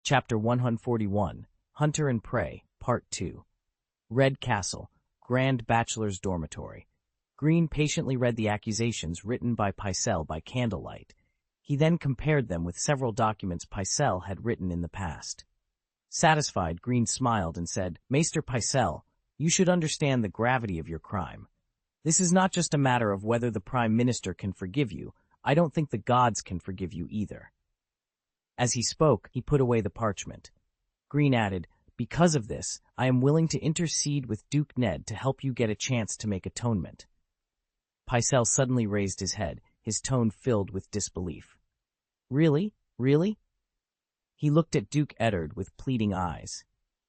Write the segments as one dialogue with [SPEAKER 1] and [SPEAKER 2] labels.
[SPEAKER 1] Chapter 141, Hunter and Prey, Part 2. Red Castle, Grand Bachelor's Dormitory. Greene patiently read the accusations written by Pycelle by candlelight. He then compared them with several documents Pycelle had written in the past. Satisfied, Greene smiled and said, "Maester Pycelle, you should understand the gravity of your crime. This is not just a matter of whether the Prime Minister can forgive you. I don't think the gods can forgive you either." As he spoke, he put away the parchment. Greene added, "Because of this, I am willing to intercede with Duke Ned to help you get a chance to make atonement." Pycelle suddenly raised his head, his tone filled with disbelief. "Really? Really?" He looked at Duke Eddard with pleading eyes.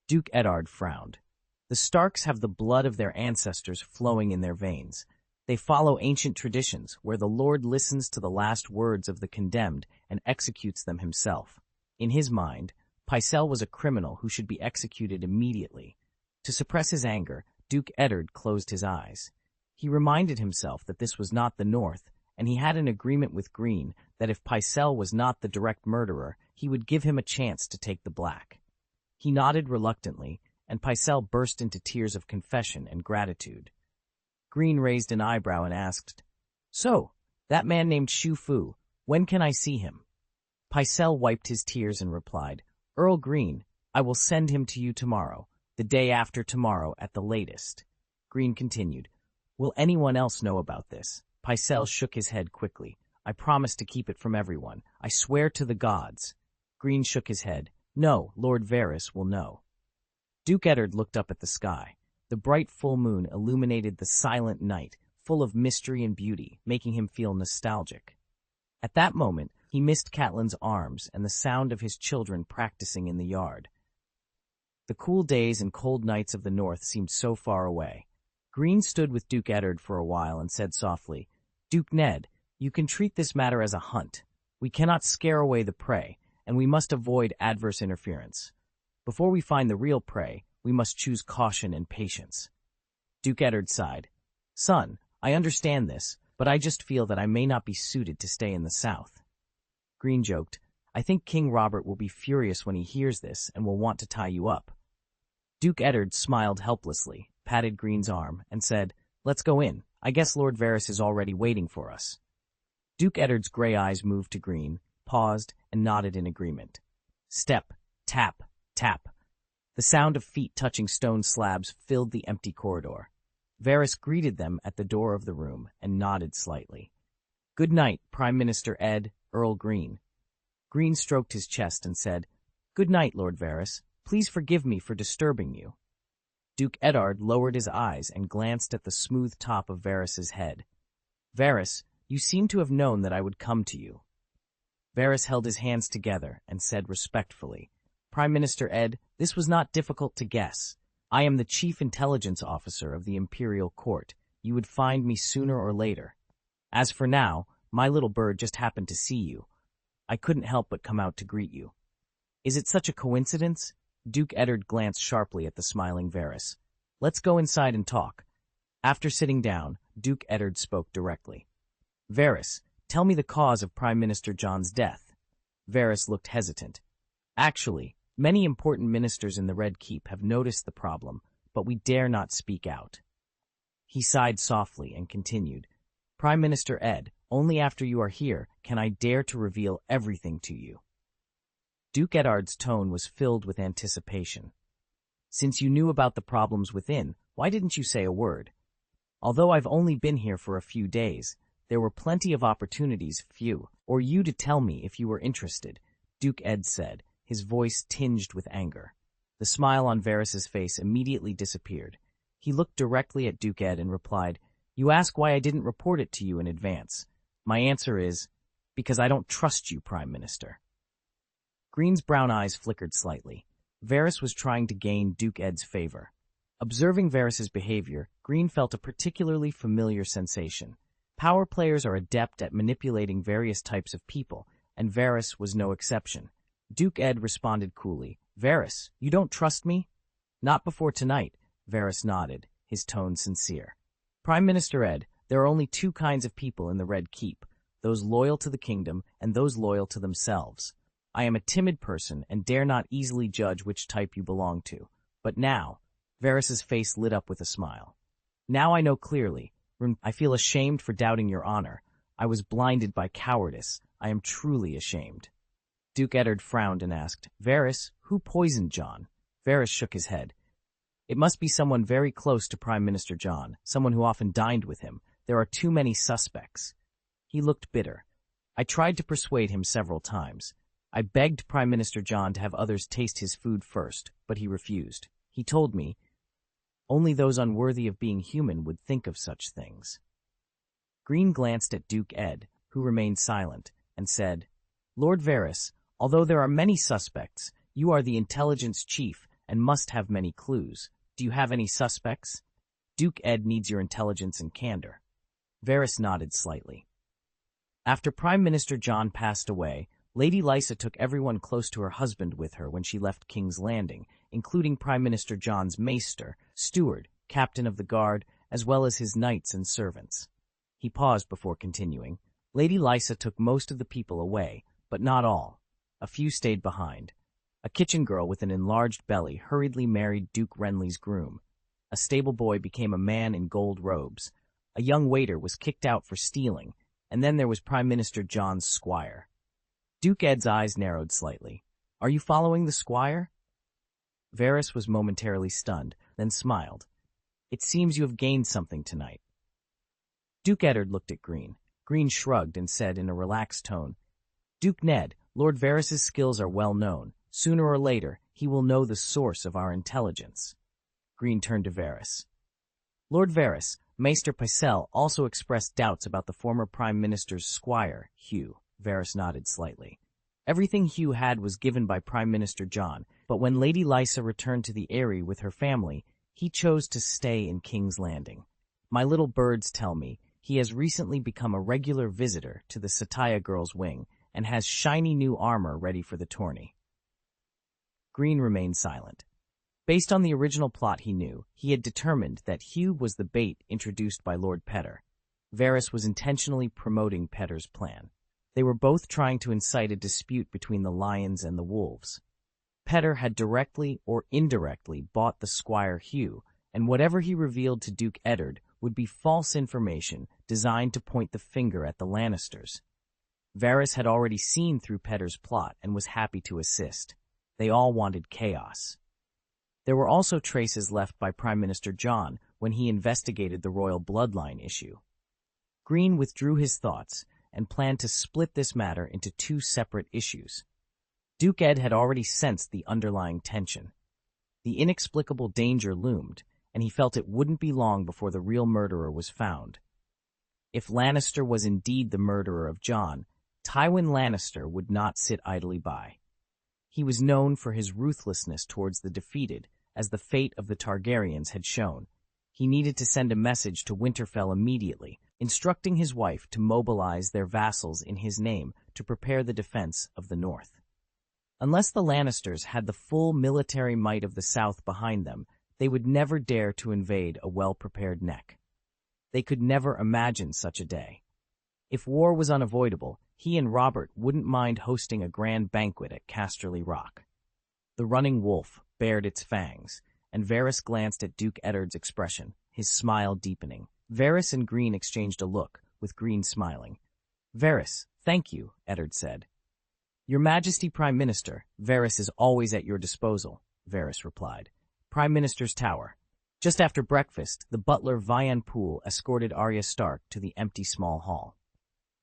[SPEAKER 1] Duke Eddard frowned. The Starks have the blood of their ancestors flowing in their veins. They follow ancient traditions where the Lord listens to the last words of the condemned and executes them himself. In his mind, Pycelle was a criminal who should be executed immediately. To suppress his anger, Duke Eddard closed his eyes. He reminded himself that this was not the North, and he had an agreement with Greene that if Pycelle was not the direct murderer, he would give him a chance to take the black. He nodded reluctantly, and Pycelle burst into tears of confession and gratitude. Greene raised an eyebrow and asked, "So, that man named Shu Fu, when can I see him?" Pycelle wiped his tears and replied, "Earl Greene, I will send him to you tomorrow, the day after tomorrow at the latest." Greene continued, "Will anyone else know about this?" Pycelle shook his head quickly. "I promise to keep it from everyone. I swear to the gods." Greene shook his head. "No, Lord Varys will know." Duke Eddard looked up at the sky. The bright full moon illuminated the silent night, full of mystery and beauty, making him feel nostalgic. At that moment, he missed Catelyn's arms and the sound of his children practicing in the yard. The cool days and cold nights of the north seemed so far away. Greene stood with Duke Eddard for a while and said softly, "Duke Ned, you can treat this matter as a hunt. We cannot scare away the prey, and we must avoid adverse interference. Before we find the real prey, we must choose caution and patience." Duke Eddard sighed. "Son, I understand this, but I just feel that I may not be suited to stay in the South." Greene joked, "I think King Robert will be furious when he hears this and will want to tie you up." Duke Eddard smiled helplessly, patted Greene's arm, and said, "Let's go in. I guess Lord Varys is already waiting for us." Duke Eddard's gray eyes moved to Greene, paused, and nodded in agreement. Step, tap, tap. The sound of feet touching stone slabs filled the empty corridor. Varys greeted them at the door of the room and nodded slightly. "Good night, Prime Minister Ed, Earl Greene." Greene stroked his chest and said, "Good night, Lord Varys. Please forgive me for disturbing you." Duke Eddard lowered his eyes and glanced at the smooth top of Varys's head. "Varys, you seem to have known that I would come to you." Varys held his hands together and said respectfully, "Prime Minister Ed, this was not difficult to guess. I am the Chief Intelligence Officer of the Imperial Court. You would find me sooner or later. As for now, my little bird just happened to see you. I couldn't help but come out to greet you." "Is it such a coincidence?" Duke Eddard glanced sharply at the smiling Varys. "Let's go inside and talk." After sitting down, Duke Eddard spoke directly. "Varys, tell me the cause of Prime Minister Jon's death." Varys looked hesitant. "Actually, many important ministers in the Red Keep have noticed the problem, but we dare not speak out." He sighed softly and continued, "Prime Minister Ed, only after you are here can I dare to reveal everything to you." Duke Eddard's tone was filled with anticipation. "Since you knew about the problems within, why didn't you say a word? Although I've only been here for a few days, there were plenty of opportunities for you, or you to tell me if you were interested," Duke Ed said, his voice tinged with anger. The smile on Varys's face immediately disappeared. He looked directly at Duke Ed and replied, "You ask why I didn't report it to you in advance. My answer is, because I don't trust you, Prime Minister." Greene's brown eyes flickered slightly. Varys was trying to gain Duke Ed's favor. Observing Varys's behavior, Greene felt a particularly familiar sensation. Power players are adept at manipulating various types of people, and Varys was no exception. Duke Ed responded coolly, "Varys, you don't trust me?" "Not before tonight," Varys nodded, his tone sincere. "Prime Minister Ed, there are only two kinds of people in the Red Keep, those loyal to the kingdom and those loyal to themselves. I am a timid person and dare not easily judge which type you belong to. But now, Varys's face lit up with a smile. Now I know clearly. I feel ashamed for doubting your honor. I was blinded by cowardice. I am truly ashamed. Duke Eddard frowned and asked, Varys, who poisoned Jon? Varys shook his head. It must be someone very close to Prime Minister Jon, someone who often dined with him. There are too many suspects. He looked bitter. I tried to persuade him several times. I begged Prime Minister Jon to have others taste his food first, but he refused. He told me, only those unworthy of being human would think of such things. Greene glanced at Duke Ed, who remained silent, and said, Lord Varys, although there are many suspects, you are the intelligence chief and must have many clues. Do you have any suspects? Duke Ed needs your intelligence and candor. Varys nodded slightly. After Prime Minister Jon passed away, Lady Lysa took everyone close to her husband with her when she left King's Landing, including Prime Minister Jon's maester, steward, captain of the guard, as well as his knights and servants. He paused before continuing. Lady Lysa took most of the people away, but not all. A few stayed behind. A kitchen girl with an enlarged belly hurriedly married Duke Renly's groom. A stable boy became a man in gold robes. A young waiter was kicked out for stealing, and then there was Prime Minister Jon's squire. Duke Ed's eyes narrowed slightly. Are you following the squire? Varys was momentarily stunned, then smiled. It seems you have gained something tonight. Duke Eddard looked at Greene. Greene shrugged and said in a relaxed tone, Duke Ned, Lord Varys's skills are well known. Sooner or later, he will know the source of our intelligence. Greene turned to Varys. Lord Varys, Maester Pycelle also expressed doubts about the former Prime Minister's squire, Hugh. Varys nodded slightly. Everything Hugh had was given by Prime Minister Jon, but when Lady Lysa returned to the Eyrie with her family, he chose to stay in King's Landing. My little birds tell me he has recently become a regular visitor to the Satya Girls' wing and has shiny new armor ready for the tourney. Greene remained silent. Based on the original plot he knew, he had determined that Hugh was the bait introduced by Lord Petter. Varys was intentionally promoting Petter's plan. They were both trying to incite a dispute between the lions and the wolves. Petter had directly or indirectly bought the squire Hugh, and whatever he revealed to Duke Eddard would be false information designed to point the finger at the Lannisters. Varys had already seen through Petter's plot and was happy to assist. They all wanted chaos. There were also traces left by Prime Minister Jon when he investigated the royal bloodline issue. Greene withdrew his thoughts and planned to split this matter into two separate issues. Duke Ed had already sensed the underlying tension. The inexplicable danger loomed, and he felt it wouldn't be long before the real murderer was found. If Lannister was indeed the murderer of Jon, Tywin Lannister would not sit idly by. He was known for his ruthlessness towards the defeated, as the fate of the Targaryens had shown. He needed to send a message to Winterfell immediately, instructing his wife to mobilize their vassals in his name to prepare the defense of the North. Unless the Lannisters had the full military might of the South behind them, they would never dare to invade a well-prepared neck. They could never imagine such a day. If war was unavoidable, he and Robert wouldn't mind hosting a grand banquet at Casterly Rock. The running wolf bared its fangs, and Varys glanced at Duke Eddard's expression, his smile deepening. Varys and Greene exchanged a look, with Greene smiling. Varys, thank you, Eddard said. Your Majesty Prime Minister, Varys is always at your disposal, Varys replied. Prime Minister's Tower. Just after breakfast, the butler Vian Poole escorted Arya Stark to the empty small hall.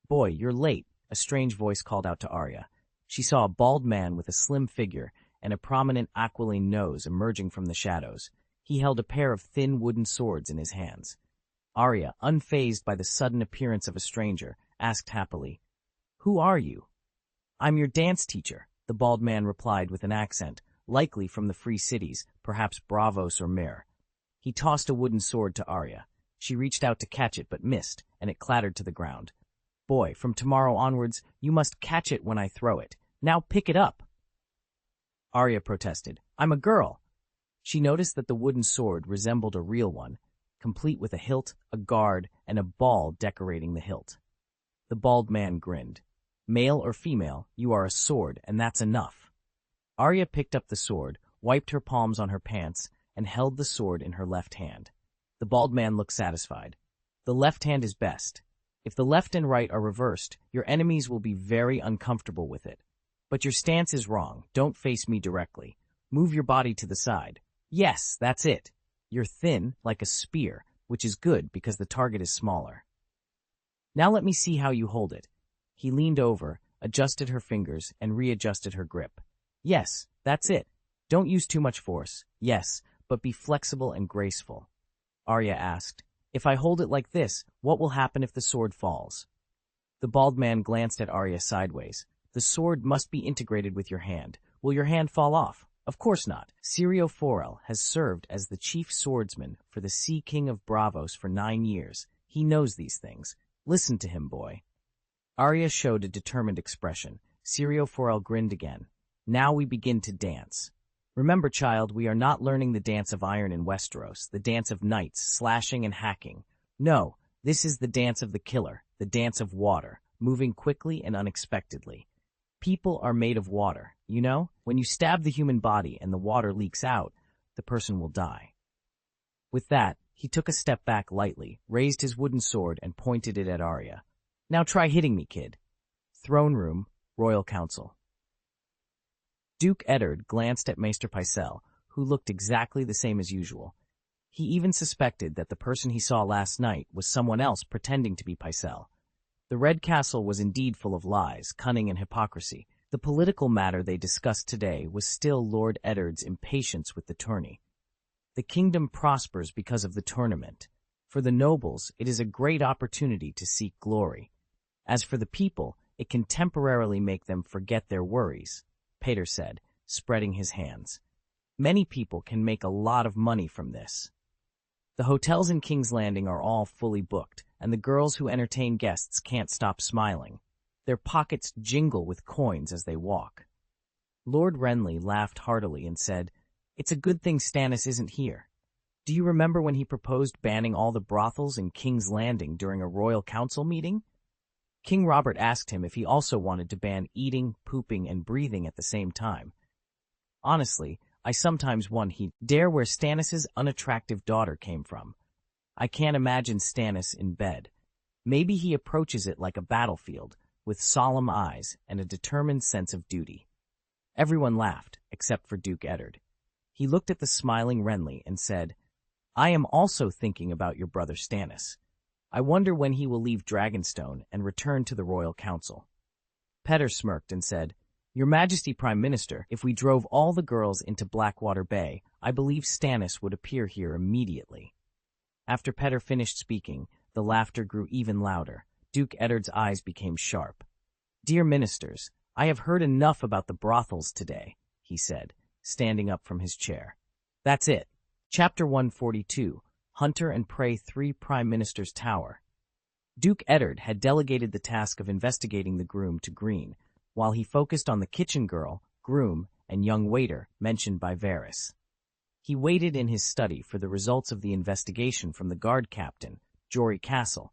[SPEAKER 1] Boy, you're late, a strange voice called out to Arya. She saw a bald man with a slim figure and a prominent aquiline nose emerging from the shadows. He held a pair of thin wooden swords in his hands. Arya, unfazed by the sudden appearance of a stranger, asked happily, Who are you? I'm your dance teacher, the bald man replied with an accent, likely from the Free Cities, perhaps Braavos or Myr. He tossed a wooden sword to Arya. She reached out to catch it but missed, and it clattered to the ground. Boy, from tomorrow onwards, you must catch it when I throw it. Now pick it up. Arya protested. I'm a girl. She noticed that the wooden sword resembled a real one, complete with a hilt, a guard, and a ball decorating the hilt. The bald man grinned. Male or female, you are a sword, and that's enough. Arya picked up the sword, wiped her palms on her pants, and held the sword in her left hand. The bald man looked satisfied. The left hand is best. If the left and right are reversed, your enemies will be very uncomfortable with it. But your stance is wrong. Don't face me directly. Move your body to the side. Yes, that's it. You're thin, like a spear, which is good because the target is smaller. Now let me see how you hold it. He leaned over, adjusted her fingers, and readjusted her grip. Yes, that's it. Don't use too much force. Yes, but be flexible and graceful. Arya asked, if I hold it like this, what will happen if the sword falls? The bald man glanced at Arya sideways. The sword must be integrated with your hand. Will your hand fall off? Of course not. Syrio Forel has served as the chief swordsman for the Sea King of Braavos for 9 years. He knows these things. Listen to him, boy. Arya showed a determined expression. Syrio Forel grinned again. Now we begin to dance. Remember, child, we are not learning the dance of iron in Westeros, the dance of knights, slashing and hacking. No, this is the dance of the killer, the dance of water, moving quickly and unexpectedly. People are made of water, you know? When you stab the human body and the water leaks out, the person will die. With that, he took a step back lightly, raised his wooden sword, and pointed it at Arya. Now try hitting me, kid. Throne room, Royal Council. Duke Eddard glanced at Maester Pycelle, who looked exactly the same as usual. He even suspected that the person he saw last night was someone else pretending to be Pycelle. The Red Castle was indeed full of lies, cunning, and hypocrisy. The political matter they discussed today was still Lord Eddard's impatience with the tourney. The kingdom prospers because of the tournament. For the nobles, it is a great opportunity to seek glory. As for the people, it can temporarily make them forget their worries, Pater said, spreading his hands. Many people can make a lot of money from this. The hotels in King's Landing are all fully booked, and the girls who entertain guests can't stop smiling. Their pockets jingle with coins as they walk. Lord Renly laughed heartily and said, "It's a good thing Stannis isn't here. Do you remember when he proposed banning all the brothels in King's Landing during a royal council meeting? King Robert asked him if he also wanted to ban eating, pooping, and breathing at the same time. Honestly, I sometimes wonder he'd dare where Stannis' unattractive daughter came from. I can't imagine Stannis in bed. Maybe he approaches it like a battlefield, with solemn eyes and a determined sense of duty." Everyone laughed, except for Duke Eddard. He looked at the smiling Renly and said, "I am also thinking about your brother Stannis. I wonder when he will leave Dragonstone and return to the Royal Council." Petter smirked and said, "Your Majesty Prime Minister, if we drove all the girls into Blackwater Bay, I believe Stannis would appear here immediately." After Petter finished speaking, the laughter grew even louder. Duke Eddard's eyes became sharp. "Dear ministers, I have heard enough about the brothels today," he said, standing up from his chair. "That's it. Chapter 142, Hunter and Prey 3 Prime Minister's Tower." Duke Eddard had delegated the task of investigating the groom to Greene, while he focused on the kitchen girl, groom, and young waiter mentioned by Varys. He waited in his study for the results of the investigation from the guard captain, Jory Castle.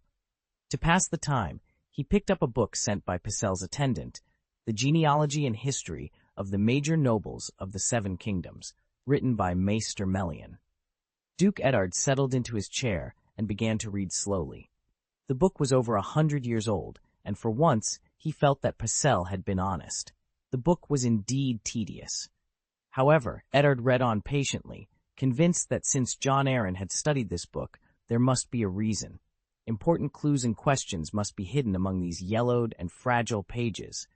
[SPEAKER 1] To pass the time, he picked up a book sent by Pycelle's attendant, The Genealogy and History of the Major Nobles of the Seven Kingdoms, written by Maester Melian. Duke Eddard settled into his chair and began to read slowly. The book was over 100 years old, and for once he felt that Pycelle had been honest. The book was indeed tedious. However, Eddard read on patiently, convinced that since Jon Arryn had studied this book, there must be a reason. Important clues and questions must be hidden among these yellowed and fragile pages.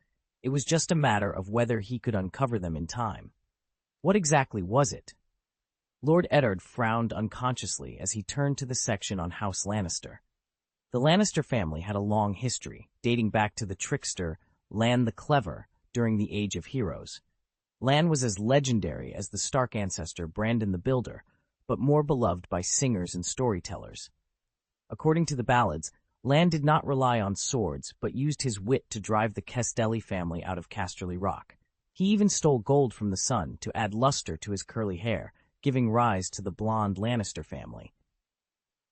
[SPEAKER 1] It was just a matter of whether he could uncover them in time. What exactly was it? Lord Eddard frowned unconsciously as he turned to the section on House Lannister. The Lannister family had a long history, dating back to the trickster Lann the Clever during the Age of Heroes. Lann was as legendary as the Stark ancestor Brandon the Builder, but more beloved by singers and storytellers. According to the ballads, Lann did not rely on swords, but used his wit to drive the Castelli family out of Casterly Rock. He even stole gold from the sun to add luster to his curly hair, giving rise to the blonde Lannister family.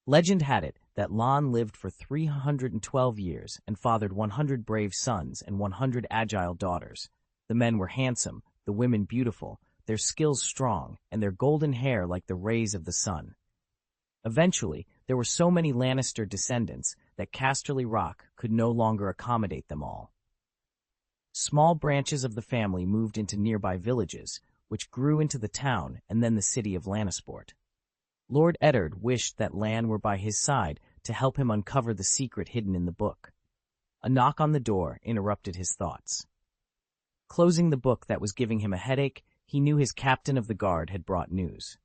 [SPEAKER 1] Legend had it that Lon lived for 312 years and fathered 100 brave sons and 100 agile daughters. The men were handsome, the women beautiful, their skills strong, and their golden hair like the rays of the sun. Eventually, there were so many Lannister descendants that Casterly Rock could no longer accommodate them all. Small branches of the family moved into nearby villages, which grew into the town and then the city of Lannisport. Lord Eddard wished that Lan were by his side to help him uncover the secret hidden in the book. A knock on the door interrupted his thoughts. Closing the book that was giving him a headache, he knew his captain of the guard had brought news.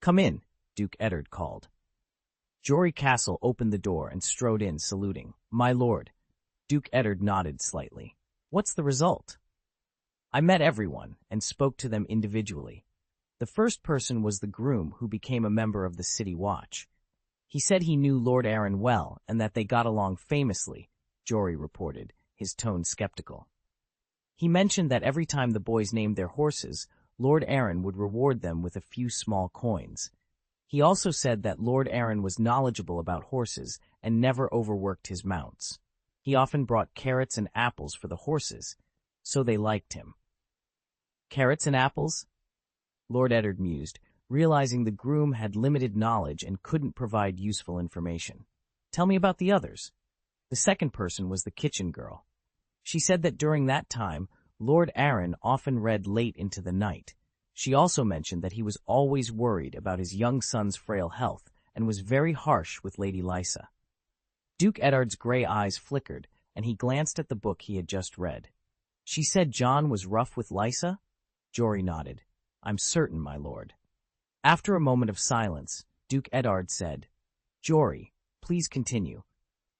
[SPEAKER 1] "Come in," Duke Eddard called. Jory Castle opened the door and strode in, saluting. "My lord." Duke Eddard nodded slightly. "What's the result?" "I met everyone and spoke to them individually. The first person was the groom who became a member of the City Watch. He said he knew Lord Arryn well and that they got along famously," Jory reported, his tone skeptical. "He mentioned that every time the boys named their horses, Lord Arryn would reward them with a few small coins. He also said that Lord Arryn was knowledgeable about horses and never overworked his mounts. He often brought carrots and apples for the horses, so they liked him." "Carrots and apples?" Lord Eddard mused, realizing the groom had limited knowledge and couldn't provide useful information. "Tell me about the others." The second person was the kitchen girl. She said that during that time, Lord Arryn often read late into the night. She also mentioned that he was always worried about his young son's frail health and was very harsh with Lady Lysa. Duke Eddard's gray eyes flickered, and he glanced at the book he had just read. "She said John was rough with Lysa?" Jory nodded. "I'm certain, my lord." After a moment of silence, Duke Eddard said, "Jory, please continue."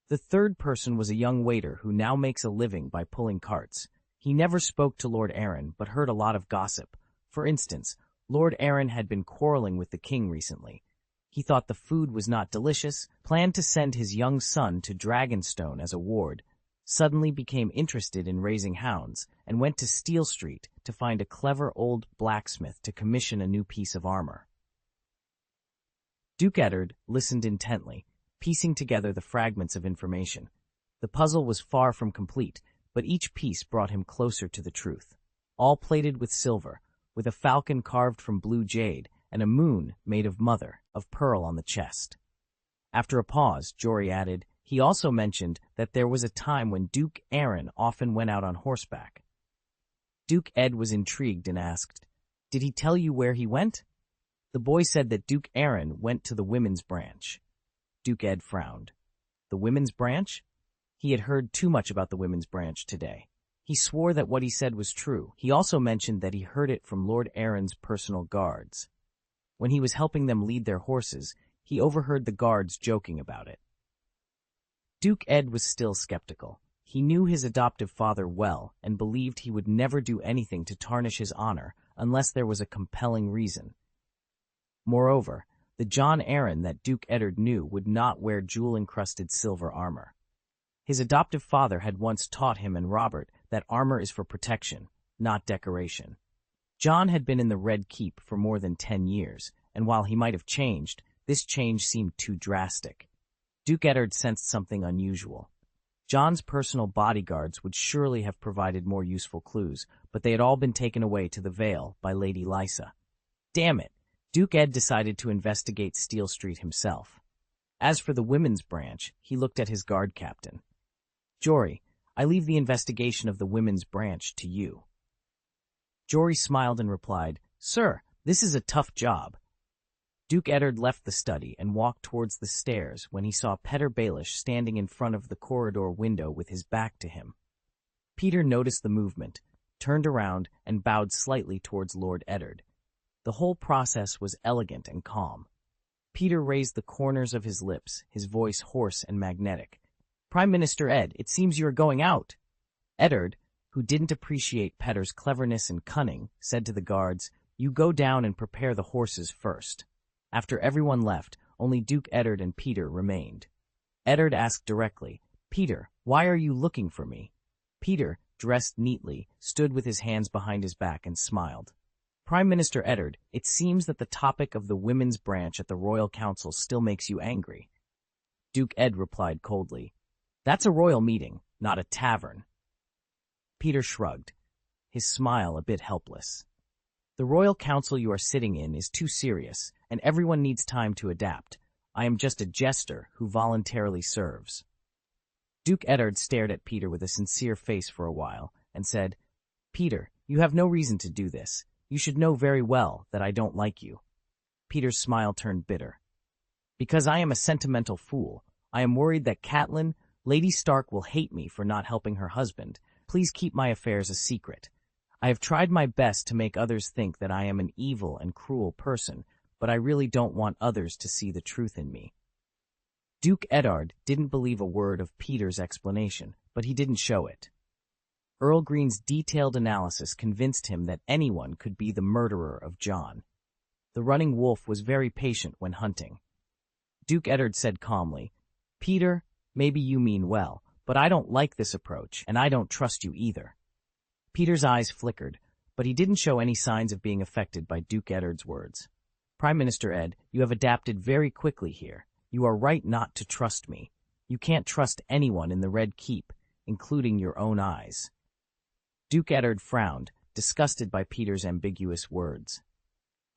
[SPEAKER 1] "The third person was a young waiter who now makes a living by pulling carts. He never spoke to Lord Arryn, but heard a lot of gossip. For instance, Lord Arryn had been quarreling with the king recently. He thought the food was not delicious, planned to send his young son to Dragonstone as a ward, suddenly became interested in raising hounds, and went to Steel Street to find a clever old blacksmith to commission a new piece of armor." Duke Eddard listened intently, piecing together the fragments of information. The puzzle was far from complete, but each piece brought him closer to the truth. All plated with silver, with a falcon carved from blue jade, and a moon made of mother of pearl on the chest. After a pause, Jory added, "He also mentioned that there was a time when Duke Arryn often went out on horseback." Duke Ed was intrigued and asked, "Did he tell you where he went?" The boy said that Duke Arryn went to the women's branch. Duke Ed frowned. The women's branch? He had heard too much about the women's branch today. He swore that what he said was true. He also mentioned that he heard it from Lord Arryn's personal guards. When he was helping them lead their horses, he overheard the guards joking about it. Duke Ed was still skeptical. He knew his adoptive father well and believed he would never do anything to tarnish his honor unless there was a compelling reason. Moreover, the John Arryn that Duke Eddard knew would not wear jewel-encrusted silver armor. His adoptive father had once taught him and Robert that armor is for protection, not decoration. John had been in the Red Keep for more than 10 years, and while he might have changed, this change seemed too drastic. Duke Eddard sensed something unusual. John's personal bodyguards would surely have provided more useful clues, but they had all been taken away to the Vale by Lady Lysa. Damn it! Duke Ed decided to investigate Steel Street himself. As for the women's branch, he looked at his guard captain. "Jory, I leave the investigation of the women's branch to you." Jory smiled and replied, "Sir, this is a tough job." Duke Eddard left the study and walked towards the stairs when he saw Petter Baelish standing in front of the corridor window with his back to him. Peter noticed the movement, turned around, and bowed slightly towards Lord Eddard. The whole process was elegant and calm. Peter raised the corners of his lips, his voice hoarse and magnetic. "Prime Minister Ed, it seems you are going out." Eddard, who didn't appreciate Petter's cleverness and cunning, said to the guards, "You go down and prepare the horses first." After everyone left, only Duke Eddard and Peter remained. Eddard asked directly, "Peter, why are you looking for me?" Peter, dressed neatly, stood with his hands behind his back and smiled. "Prime Minister Eddard, it seems that the topic of the women's branch at the Royal Council still makes you angry." Duke Ed replied coldly. That's a royal meeting, not a tavern. Peter shrugged, his smile a bit helpless. The royal council you are sitting in is too serious, and everyone needs time to adapt. I am just a jester who voluntarily serves. Duke Eddard stared at Peter with a sincere face for a while, and said, Peter, you have no reason to do this. You should know very well that I don't like you. Peter's smile turned bitter. Because I am a sentimental fool, I am worried that Catelyn, Lady Stark, will hate me for not helping her husband. Please keep my affairs a secret. I have tried my best to make others think that I am an evil and cruel person, but I really don't want others to see the truth in me. Duke Eddard didn't believe a word of Peter's explanation, but he didn't show it. Earl Greene's detailed analysis convinced him that anyone could be the murderer of Jon. The running wolf was very patient when hunting. Duke Eddard said calmly, Peter, maybe you mean well, but I don't like this approach, and I don't trust you either. Peter's eyes flickered, but he didn't show any signs of being affected by Duke Eddard's words. Prime Minister Ed, you have adapted very quickly here. You are right not to trust me. You can't trust anyone in the Red Keep, including your own eyes. Duke Eddard frowned, disgusted by Peter's ambiguous words.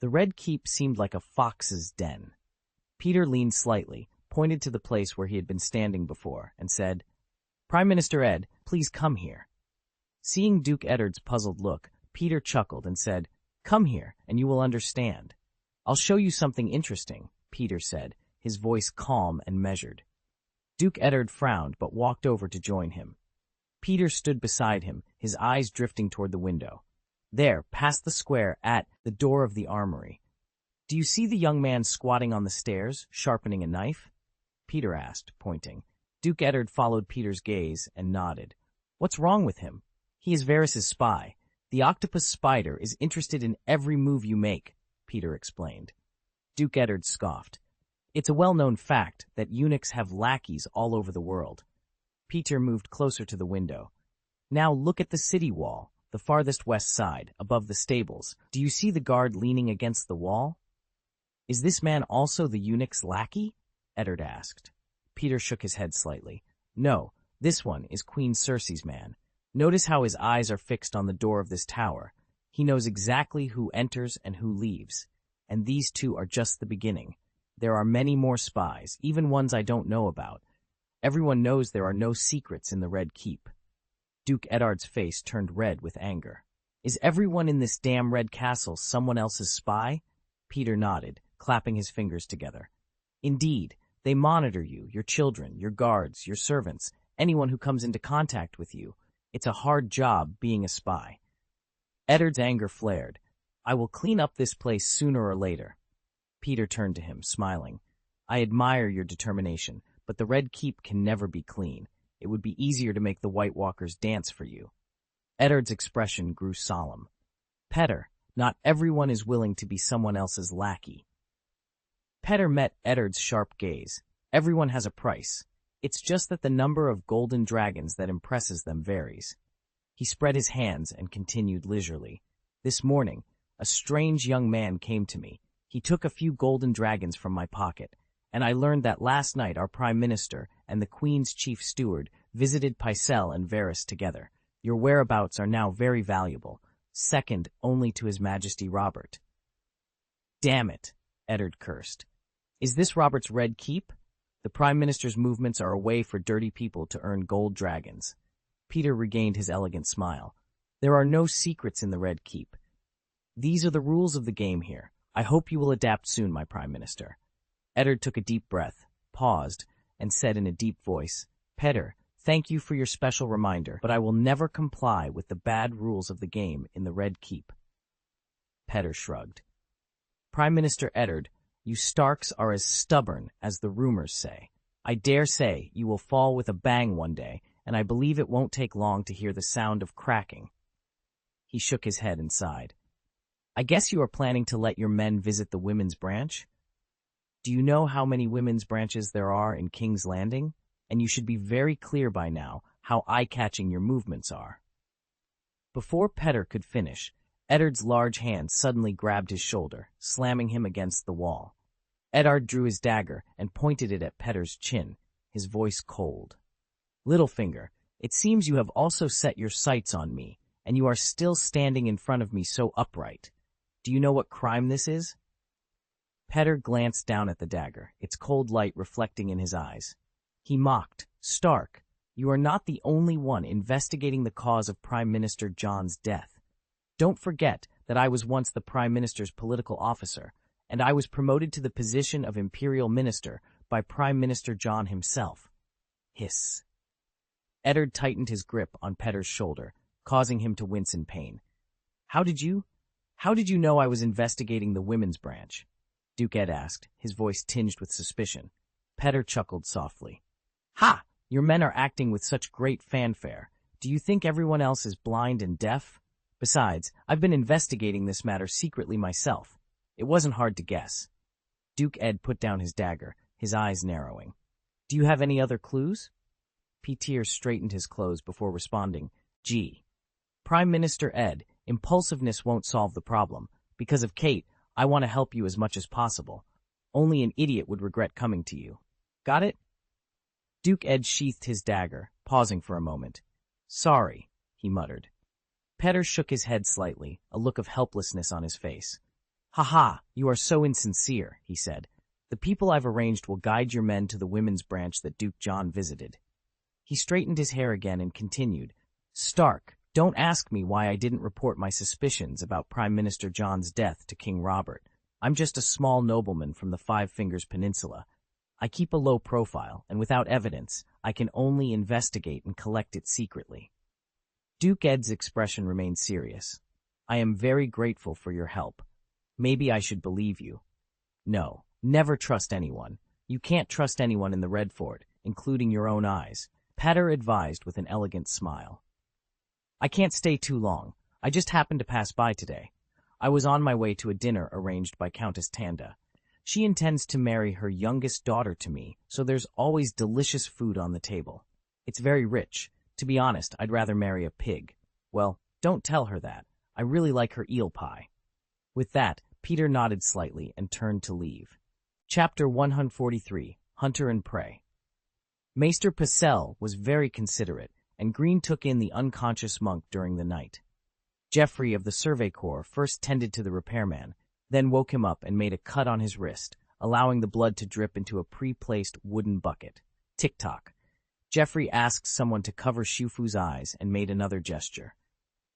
[SPEAKER 1] The Red Keep seemed like a fox's den. Peter leaned slightly, pointed to the place where he had been standing before, and said, Prime Minister Ed, please come here. Seeing Duke Eddard's puzzled look, Peter chuckled and said, Come here, and you will understand. I'll show you something interesting, Peter said, his voice calm and measured. Duke Eddard frowned but walked over to join him. Peter stood beside him, his eyes drifting toward the window. There, past the square, at the door of the armory. Do you see the young man squatting on the stairs, sharpening a knife? Peter asked, pointing. Duke Eddard followed Peter's gaze and nodded. What's wrong with him? He is Varys' spy. The octopus spider is interested in every move you make, Peter explained. Duke Eddard scoffed. It's a well-known fact that eunuchs have lackeys all over the world. Peter moved closer to the window. Now look at the city wall, the farthest west side, above the stables. Do you see the guard leaning against the wall? Is this man also the eunuch's lackey? Eddard asked. Peter shook his head slightly. No, this one is Queen Cersei's man. Notice how his eyes are fixed on the door of this tower. He knows exactly who enters and who leaves. And these two are just the beginning. There are many more spies, even ones I don't know about. Everyone knows there are no secrets in the Red Keep. Duke Eddard's face turned red with anger. Is everyone in this damn Red Castle someone else's spy? Peter nodded, clapping his fingers together. Indeed, they monitor you, your children, your guards, your servants, anyone who comes into contact with you. It's a hard job being a spy. Eddard's anger flared. I will clean up this place sooner or later. Peter turned to him, smiling. I admire your determination, but the Red Keep can never be clean. It would be easier to make the White Walkers dance for you. Eddard's expression grew solemn. Petter, not everyone is willing to be someone else's lackey. Petter met Eddard's sharp gaze. Everyone has a price. It's just that the number of golden dragons that impresses them varies. He spread his hands and continued leisurely. This morning, a strange young man came to me. He took a few golden dragons from my pocket, and I learned that last night our Prime Minister and the Queen's Chief Steward visited Pycelle and Varys together. Your whereabouts are now very valuable, second only to His Majesty Robert. Damn it, Eddard cursed. Is this Robert's Red Keep? The Prime Minister's movements are a way for dirty people to earn gold dragons. Peter regained his elegant smile. There are no secrets in the Red Keep. These are the rules of the game here. I hope you will adapt soon, my Prime Minister. Eddard took a deep breath, paused, and said in a deep voice, Petter, thank you for your special reminder, but I will never comply with the bad rules of the game in the Red Keep. Petter shrugged. Prime Minister Eddard, you Starks are as stubborn as the rumors say. I dare say you will fall with a bang one day, and I believe it won't take long to hear the sound of cracking. He shook his head and sighed. I guess you are planning to let your men visit the women's branch? Do you know how many women's branches there are in King's Landing? And you should be very clear by now how eye-catching your movements are. Before Petter could finish, Eddard's large hand suddenly grabbed his shoulder, slamming him against the wall. Eddard drew his dagger and pointed it at Petter's chin, his voice cold. "Littlefinger, it seems you have also set your sights on me, and you are still standing in front of me so upright. Do you know what crime this is?" Petter glanced down at the dagger, its cold light reflecting in his eyes. He mocked, "Stark, you are not the only one investigating the cause of Prime Minister John's death. Don't forget that I was once the Prime Minister's political officer, and I was promoted to the position of Imperial Minister by Prime Minister John himself." Hiss. Eddard tightened his grip on Petter's shoulder, causing him to wince in pain. How did you know I was investigating the women's branch?" Duke Ed asked, his voice tinged with suspicion. Petter chuckled softly. "Ha! Your men are acting with such great fanfare. Do you think everyone else is blind and deaf? Besides, I've been investigating this matter secretly myself. It wasn't hard to guess." Duke Ed put down his dagger, his eyes narrowing. "Do you have any other clues?" Petyr straightened his clothes before responding. "Gee. Prime Minister Ed, impulsiveness won't solve the problem. Because of Kate, I want to help you as much as possible. Only an idiot would regret coming to you. Got it?" Duke Ed sheathed his dagger, pausing for a moment. "Sorry," he muttered. Petter shook his head slightly, a look of helplessness on his face. "Ha, you are so insincere," he said. "The people I've arranged will guide your men to the women's branch that Duke John visited." He straightened his hair again and continued, "Stark, don't ask me why I didn't report my suspicions about Prime Minister John's death to King Robert. I'm just a small nobleman from the Five Fingers Peninsula. I keep a low profile, and without evidence, I can only investigate and collect it secretly." Duke Ed's expression remained serious. "I am very grateful for your help. Maybe I should believe you." "No, never trust anyone. You can't trust anyone in the Red Fort, including your own eyes," Petter advised with an elegant smile. "I can't stay too long. I just happened to pass by today. I was on my way to a dinner arranged by Countess Tanda. She intends to marry her youngest daughter to me, so there's always delicious food on the table. It's very rich. To be honest, I'd rather marry a pig. Well, don't tell her that. I really like her eel pie." With that, Peter nodded slightly and turned to leave. Chapter 143, Hunter and Prey. Maester Pacell was very considerate, and Greene took in the unconscious monk during the night. Geoffrey of the Survey Corps first tended to the repairman, then woke him up and made a cut on his wrist, allowing the blood to drip into a pre-placed wooden bucket. Tick-tock. Geoffrey asked someone to cover Shufu's eyes and made another gesture.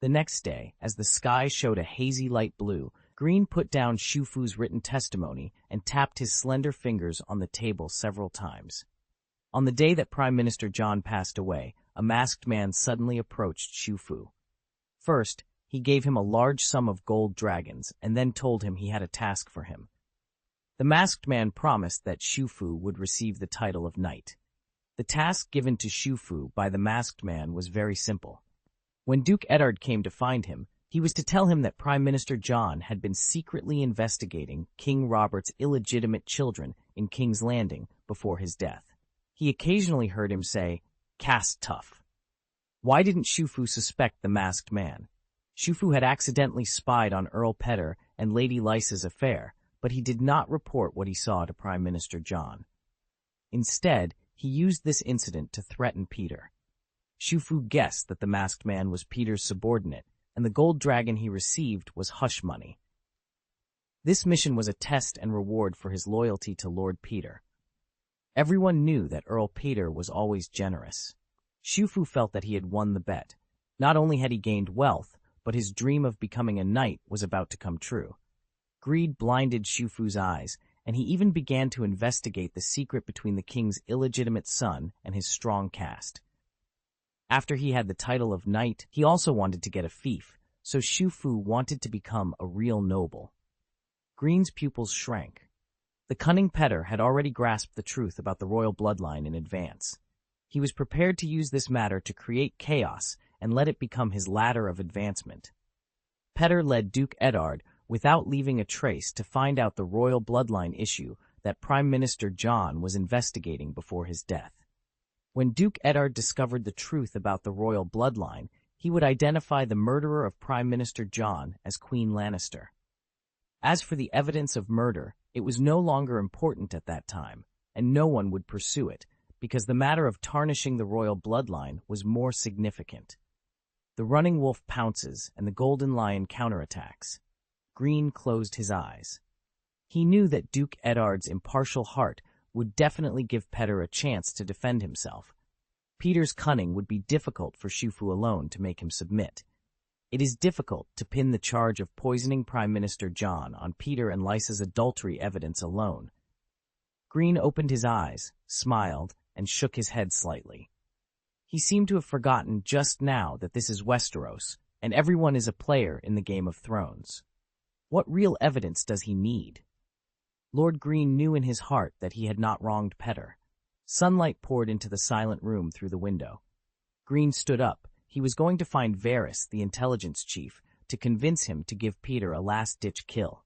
[SPEAKER 1] The next day, as the sky showed a hazy light blue, Greene put down Shufu's written testimony and tapped his slender fingers on the table several times. On the day that Prime Minister John passed away, a masked man suddenly approached Shufu. First, he gave him a large sum of gold dragons and then told him he had a task for him. The masked man promised that Shufu would receive the title of knight. The task given to Shufu by the masked man was very simple. When Duke Eddard came to find him, he was to tell him that Prime Minister John had been secretly investigating King Robert's illegitimate children in King's Landing before his death. He occasionally heard him say, "Cast tough." Why didn't Shufu suspect the masked man? Shufu had accidentally spied on Earl Petter and Lady Lysa's affair, but he did not report what he saw to Prime Minister John. Instead, he used this incident to threaten Peter. Shufu guessed that the masked man was Peter's subordinate, and the gold dragon he received was hush money. This mission was a test and reward for his loyalty to Lord Peter. Everyone knew that Earl Peter was always generous. Shufu felt that he had won the bet. Not only had he gained wealth, but his dream of becoming a knight was about to come true. Greed blinded Shufu's eyes, and he even began to investigate the secret between the king's illegitimate son and his strong caste. After he had the title of knight, he also wanted to get a fief, so Shufu wanted to become a real noble. Greene's pupils shrank. The cunning Petter had already grasped the truth about the royal bloodline in advance. He was prepared to use this matter to create chaos and let it become his ladder of advancement. Petter led Duke Eddard without leaving a trace to find out the royal bloodline issue that Prime Minister John was investigating before his death. When Duke Eddard discovered the truth about the royal bloodline, he would identify the murderer of Prime Minister John as Queen Lannister. As for the evidence of murder, it was no longer important at that time, and no one would pursue it, because the matter of tarnishing the royal bloodline was more significant. The running wolf pounces and the golden lion counterattacks. Greene closed his eyes. He knew that Duke Eddard's impartial heart would definitely give Petter a chance to defend himself. Peter's cunning would be difficult for Shufu alone to make him submit. It is difficult to pin the charge of poisoning Prime Minister Jon on Peter and Lysa's adultery evidence alone. Greene opened his eyes, smiled, and shook his head slightly. He seemed to have forgotten just now that this is Westeros, and everyone is a player in the Game of Thrones. What real evidence does he need? Lord Greene knew in his heart that he had not wronged Petter. Sunlight poured into the silent room through the window. Greene stood up. He was going to find Varys, the intelligence chief, to convince him to give Peter a last-ditch kill.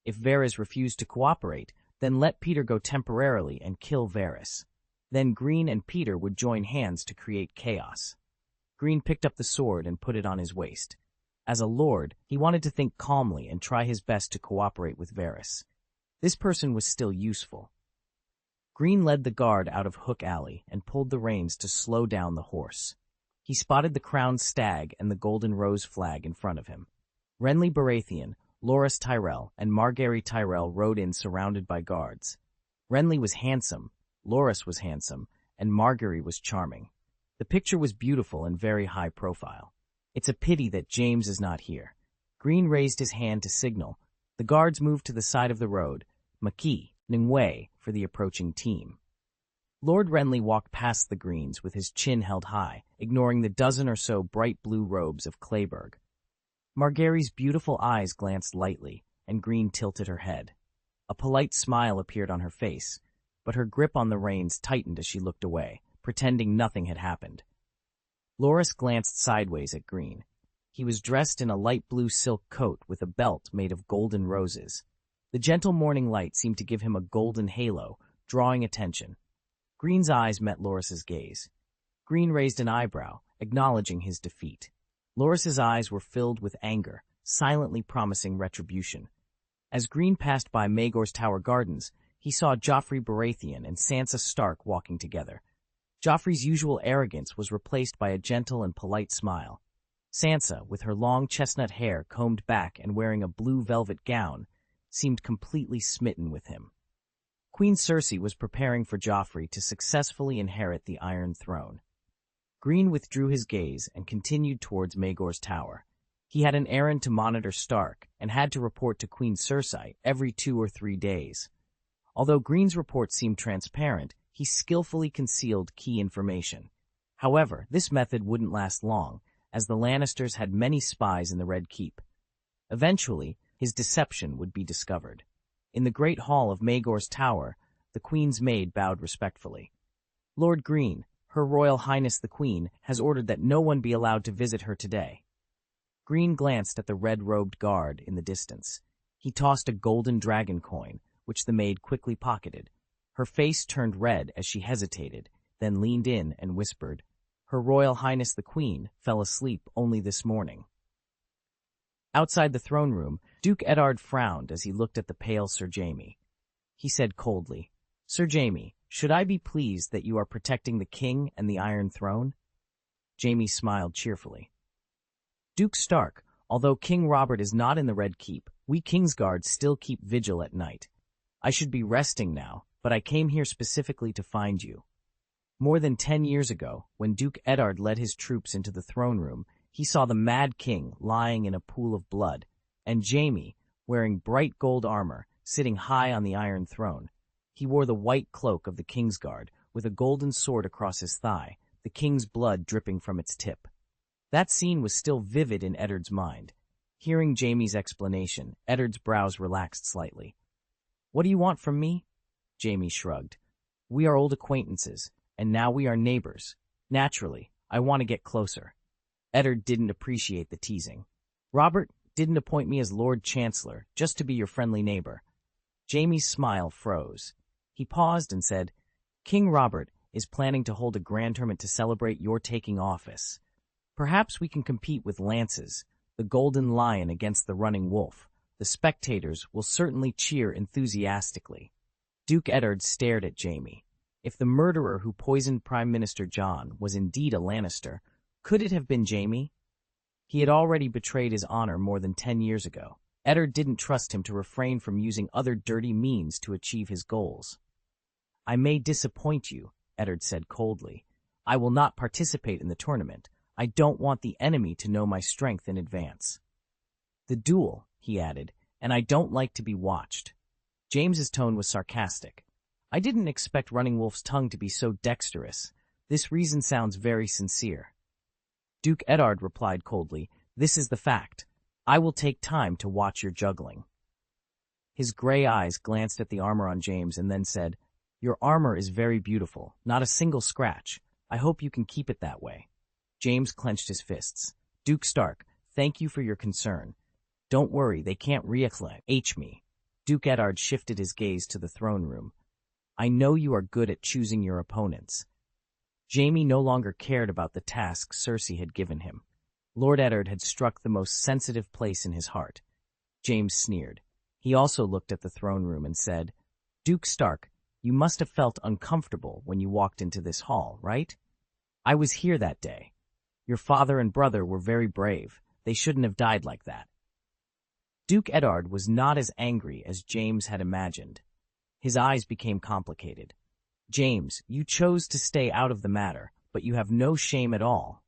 [SPEAKER 1] If Varys refused to cooperate, then let Peter go temporarily and kill Varys. Then Greene and Peter would join hands to create chaos. Greene picked up the sword and put it on his waist. As a lord, he wanted to think calmly and try his best to cooperate with Varys. This person was still useful. Greene led the guard out of Hook Alley and pulled the reins to slow down the horse. He spotted the crowned stag and the golden rose flag in front of him. Renly Baratheon, Loras Tyrell, and Margaery Tyrell rode in surrounded by guards. Renly was handsome, Loras was handsome, and Margaery was charming. The picture was beautiful and very high profile. It's a pity that James is not here. Greene raised his hand to signal. The guards moved to the side of the road, Machiavellian way, for the approaching team. Lord Renly walked past the Greenes with his chin held high, ignoring the dozen or so bright blue robes of Clayburgh. Margaery's beautiful eyes glanced lightly, and Greene tilted her head. A polite smile appeared on her face, but her grip on the reins tightened as she looked away, pretending nothing had happened. Loras glanced sideways at Greene. He was dressed in a light blue silk coat with a belt made of golden roses. The gentle morning light seemed to give him a golden halo, drawing attention. Greene's eyes met Loras's gaze. Greene raised an eyebrow, acknowledging his defeat. Loras's eyes were filled with anger, silently promising retribution. As Greene passed by Maegor's Tower Gardens, he saw Joffrey Baratheon and Sansa Stark walking together. Joffrey's usual arrogance was replaced by a gentle and polite smile. Sansa, with her long chestnut hair combed back and wearing a blue velvet gown, seemed completely smitten with him. Queen Cersei was preparing for Joffrey to successfully inherit the Iron Throne. Greene withdrew his gaze and continued towards Maegor's Tower. He had an errand to monitor Stark and had to report to Queen Cersei every 2 or 3 days. Although Greene's report seemed transparent, he skillfully concealed key information. However, this method wouldn't last long, as the Lannisters had many spies in the Red Keep. Eventually, his deception would be discovered. In the great hall of Maegor's Tower, the Queen's maid bowed respectfully. "Lord Greene, Her Royal Highness the Queen has ordered that no one be allowed to visit her today." Greene glanced at the red-robed guard in the distance. He tossed a golden dragon coin, which the maid quickly pocketed. Her face turned red as she hesitated, then leaned in and whispered, "Her Royal Highness the Queen fell asleep only this morning." Outside the throne room, Duke Eddard frowned as he looked at the pale Sir Jaime. He said coldly, "Sir Jaime, should I be pleased that you are protecting the king and the Iron Throne?" Jaime smiled cheerfully. "Duke Stark, although King Robert is not in the Red Keep, we Kingsguards still keep vigil at night. I should be resting now, but I came here specifically to find you." More than 10 years ago, when Duke Eddard led his troops into the throne room, he saw the Mad King lying in a pool of blood, and Jaime, wearing bright gold armor, sitting high on the Iron Throne. He wore the white cloak of the Kingsguard, with a golden sword across his thigh, the king's blood dripping from its tip. That scene was still vivid in Eddard's mind. Hearing Jaime's explanation, Eddard's brows relaxed slightly. "What do you want from me?" Jaime shrugged. "We are old acquaintances, and now we are neighbors. Naturally, I want to get closer." Eddard didn't appreciate the teasing. "Robert didn't appoint me as Lord Chancellor just to be your friendly neighbor." Jaime's smile froze. He paused and said, "King Robert is planning to hold a grand tournament to celebrate your taking office. Perhaps we can compete with lances, the Golden Lion against the Running Wolf. The spectators will certainly cheer enthusiastically." Duke Eddard stared at Jaime. If the murderer who poisoned Prime Minister John was indeed a Lannister, could it have been Jaime? He had already betrayed his honor more than 10 years ago. Eddard didn't trust him to refrain from using other dirty means to achieve his goals. "I may disappoint you," Eddard said coldly. "I will not participate in the tournament. I don't want the enemy to know my strength in advance." "The duel," he added, "and I don't like to be watched." James's tone was sarcastic. "I didn't expect Running Wolf's tongue to be so dexterous. This reason sounds very sincere." Duke Eddard replied coldly, "This is the fact. I will take time to watch your juggling." His gray eyes glanced at the armor on James and then said, "Your armor is very beautiful, not a single scratch. I hope you can keep it that way." James clenched his fists. "Duke Stark, thank you for your concern. Don't worry, they can't reach me." Duke Eddard shifted his gaze to the throne room. "I know you are good at choosing your opponents." Jaime no longer cared about the task Cersei had given him. Lord Eddard had struck the most sensitive place in his heart. James sneered. He also looked at the throne room and said, "Duke Stark, you must have felt uncomfortable when you walked into this hall, right? I was here that day. Your father and brother were very brave. They shouldn't have died like that." Duke Eddard was not as angry as James had imagined. His eyes became complicated. "James, you chose to stay out of the matter, but you have no shame at all."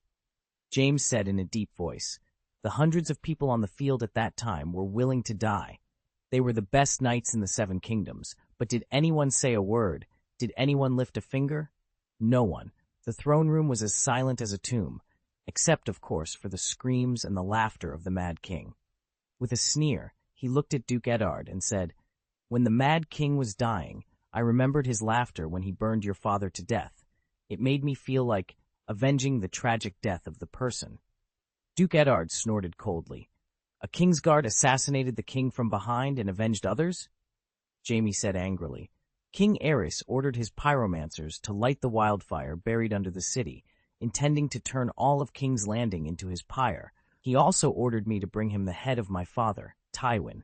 [SPEAKER 1] James said in a deep voice, "The hundreds of people on the field at that time were willing to die. They were the best knights in the Seven Kingdoms, but did anyone say a word? Did anyone lift a finger? No one. The throne room was as silent as a tomb, except, of course, for the screams and the laughter of the Mad King." With a sneer, he looked at Duke Eddard and said, "When the Mad King was dying, I remembered his laughter when he burned your father to death. It made me feel like avenging the tragic death of the person." Duke Eddard snorted coldly. "A Kingsguard assassinated the king from behind and avenged others?" Jaime said angrily. "King Aerys ordered his pyromancers to light the wildfire buried under the city, intending to turn all of King's Landing into his pyre. He also ordered me to bring him the head of my father, Tywin."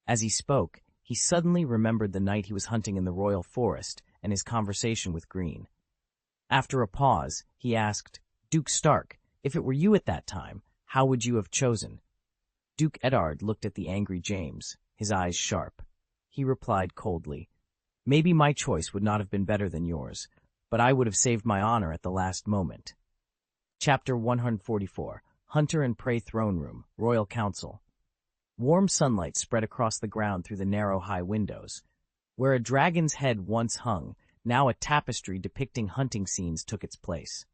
[SPEAKER 1] As he spoke, he suddenly remembered the night he was hunting in the royal forest and his conversation with Greene. After a pause, he asked, "Duke Stark, if it were you at that time, how would you have chosen?" Duke Eddard looked at the angry James, his eyes sharp. He replied coldly, "Maybe my choice would not have been better than yours, but I would have saved my honor at the last moment." Chapter 144, Hunter and Prey Throne Room, Royal Council. Warm sunlight spread across the ground through the narrow high windows. Where a dragon's head once hung, now a tapestry depicting hunting scenes took its place.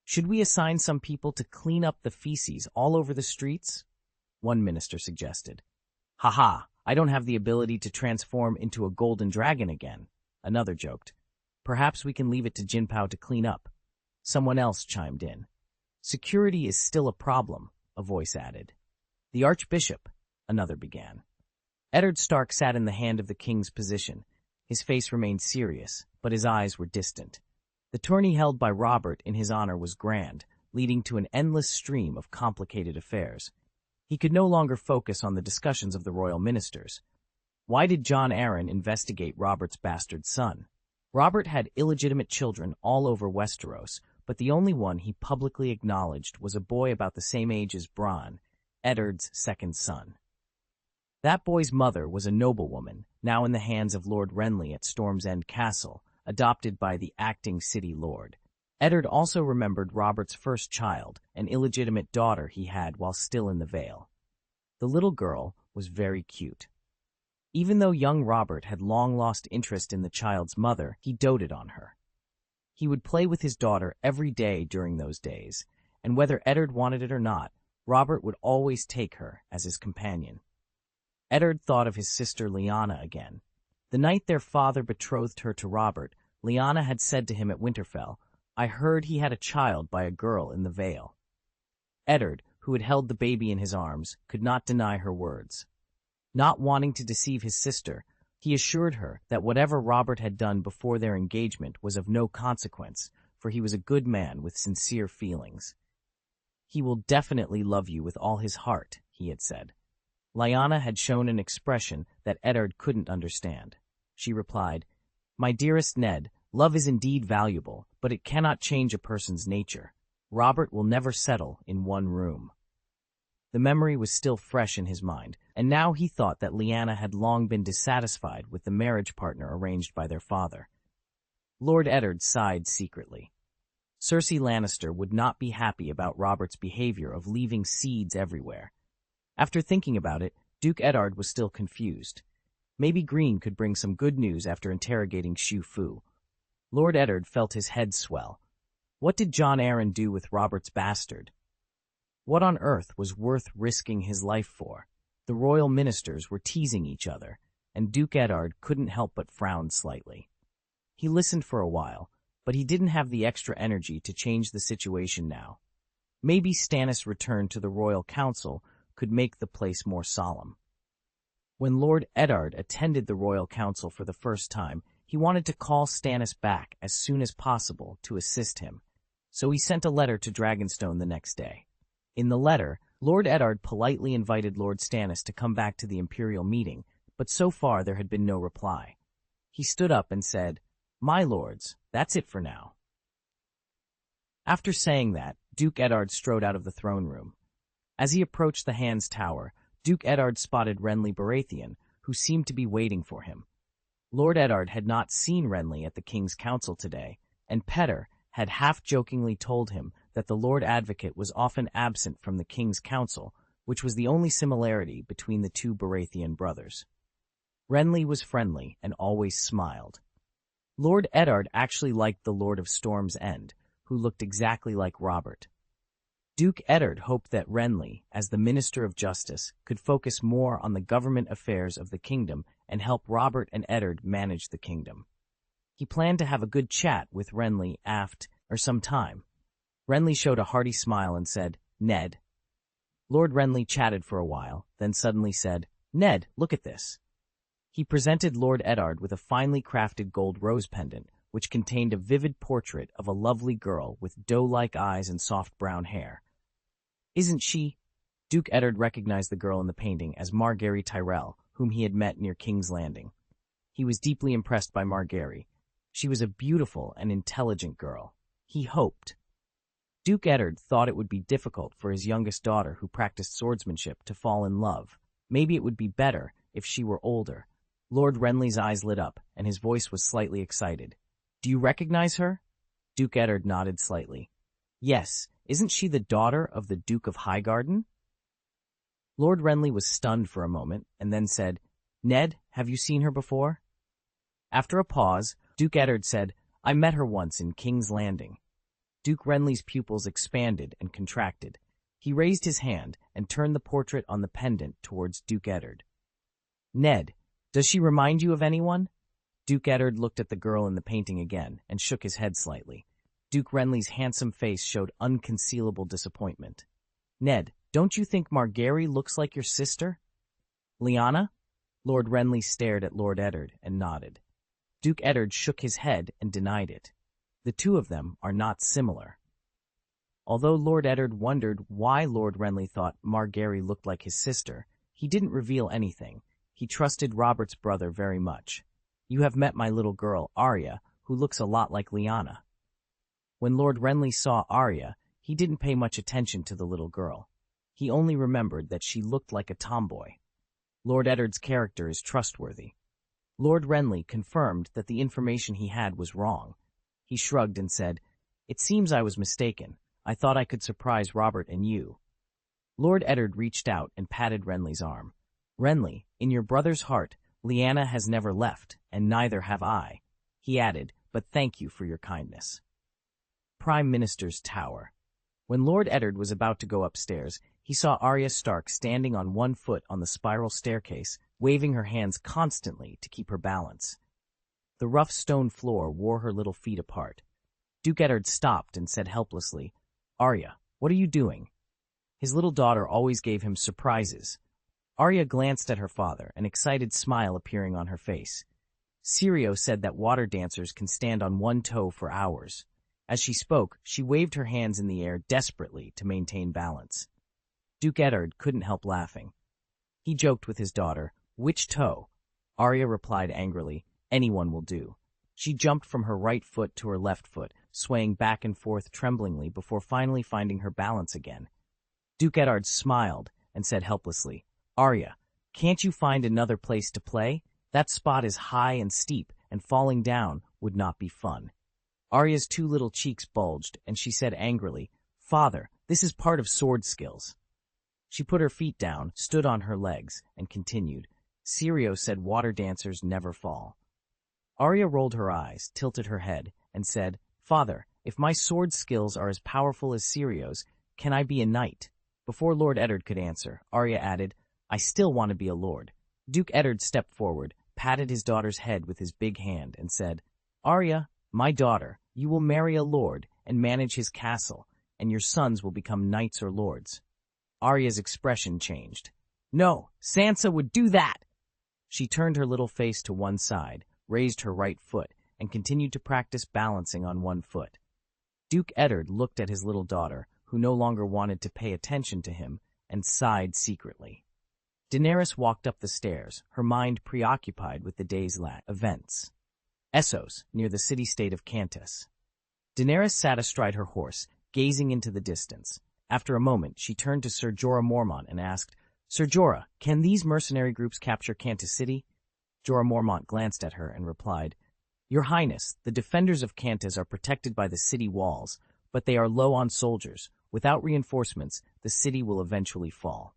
[SPEAKER 1] "Should we assign some people to clean up the feces all over the streets?" one minister suggested. "Ha, I don't have the ability to transform into a golden dragon again," another joked. "Perhaps we can leave it to Jinpao to clean up." Someone else chimed in. "Security is still a problem," a voice added. "The Archbishop," another began. Eddard Stark sat in the hand of the king's position. His face remained serious, but his eyes were distant. The tourney held by Robert in his honor was grand, leading to an endless stream of complicated affairs. He could no longer focus on the discussions of the royal ministers. Why did Jon Arryn investigate Robert's bastard son? Robert had illegitimate children all over Westeros, but the only one he publicly acknowledged was a boy about the same age as Bronn, Eddard's second son. That boy's mother was a noblewoman, now in the hands of Lord Renly at Storm's End Castle, adopted by the acting city lord. Eddard also remembered Robert's first child, an illegitimate daughter he had while still in the Vale. The little girl was very cute. Even though young Robert had long lost interest in the child's mother, he doted on her. He would play with his daughter every day during those days, and whether Eddard wanted it or not, Robert would always take her as his companion. Eddard thought of his sister Lyanna again. The night their father betrothed her to Robert, Lyanna had said to him at Winterfell, "I heard he had a child by a girl in the Vale." Eddard, who had held the baby in his arms, could not deny her words. Not wanting to deceive his sister, he assured her that whatever Robert had done before their engagement was of no consequence, for he was a good man with sincere feelings. "He will definitely love you with all his heart," he had said. Lyanna had shown an expression that Eddard couldn't understand. She replied, My dearest Ned, love is indeed valuable, but it cannot change a person's nature. Robert will never settle in one room. The memory was still fresh in his mind, and now he thought that Lyanna had long been dissatisfied with the marriage partner arranged by their father. Lord Eddard sighed secretly. Cersei Lannister would not be happy about Robert's behavior of leaving seeds everywhere. After thinking about it, Duke Eddard was still confused. Maybe Greene could bring some good news after interrogating Xu Fu. Lord Eddard felt his head swell. What did Jon Arryn do with Robert's bastard? What on earth was worth risking his life for? The royal ministers were teasing each other, and Duke Eddard couldn't help but frown slightly. He listened for a while, but he didn't have the extra energy to change the situation now. Maybe Stannis' return to the royal council could make the place more solemn. When Lord Eddard attended the royal council for the first time, he wanted to call Stannis back as soon as possible to assist him, so he sent a letter to Dragonstone the next day. In the letter, Lord Eddard politely invited Lord Stannis to come back to the imperial meeting, but so far there had been no reply. He stood up and said, "My lords, that's it for now." After saying that, Duke Eddard strode out of the throne room. As he approached the Hand's Tower, Duke Eddard spotted Renly Baratheon, who seemed to be waiting for him. Lord Eddard had not seen Renly at the King's Council today, and Petter had half-jokingly told him that the Lord Advocate was often absent from the King's Council, which was the only similarity between the two Baratheon brothers. Renly was friendly and always smiled. Lord Eddard actually liked the Lord of Storm's End, who looked exactly like Robert. Duke Eddard hoped that Renly, as the Minister of Justice, could focus more on the government affairs of the kingdom and help Robert and Eddard manage the kingdom. He planned to have a good chat with Renly some time. Renly showed a hearty smile and said, "Ned." Lord Renly chatted for a while, then suddenly said, "Ned, look at this." He presented Lord Eddard with a finely crafted gold rose pendant, which contained a vivid portrait of a lovely girl with doe-like eyes and soft brown hair. "Isn't she?" Duke Eddard recognized the girl in the painting as Margaery Tyrell, whom he had met near King's Landing. He was deeply impressed by Margaery. She was a beautiful and intelligent girl. He hoped. Duke Eddard thought it would be difficult for his youngest daughter, who practiced swordsmanship, to fall in love. Maybe it would be better if she were older. Lord Renly's eyes lit up, and his voice was slightly excited. "Do you recognize her?" Duke Eddard nodded slightly. "Yes, isn't she the daughter of the Duke of Highgarden?" Lord Renly was stunned for a moment, and then said, "Ned, have you seen her before?" After a pause, Duke Eddard said, "I met her once in King's Landing." Duke Renly's pupils expanded and contracted. He raised his hand and turned the portrait on the pendant towards Duke Eddard. "Ned, does she remind you of anyone?" Duke Eddard looked at the girl in the painting again and shook his head slightly. Duke Renly's handsome face showed unconcealable disappointment. "Ned, don't you think Margaery looks like your sister?" "Lyanna?" Lord Renly stared at Lord Eddard and nodded. Duke Eddard shook his head and denied it. The two of them are not similar. Although Lord Eddard wondered why Lord Renly thought Margaery looked like his sister, he didn't reveal anything. He trusted Robert's brother very much. "You have met my little girl, Arya, who looks a lot like Lyanna." When Lord Renly saw Arya, he didn't pay much attention to the little girl. He only remembered that she looked like a tomboy. Lord Eddard's character is trustworthy. Lord Renly confirmed that the information he had was wrong. He shrugged and said, "It seems I was mistaken. I thought I could surprise Robert and you." Lord Eddard reached out and patted Renly's arm. "Renly, in your brother's heart, Lyanna has never left, and neither have I." He added, "But thank you for your kindness." Prime Minister's Tower. When Lord Eddard was about to go upstairs, he saw Arya Stark standing on one foot on the spiral staircase, waving her hands constantly to keep her balance. The rough stone floor wore her little feet apart. Duke Eddard stopped and said helplessly, "Arya, what are you doing?" His little daughter always gave him surprises. Arya glanced at her father, an excited smile appearing on her face. Syrio said that water dancers can stand on one toe for hours. As she spoke, she waved her hands in the air desperately to maintain balance. Duke Eddard couldn't help laughing. He joked with his daughter, "Which toe?" Arya replied angrily, "Anyone will do." She jumped from her right foot to her left foot, swaying back and forth tremblingly before finally finding her balance again. Duke Eddard smiled and said helplessly, "Arya, can't you find another place to play? That spot is high and steep, and falling down would not be fun." Arya's two little cheeks bulged, and she said angrily, "Father, this is part of sword skills." She put her feet down, stood on her legs, and continued, "Syrio said water dancers never fall." Arya rolled her eyes, tilted her head, and said, "Father, if my sword skills are as powerful as Syrio's, can I be a knight?" Before Lord Eddard could answer, Arya added, "I still want to be a lord." Duke Eddard stepped forward, patted his daughter's head with his big hand, and said, "Arya, my daughter, you will marry a lord and manage his castle, and your sons will become knights or lords." Arya's expression changed. "No, Sansa would do that!" She turned her little face to one side, raised her right foot, and continued to practice balancing on one foot. Duke Eddard looked at his little daughter, who no longer wanted to pay attention to him, and sighed secretly. Daenerys walked up the stairs, her mind preoccupied with the day's events. Essos, near the city-state of Cantus. Daenerys sat astride her horse, gazing into the distance. After a moment, she turned to Ser Jorah Mormont and asked, "Ser Jorah, can these mercenary groups capture Cantus City?" Jorah Mormont glanced at her and replied, "Your Highness, the defenders of Cantus are protected by the city walls, but they are low on soldiers. Without reinforcements, the city will eventually fall."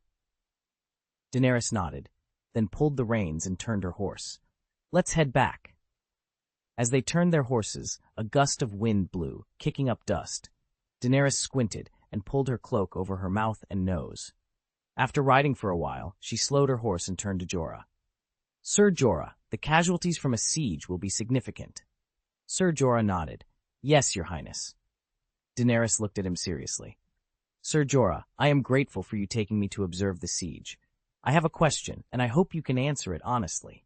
[SPEAKER 1] Daenerys nodded, then pulled the reins and turned her horse. "Let's head back." As they turned their horses, a gust of wind blew, kicking up dust. Daenerys squinted and pulled her cloak over her mouth and nose. After riding for a while, she slowed her horse and turned to Jorah. "Ser Jorah, the casualties from a siege will be significant." Ser Jorah nodded. "Yes, Your Highness." Daenerys looked at him seriously. "Ser Jorah, I am grateful for you taking me to observe the siege. I have a question, and I hope you can answer it honestly."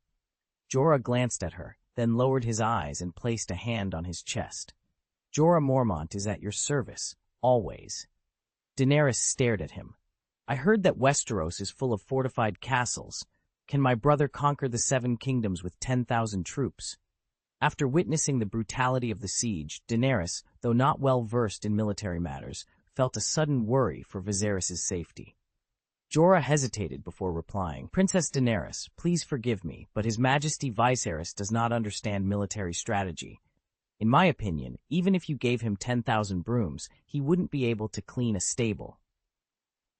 [SPEAKER 1] Jorah glanced at her, then lowered his eyes and placed a hand on his chest. "Jorah Mormont is at your service, always." Daenerys stared at him. "I heard that Westeros is full of fortified castles. Can my brother conquer the 7 kingdoms with 10,000 troops?" After witnessing the brutality of the siege, Daenerys, though not well versed in military matters, felt a sudden worry for Viserys' safety. Jorah hesitated before replying, "Princess Daenerys, please forgive me, but His Majesty Viserys does not understand military strategy. In my opinion, even if you gave him 10,000 brooms, he wouldn't be able to clean a stable."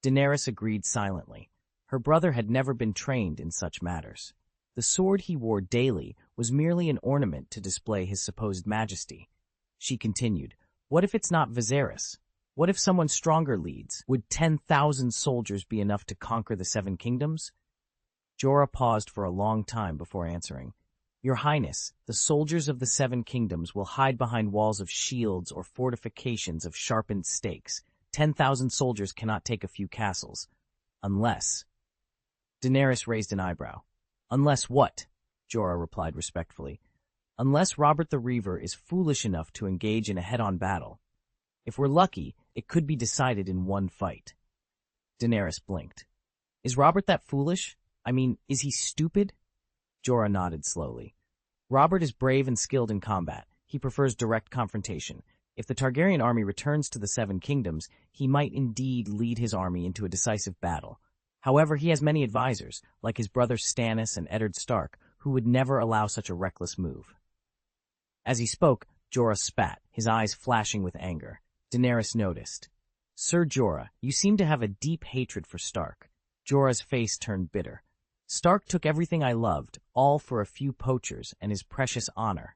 [SPEAKER 1] Daenerys agreed silently. Her brother had never been trained in such matters. The sword he wore daily was merely an ornament to display his supposed majesty. She continued, "What if it's not Viserys? What if someone stronger leads? Would 10,000 soldiers be enough to conquer the 7 kingdoms?" Jorah paused for a long time before answering. "Your Highness, the soldiers of the 7 kingdoms will hide behind walls of shields or fortifications of sharpened stakes. 10,000 soldiers cannot take a few castles. Unless—" Daenerys raised an eyebrow. "Unless what?" Jorah replied respectfully. "Unless Robert the Reaver is foolish enough to engage in a head-on battle. If we're lucky, it could be decided in one fight." Daenerys blinked. "Is Robert that foolish? I mean, is he stupid?" Jorah nodded slowly. "Robert is brave and skilled in combat. He prefers direct confrontation. If the Targaryen army returns to the 7 kingdoms, he might indeed lead his army into a decisive battle. However, he has many advisors, like his brothers Stannis and Eddard Stark, who would never allow such a reckless move." As he spoke, Jorah spat, his eyes flashing with anger. Daenerys noticed. "Ser Jorah, you seem to have a deep hatred for Stark." Jorah's face turned bitter. "Stark took everything I loved, all for a few poachers and his precious honor."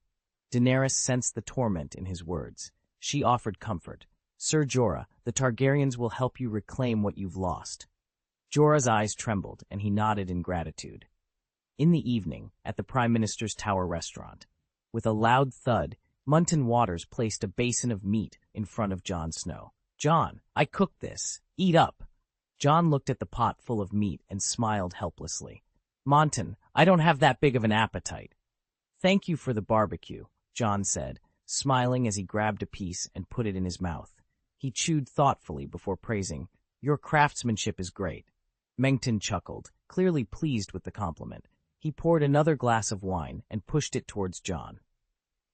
[SPEAKER 1] Daenerys sensed the torment in his words. She offered comfort. "Ser Jorah, the Targaryens will help you reclaim what you've lost." Jorah's eyes trembled, and he nodded in gratitude. In the evening, at the Prime Minister's Tower restaurant, with a loud thud, Munton Waters placed a basin of meat in front of Jon Snow. "Jon, I cooked this. Eat up." Jon looked at the pot full of meat and smiled helplessly. "Monton, I don't have that big of an appetite." "Thank you for the barbecue," Jon said, smiling as he grabbed a piece and put it in his mouth. He chewed thoughtfully before praising, "Your craftsmanship is great." Mengton chuckled, clearly pleased with the compliment. He poured another glass of wine and pushed it towards Jon.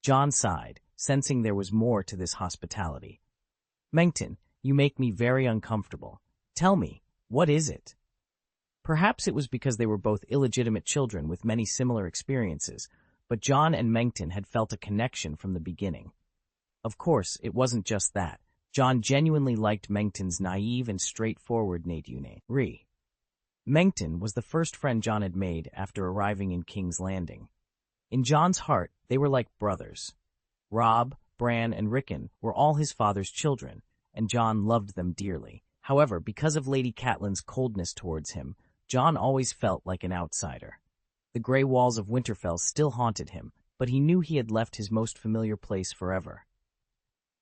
[SPEAKER 1] John sighed, sensing there was more to this hospitality. "Mengton, you make me very uncomfortable. Tell me, what is it?" Perhaps it was because they were both illegitimate children with many similar experiences, but John and Mengton had felt a connection from the beginning. Of course, it wasn't just that. John genuinely liked Mengton's naive and straightforward nature. Mengton was the first friend John had made after arriving in King's Landing. In John's heart, they were like brothers. Robb, Bran, and Rickon were all his father's children, and John loved them dearly. However, because of Lady Catelyn's coldness towards him, John always felt like an outsider. The gray walls of Winterfell still haunted him, but he knew he had left his most familiar place forever.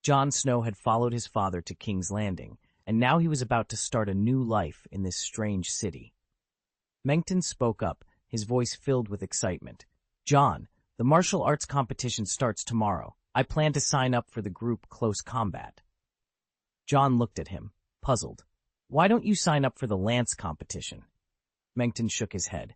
[SPEAKER 1] Jon Snow had followed his father to King's Landing, and now he was about to start a new life in this strange city. Mengton spoke up, his voice filled with excitement. "John, the martial arts competition starts tomorrow. I plan to sign up for the group Close Combat." John looked at him, puzzled. "Why don't you sign up for the lance competition?" Mengton shook his head.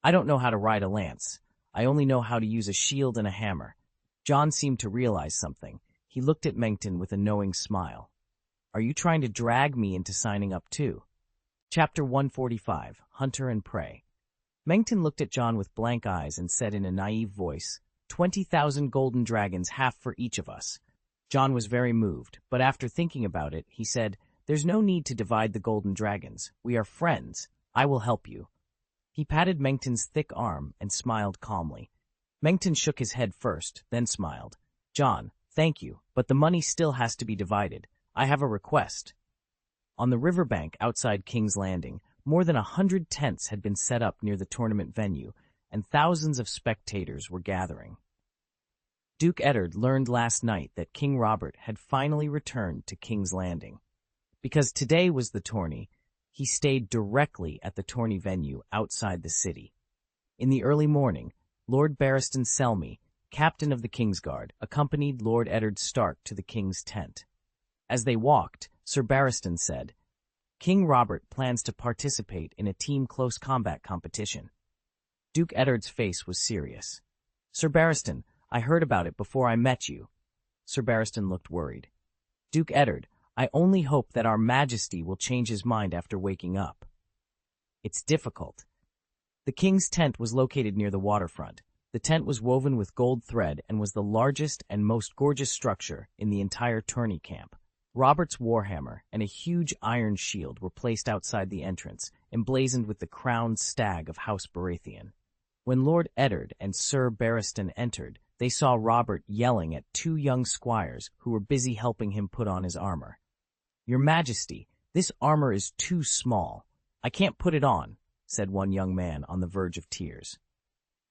[SPEAKER 1] "I don't know how to ride a lance. I only know how to use a shield and a hammer." John seemed to realize something. He looked at Mengton with a knowing smile. "Are you trying to drag me into signing up too?" Chapter 145, Hunter and Prey. Mengton looked at John with blank eyes and said in a naive voice, 20,000 golden dragons, half for each of us." John was very moved, but after thinking about it, he said, "There's no need to divide the golden dragons. We are friends. I will help you." He patted Mengton's thick arm and smiled calmly. Mengton shook his head first, then smiled. "John, thank you, but the money still has to be divided. I have a request." On the riverbank outside King's Landing, more than 100 tents had been set up near the tournament venue, and thousands of spectators were gathering. Duke Eddard learned last night that King Robert had finally returned to King's Landing. Because today was the tourney, he stayed directly at the tourney venue outside the city. In the early morning, Lord Barristan Selmy, captain of the Kingsguard, accompanied Lord Eddard Stark to the king's tent. As they walked, Sir Barristan said, "King Robert plans to participate in a team close combat competition." Duke Eddard's face was serious. "Sir Barristan, I heard about it before I met you." Sir Barristan looked worried. "Duke Eddard, I only hope that our Majesty will change his mind after waking up." "It's difficult." The king's tent was located near the waterfront. The tent was woven with gold thread and was the largest and most gorgeous structure in the entire tourney camp. Robert's warhammer and a huge iron shield were placed outside the entrance, emblazoned with the crowned stag of House Baratheon. When Lord Eddard and Sir Barristan entered, they saw Robert yelling at two young squires who were busy helping him put on his armor. "Your Majesty, this armor is too small. I can't put it on," said one young man on the verge of tears.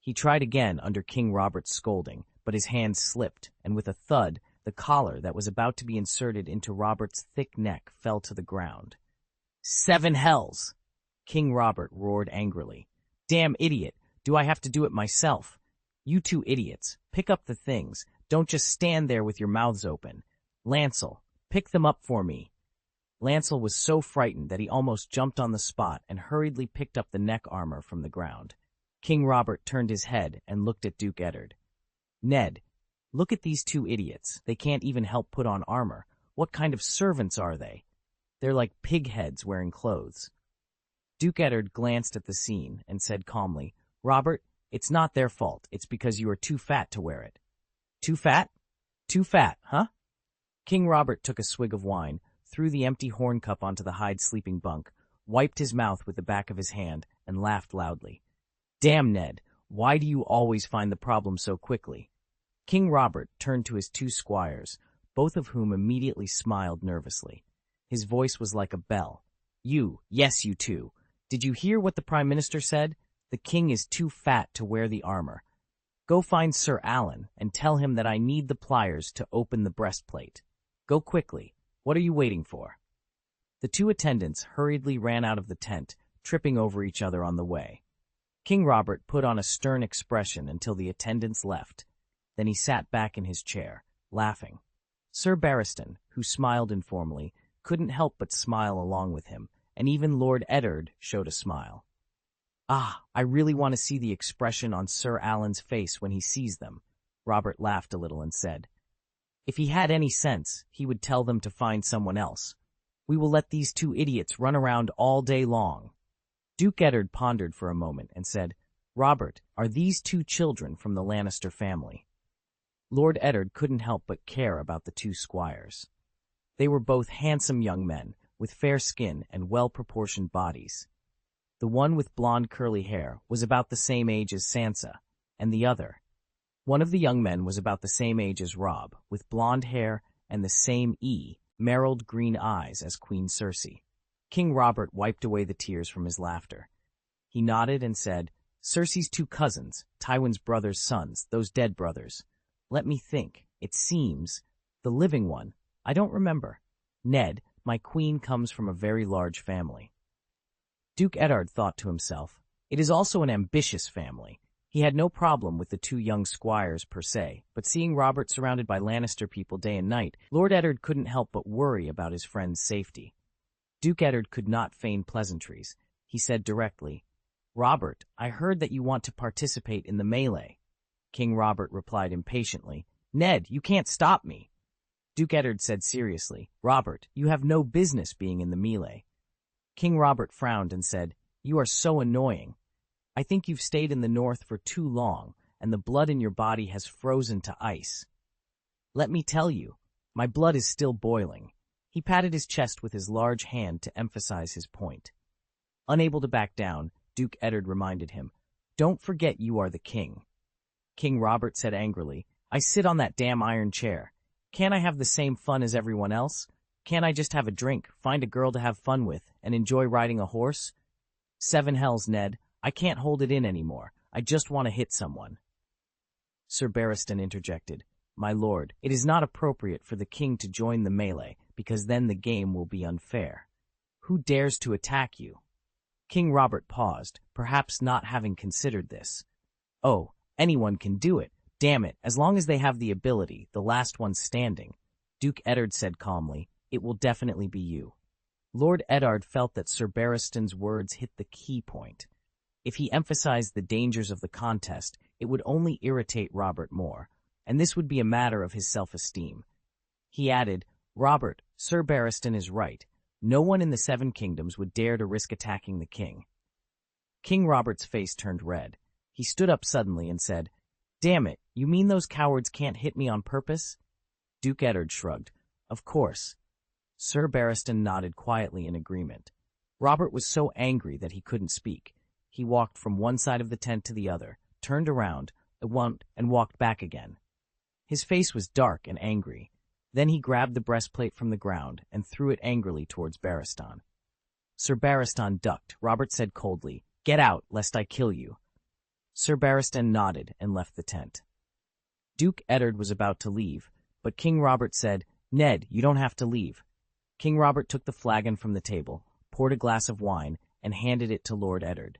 [SPEAKER 1] He tried again under King Robert's scolding, but his hand slipped, and with a thud, the collar that was about to be inserted into Robert's thick neck fell to the ground. "Seven hells!" King Robert roared angrily. "Damn idiot! Do I have to do it myself? You two idiots, pick up the things. Don't just stand there with your mouths open. Lancel, pick them up for me." Lancel was so frightened that he almost jumped on the spot and hurriedly picked up the neck armor from the ground. King Robert turned his head and looked at Duke Eddard. "Ned, look at these two idiots. They can't even help put on armor. What kind of servants are they? They're like pig heads wearing clothes." Duke Eddard glanced at the scene and said calmly, "Robert, it's not their fault. It's because you are too fat to wear it." "Too fat? Too fat, huh?" King Robert took a swig of wine, threw the empty horn cup onto the hide sleeping bunk, wiped his mouth with the back of his hand, and laughed loudly. "Damn, Ned, why do you always find the problem so quickly?" King Robert turned to his two squires, both of whom immediately smiled nervously. His voice was like a bell. Yes, you two. Did you hear what the Prime Minister said? The king is too fat to wear the armor. Go find Sir Alan and tell him that I need the pliers to open the breastplate. Go quickly. What are you waiting for?" The two attendants hurriedly ran out of the tent, tripping over each other on the way. King Robert put on a stern expression until the attendants left. Then he sat back in his chair, laughing. Sir Barristan, who smiled informally, couldn't help but smile along with him, and even Lord Eddard showed a smile. "Ah, I really want to see the expression on Sir Alan's face when he sees them," Robert laughed a little and said, "If he had any sense, he would tell them to find someone else. We will let these two idiots run around all day long." Duke Eddard pondered for a moment and said, "Robert, are these two children from the Lannister family?" Lord Eddard couldn't help but care about the two squires. They were both handsome young men, with fair skin and well-proportioned bodies. The one with blonde curly hair was about the same age as Sansa, and the other. One of the young men was about the same age as Robb, with blonde hair and the same emerald green eyes as Queen Cersei. King Robert wiped away the tears from his laughter. He nodded and said, "Cersei's two cousins, Tywin's brother's sons, those dead brothers. Let me think. It seems. The living one. I don't remember. Ned, my queen comes from a very large family." Duke Eddard thought to himself, "It is also an ambitious family." He had no problem with the two young squires per se, but seeing Robert surrounded by Lannister people day and night, Lord Eddard couldn't help but worry about his friend's safety. Duke Eddard could not feign pleasantries. He said directly, "Robert, I heard that you want to participate in the melee." King Robert replied impatiently, "Ned, you can't stop me." Duke Eddard said seriously, "Robert, you have no business being in the melee." King Robert frowned and said, "You are so annoying. I think you've stayed in the north for too long, and the blood in your body has frozen to ice." "Let me tell you, my blood is still boiling." He patted his chest with his large hand to emphasize his point. Unable to back down, Duke Eddard reminded him, "Don't forget you are the king." King Robert said angrily, "I sit on that damn iron chair. Can't I have the same fun as everyone else? Can't I just have a drink, find a girl to have fun with, and enjoy riding a horse? Seven hells, Ned. I can't hold it in anymore. I just want to hit someone." Sir Barristan interjected, "My lord, it is not appropriate for the king to join the melee, because then the game will be unfair. Who dares to attack you?" King Robert paused, perhaps not having considered this. "Oh, anyone can do it. Damn it, as long as they have the ability, the last one standing." Duke Eddard said calmly, "It will definitely be you." Lord Eddard felt that Sir Barristan's words hit the key point. If he emphasized the dangers of the contest, it would only irritate Robert more, and this would be a matter of his self-esteem. He added, "Robert, Sir Barristan is right. No one in the Seven Kingdoms would dare to risk attacking the king." King Robert's face turned red. He stood up suddenly and said, "Damn it, you mean those cowards can't hit me on purpose?" Duke Eddard shrugged. "Of course." Sir Barristan nodded quietly in agreement. Robert was so angry that he couldn't speak. He walked from one side of the tent to the other, turned around, and walked back again. His face was dark and angry. Then he grabbed the breastplate from the ground and threw it angrily towards Barristan. Sir Barristan ducked. Robert said coldly, "Get out, lest I kill you." Sir Barristan nodded and left the tent. Duke Eddard was about to leave, but King Robert said, "Ned, you don't have to leave." King Robert took the flagon from the table, poured a glass of wine, and handed it to Lord Eddard.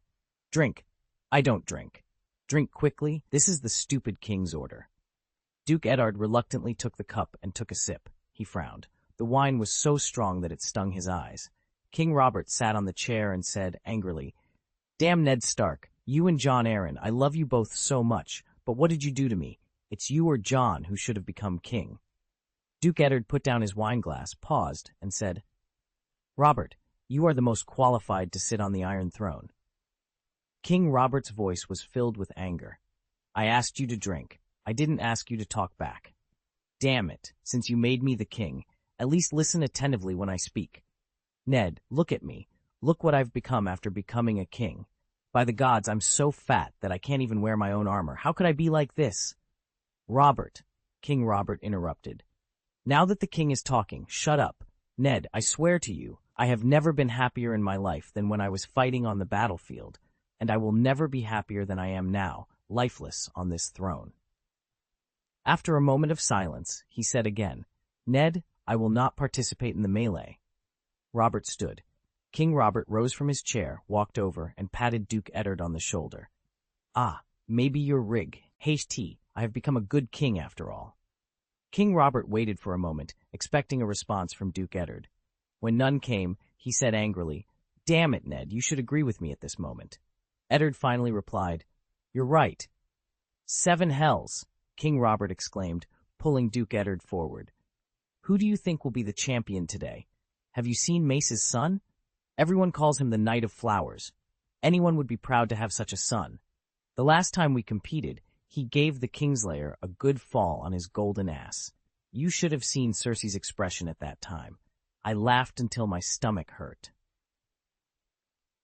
[SPEAKER 1] "Drink." "I don't drink." "Drink quickly. This is the stupid king's order." Duke Eddard reluctantly took the cup and took a sip. He frowned. The wine was so strong that it stung his eyes. King Robert sat on the chair and said angrily, "Damn Ned Stark, you and Jon Arryn, I love you both so much, but what did you do to me? It's you or Jon who should have become king." Duke Eddard put down his wineglass, paused, and said, "Robert, you are the most qualified to sit on the Iron Throne." King Robert's voice was filled with anger. "I asked you to drink. I didn't ask you to talk back. Damn it, since you made me the king, at least listen attentively when I speak. Ned, look at me. Look what I've become after becoming a king. By the gods, I'm so fat that I can't even wear my own armor. How could I be like this?" "Robert," King Robert interrupted. "Now that the king is talking, shut up. Ned, I swear to you, I have never been happier in my life than when I was fighting on the battlefield, and I will never be happier than I am now, lifeless on this throne." After a moment of silence, he said again, "Ned, I will not participate in the melee." Robert stood. King Robert rose from his chair, walked over, and patted Duke Eddard on the shoulder. "Ah, maybe you're rig. Hasty, I have become a good king after all." King Robert waited for a moment, expecting a response from Duke Eddard. When none came, he said angrily, "Damn it, Ned, you should agree with me at this moment." Eddard finally replied, "You're right." "Seven hells." King Robert exclaimed, pulling Duke Eddard forward. "Who do you think will be the champion today? Have you seen Mace's son? Everyone calls him the Knight of Flowers. Anyone would be proud to have such a son. The last time we competed, he gave the Kingslayer a good fall on his golden ass. You should have seen Cersei's expression at that time. I laughed until my stomach hurt."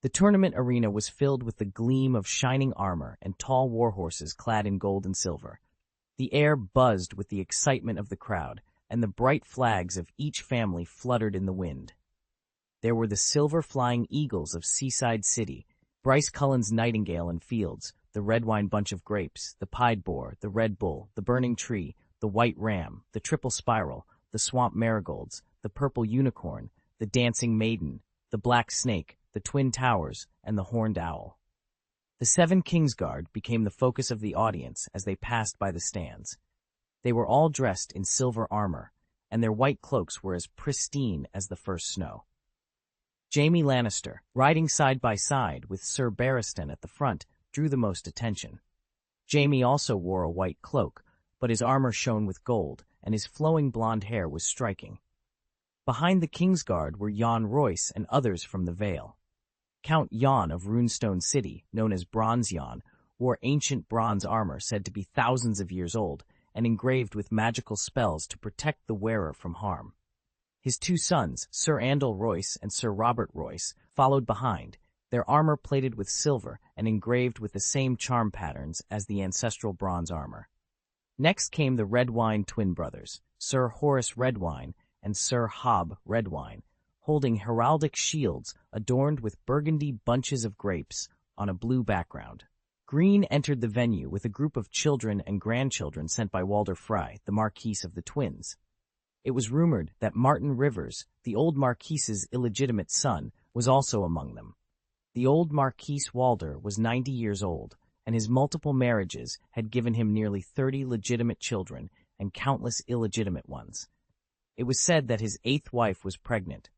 [SPEAKER 1] The tournament arena was filled with the gleam of shining armor and tall warhorses clad in gold and silver. The air buzzed with the excitement of the crowd, and the bright flags of each family fluttered in the wind. There were the silver flying eagles of Seaside City, Bryce Cullen's nightingale and fields, the red wine bunch of grapes, the pied boar, the red bull, the burning tree, the white ram, the triple spiral, the swamp marigolds, the purple unicorn, the dancing maiden, the black snake, the twin towers, and the horned owl. The 7 Kingsguard became the focus of the audience as they passed by the stands. They were all dressed in silver armor, and their white cloaks were as pristine as the first snow. Jaime Lannister, riding side by side with Sir Barristan at the front, drew the most attention. Jaime also wore a white cloak, but his armor shone with gold, and his flowing blonde hair was striking. Behind the Kingsguard were Jon Royce and others from the Vale. Count Jon of Runestone City, known as Bronze Jon, wore ancient bronze armor said to be thousands of years old and engraved with magical spells to protect the wearer from harm. His 2 sons, Sir Andal Royce and Sir Robert Royce, followed behind, their armor plated with silver and engraved with the same charm patterns as the ancestral bronze armor. Next came the Redwyne twin brothers, Sir Horace Redwyne and Sir Hob Redwyne, holding heraldic shields adorned with burgundy bunches of grapes on a blue background. Greene entered the venue with a group of children and grandchildren sent by Walder Frey, the Marquis of the Twins. It was rumored that Martin Rivers, the old Marquis's illegitimate son, was also among them. The old Marquis Walder was 90 years old, and his multiple marriages had given him nearly 30 legitimate children and countless illegitimate ones. It was said that his 8th wife was pregnant.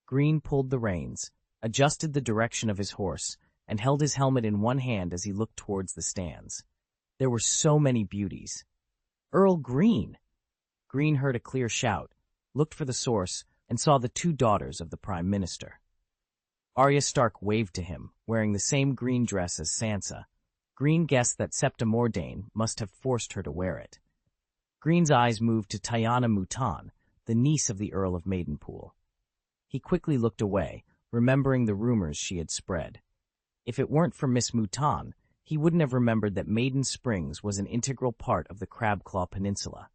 [SPEAKER 1] Greene pulled the reins, adjusted the direction of his horse, and held his helmet in one hand as he looked towards the stands. There were so many beauties. "Earl Greene!" Greene heard a clear shout, looked for the source, and saw the 2 daughters of the Prime Minister. Arya Stark waved to him, wearing the same green dress as Sansa. Greene guessed that Septa Mordane must have forced her to wear it. Greene's eyes moved to Tyanna Mouton, the niece of the Earl of Maidenpool. He quickly looked away, remembering the rumors she had spread. If it weren't for Miss Mouton, he wouldn't have remembered that Maiden Springs was an integral part of the Crabclaw Peninsula.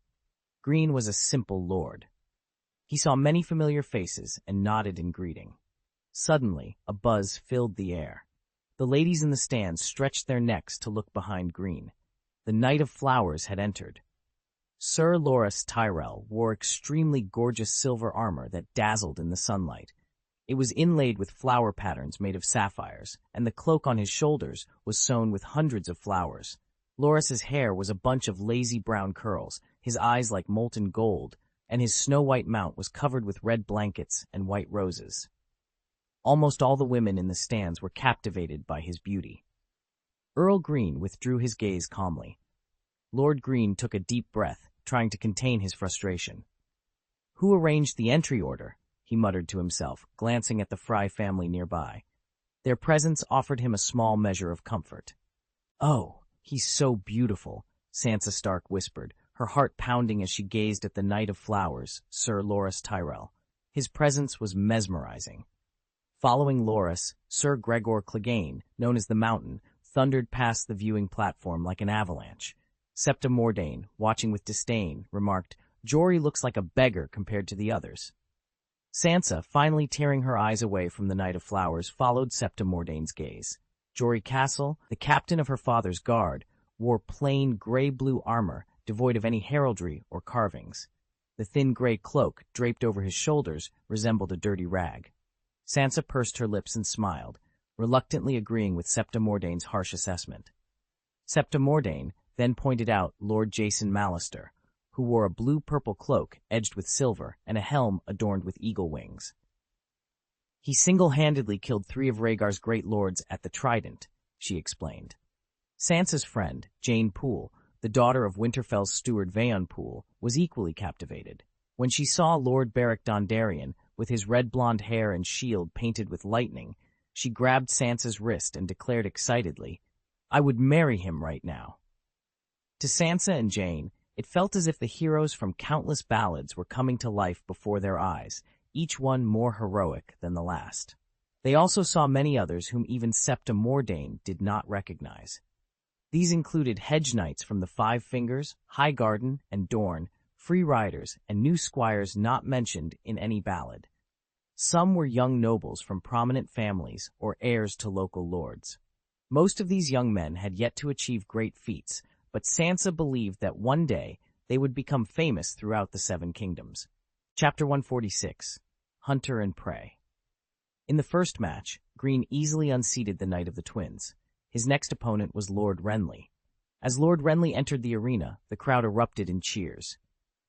[SPEAKER 1] Greene was a simple lord. He saw many familiar faces and nodded in greeting. Suddenly, a buzz filled the air. The ladies in the stands stretched their necks to look behind Greene. The Knight of Flowers had entered. Sir Loras Tyrell wore extremely gorgeous silver armor that dazzled in the sunlight. It was inlaid with flower patterns made of sapphires, and the cloak on his shoulders was sewn with hundreds of flowers. Loras's hair was a bunch of lazy brown curls, his eyes like molten gold, and his snow-white mount was covered with red blankets and white roses. Almost all the women in the stands were captivated by his beauty. Earl Greene withdrew his gaze calmly. Lord Greene took a deep breath, trying to contain his frustration. "Who arranged the entry order?" he muttered to himself, glancing at the Frey family nearby. Their presence offered him a small measure of comfort. "Oh, he's so beautiful," Sansa Stark whispered, her heart pounding as she gazed at the Knight of Flowers, Sir Loras Tyrell. His presence was mesmerizing. Following Loras, Sir Gregor Clegane, known as the Mountain, thundered past the viewing platform like an avalanche. Septa Mordane, watching with disdain, remarked, "Jory looks like a beggar compared to the others." Sansa, finally tearing her eyes away from the Knight of Flowers, followed Septa Mordane's gaze. Jory Castle, the captain of her father's guard, wore plain gray-blue armor, devoid of any heraldry or carvings. The thin gray cloak, draped over his shoulders, resembled a dirty rag. Sansa pursed her lips and smiled, reluctantly agreeing with Septa Mordane's harsh assessment. Septa Mordane then pointed out Lord Jason Mallister, who wore a blue-purple cloak edged with silver and a helm adorned with eagle wings. "He single-handedly killed 3 of Rhaegar's great lords at the Trident," she explained. Sansa's friend, Jane Poole, the daughter of Winterfell's steward Vaonpool, was equally captivated. When she saw Lord Beric Dondarrion, with his red-blonde hair and shield painted with lightning, she grabbed Sansa's wrist and declared excitedly, "I would marry him right now." To Sansa and Jane, it felt as if the heroes from countless ballads were coming to life before their eyes, each one more heroic than the last. They also saw many others whom even Septa Mordane did not recognize. These included hedge knights from the Five Fingers, Highgarden, and Dorne, free riders, and new squires not mentioned in any ballad. Some were young nobles from prominent families or heirs to local lords. Most of these young men had yet to achieve great feats, but Sansa believed that one day they would become famous throughout the Seven Kingdoms. Chapter 146, Hunter and Prey. In the first match, Greene easily unseated the Knight of the Twins. His next opponent was Lord Renly. As Lord Renly entered the arena, the crowd erupted in cheers.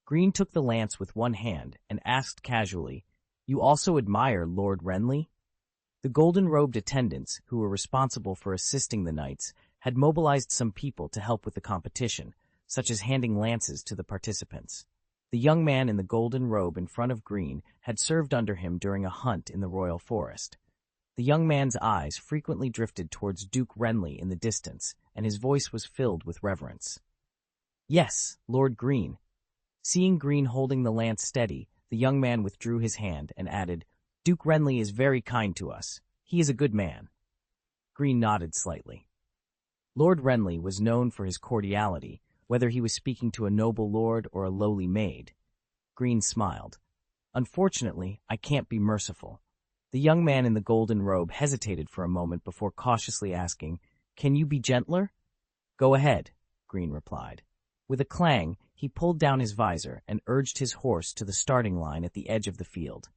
[SPEAKER 1] Greene took the lance with one hand and asked casually, "You also admire Lord Renly?" The golden-robed attendants, who were responsible for assisting the knights, had mobilized some people to help with the competition, such as handing lances to the participants. The young man in the golden robe in front of Greene had served under him during a hunt in the royal forest. The young man's eyes frequently drifted towards Duke Renly in the distance, and his voice was filled with reverence. "Yes, Lord Greene." Seeing Greene holding the lance steady, the young man withdrew his hand and added, "Duke Renly is very kind to us. He is a good man." Greene nodded slightly. Lord Renly was known for his cordiality, whether he was speaking to a noble lord or a lowly maid. Greene smiled. "Unfortunately, I can't be merciful." The young man in the golden robe hesitated for a moment before cautiously asking, "Can you be gentler?" "Go ahead," Greene replied. With a clang, he pulled down his visor and urged his horse to the starting line at the edge of the field.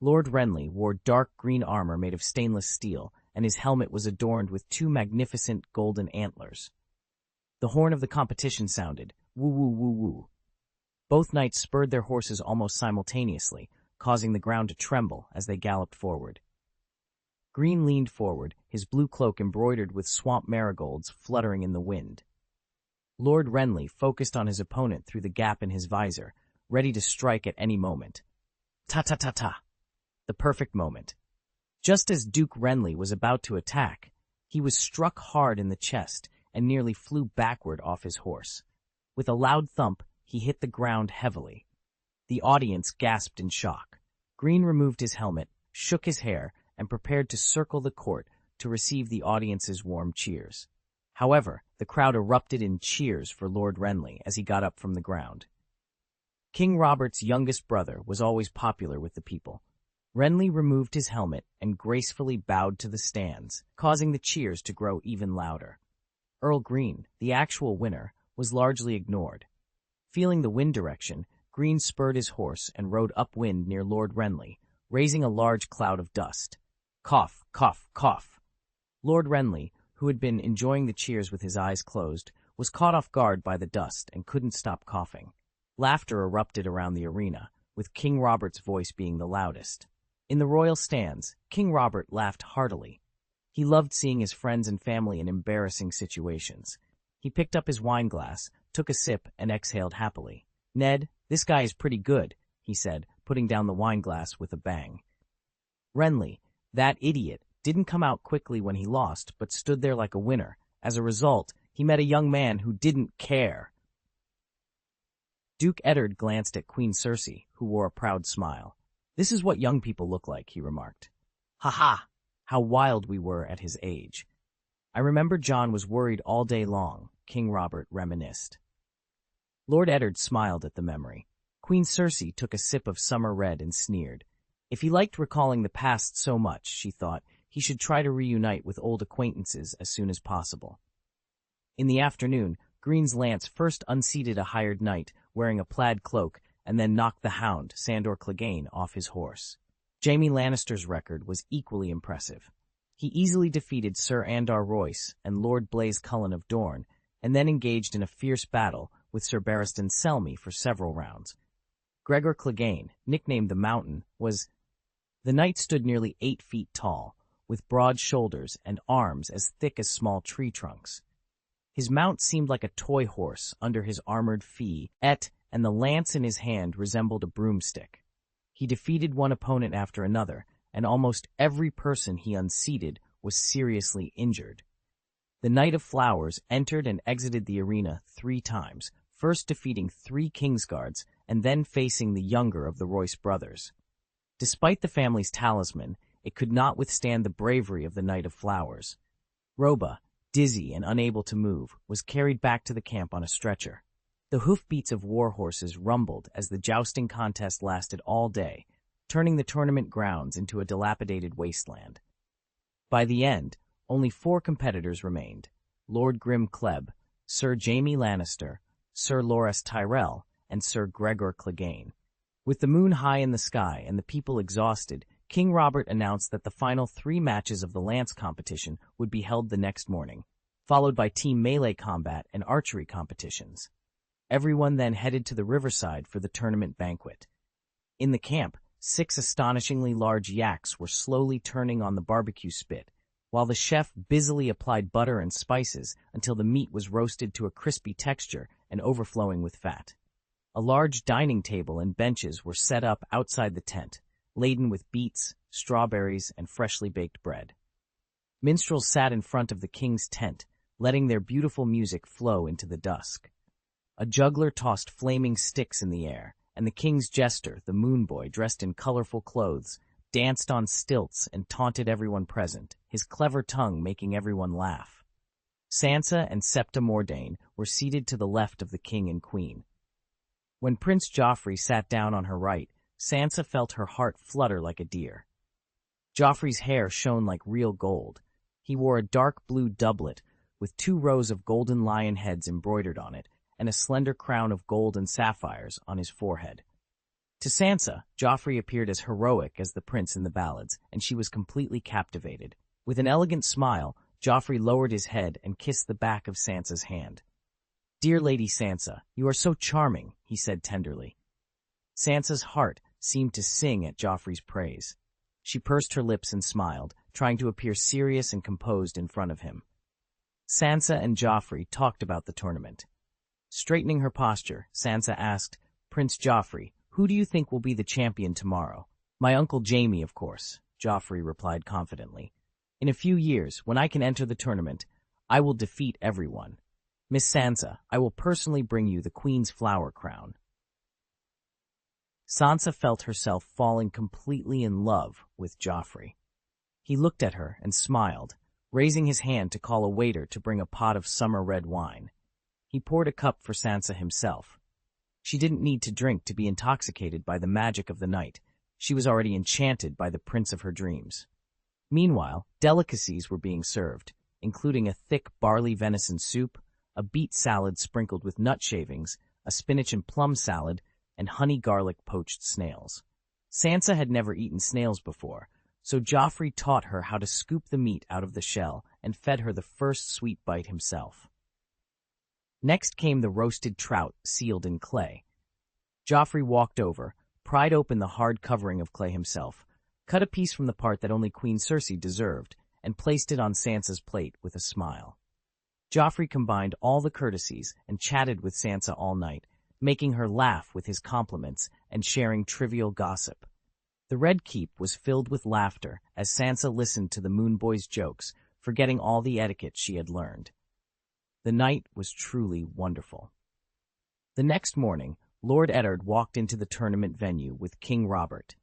[SPEAKER 1] Lord Renly wore dark green armor made of stainless steel, and his helmet was adorned with two magnificent golden antlers. The horn of the competition sounded, woo-woo-woo-woo. Both knights spurred their horses almost simultaneously, causing the ground to tremble as they galloped forward. Greene leaned forward, his blue cloak embroidered with swamp marigolds fluttering in the wind. Lord Renly focused on his opponent through the gap in his visor, ready to strike at any moment. Ta-ta-ta-ta! The perfect moment. Just as Duke Renly was about to attack, he was struck hard in the chest and nearly flew backward off his horse. With a loud thump, he hit the ground heavily. The audience gasped in shock. Greene removed his helmet, shook his hair, and prepared to circle the court to receive the audience's warm cheers. However, the crowd erupted in cheers for Lord Renly as he got up from the ground. King Robert's youngest brother was always popular with the people. Renly removed his helmet and gracefully bowed to the stands, causing the cheers to grow even louder. Earl Greene, the actual winner, was largely ignored. Feeling the wind direction, Greene spurred his horse and rode upwind near Lord Renly, raising a large cloud of dust. Cough, cough, cough. Lord Renly, who had been enjoying the cheers with his eyes closed, was caught off guard by the dust and couldn't stop coughing. Laughter erupted around the arena, with King Robert's voice being the loudest. In the royal stands, King Robert laughed heartily. He loved seeing his friends and family in embarrassing situations. He picked up his wine glass, took a sip, and exhaled happily. "Ned, this guy is pretty good," he said, putting down the wine glass with a bang. Renly, that idiot, didn't come out quickly when he lost, but stood there like a winner. As a result, he met a young man who didn't care. Duke Eddard glanced at Queen Cersei, who wore a proud smile. "This is what young people look like," he remarked. "Ha-ha! How wild we were at his age." "I remember John was worried all day long," King Robert reminisced. Lord Eddard smiled at the memory. Queen Cersei took a sip of summer red and sneered. If he liked recalling the past so much, she thought, he should try to reunite with old acquaintances as soon as possible. In the afternoon, Greene's lance first unseated a hired knight wearing a plaid cloak and then knocked the hound, Sandor Clegane, off his horse. Jaime Lannister's record was equally impressive. He easily defeated Sir Andar Royce and Lord Blaise Cullen of Dorne, and then engaged in a fierce battle with Sir Barristan Selmy for several rounds. Gregor Clegane, nicknamed the Mountain, the knight stood nearly 8 feet tall, with broad shoulders and arms as thick as small tree trunks. His mount seemed like a toy horse under his armored fee-et, and the lance in his hand resembled a broomstick. He defeated one opponent after another, and almost every person he unseated was seriously injured. The Knight of Flowers entered and exited the arena 3 times, first defeating 3 Kingsguards and then facing the younger of the Royce brothers. Despite the family's talisman, it could not withstand the bravery of the Knight of Flowers. Roba, dizzy and unable to move, was carried back to the camp on a stretcher. The hoofbeats of war horses rumbled as the jousting contest lasted all day, turning the tournament grounds into a dilapidated wasteland. By the end, only 4 competitors remained: Lord Greene Kleb, Sir Jaime Lannister, Sir Loras Tyrell, and Sir Gregor Clegane. With the moon high in the sky and the people exhausted, King Robert announced that the final 3 matches of the lance competition would be held the next morning, followed by team melee combat and archery competitions. Everyone then headed to the riverside for the tournament banquet. In the camp, 6 astonishingly large yaks were slowly turning on the barbecue spit, while the chef busily applied butter and spices until the meat was roasted to a crispy texture and overflowing with fat. A large dining table and benches were set up outside the tent, laden with beets, strawberries, and freshly baked bread. Minstrels sat in front of the king's tent, letting their beautiful music flow into the dusk. A juggler tossed flaming sticks in the air, and the king's jester, the Moon Boy, dressed in colorful clothes, danced on stilts and taunted everyone present, his clever tongue making everyone laugh. Sansa and Septa Mordane were seated to the left of the king and queen. When Prince Joffrey sat down on her right, Sansa felt her heart flutter like a deer. Joffrey's hair shone like real gold. He wore a dark blue doublet with 2 rows of golden lion heads embroidered on it, and a slender crown of gold and sapphires on his forehead. To Sansa, Joffrey appeared as heroic as the prince in the ballads, and she was completely captivated. With an elegant smile, Joffrey lowered his head and kissed the back of Sansa's hand. "Dear Lady Sansa, you are so charming," he said tenderly. Sansa's heart seemed to sing at Joffrey's praise. She pursed her lips and smiled, trying to appear serious and composed in front of him. Sansa and Joffrey talked about the tournament. Straightening her posture, Sansa asked, "Prince Joffrey, who do you think will be the champion tomorrow?" "My Uncle Jaime, of course," Joffrey replied confidently. "In a few years, when I can enter the tournament, I will defeat everyone. Miss Sansa, I will personally bring you the Queen's flower crown." Sansa felt herself falling completely in love with Joffrey. He looked at her and smiled, raising his hand to call a waiter to bring a pot of summer red wine. He poured a cup for Sansa himself. She didn't need to drink to be intoxicated by the magic of the night. She was already enchanted by the prince of her dreams. Meanwhile, delicacies were being served, including a thick barley venison soup, a beet salad sprinkled with nut shavings, a spinach and plum salad, and honey garlic poached snails. Sansa had never eaten snails before, so Joffrey taught her how to scoop the meat out of the shell and fed her the first sweet bite himself. Next came the roasted trout sealed in clay. Joffrey walked over, pried open the hard covering of clay himself, cut a piece from the part that only Queen Cersei deserved, and placed it on Sansa's plate with a smile. Joffrey combined all the courtesies and chatted with Sansa all night, making her laugh with his compliments and sharing trivial gossip. The Red Keep was filled with laughter as Sansa listened to the Moon Boy's jokes, forgetting all the etiquette she had learned. The night was truly wonderful. The next morning, Lord Eddard walked into the tournament venue with King Robert.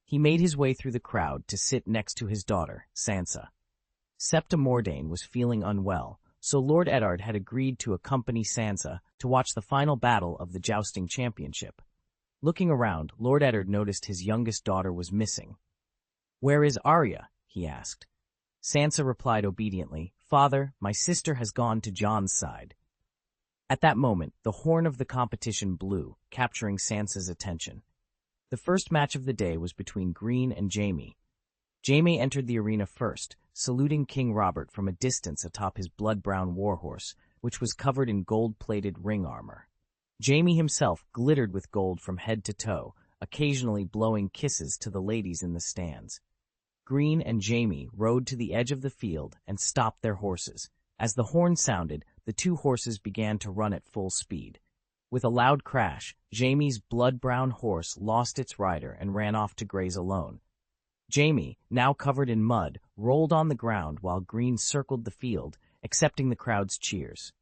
[SPEAKER 1] He made his way through the crowd to sit next to his daughter, Sansa. Septa Mordane was feeling unwell, so Lord Eddard had agreed to accompany Sansa to watch the final battle of the jousting championship. Looking around, Lord Eddard noticed his youngest daughter was missing. "Where is Arya?" he asked. Sansa replied obediently, "Father, my sister has gone to Jon's side." At that moment, the horn of the competition blew, capturing Sansa's attention. The first match of the day was between Greene and Jaime. Jaime entered the arena first, saluting King Robert from a distance atop his blood-brown warhorse, which was covered in gold-plated ring armor. Jaime himself glittered with gold from head to toe, occasionally blowing kisses to the ladies in the stands. Greene and Jaime rode to the edge of the field and stopped their horses. As the horn sounded, the two horses began to run at full speed. With a loud crash, Jaime's blood-brown horse lost its rider and ran off to graze alone. Jaime, now covered in mud, rolled on the ground while Greene circled the field, accepting the crowd's cheers.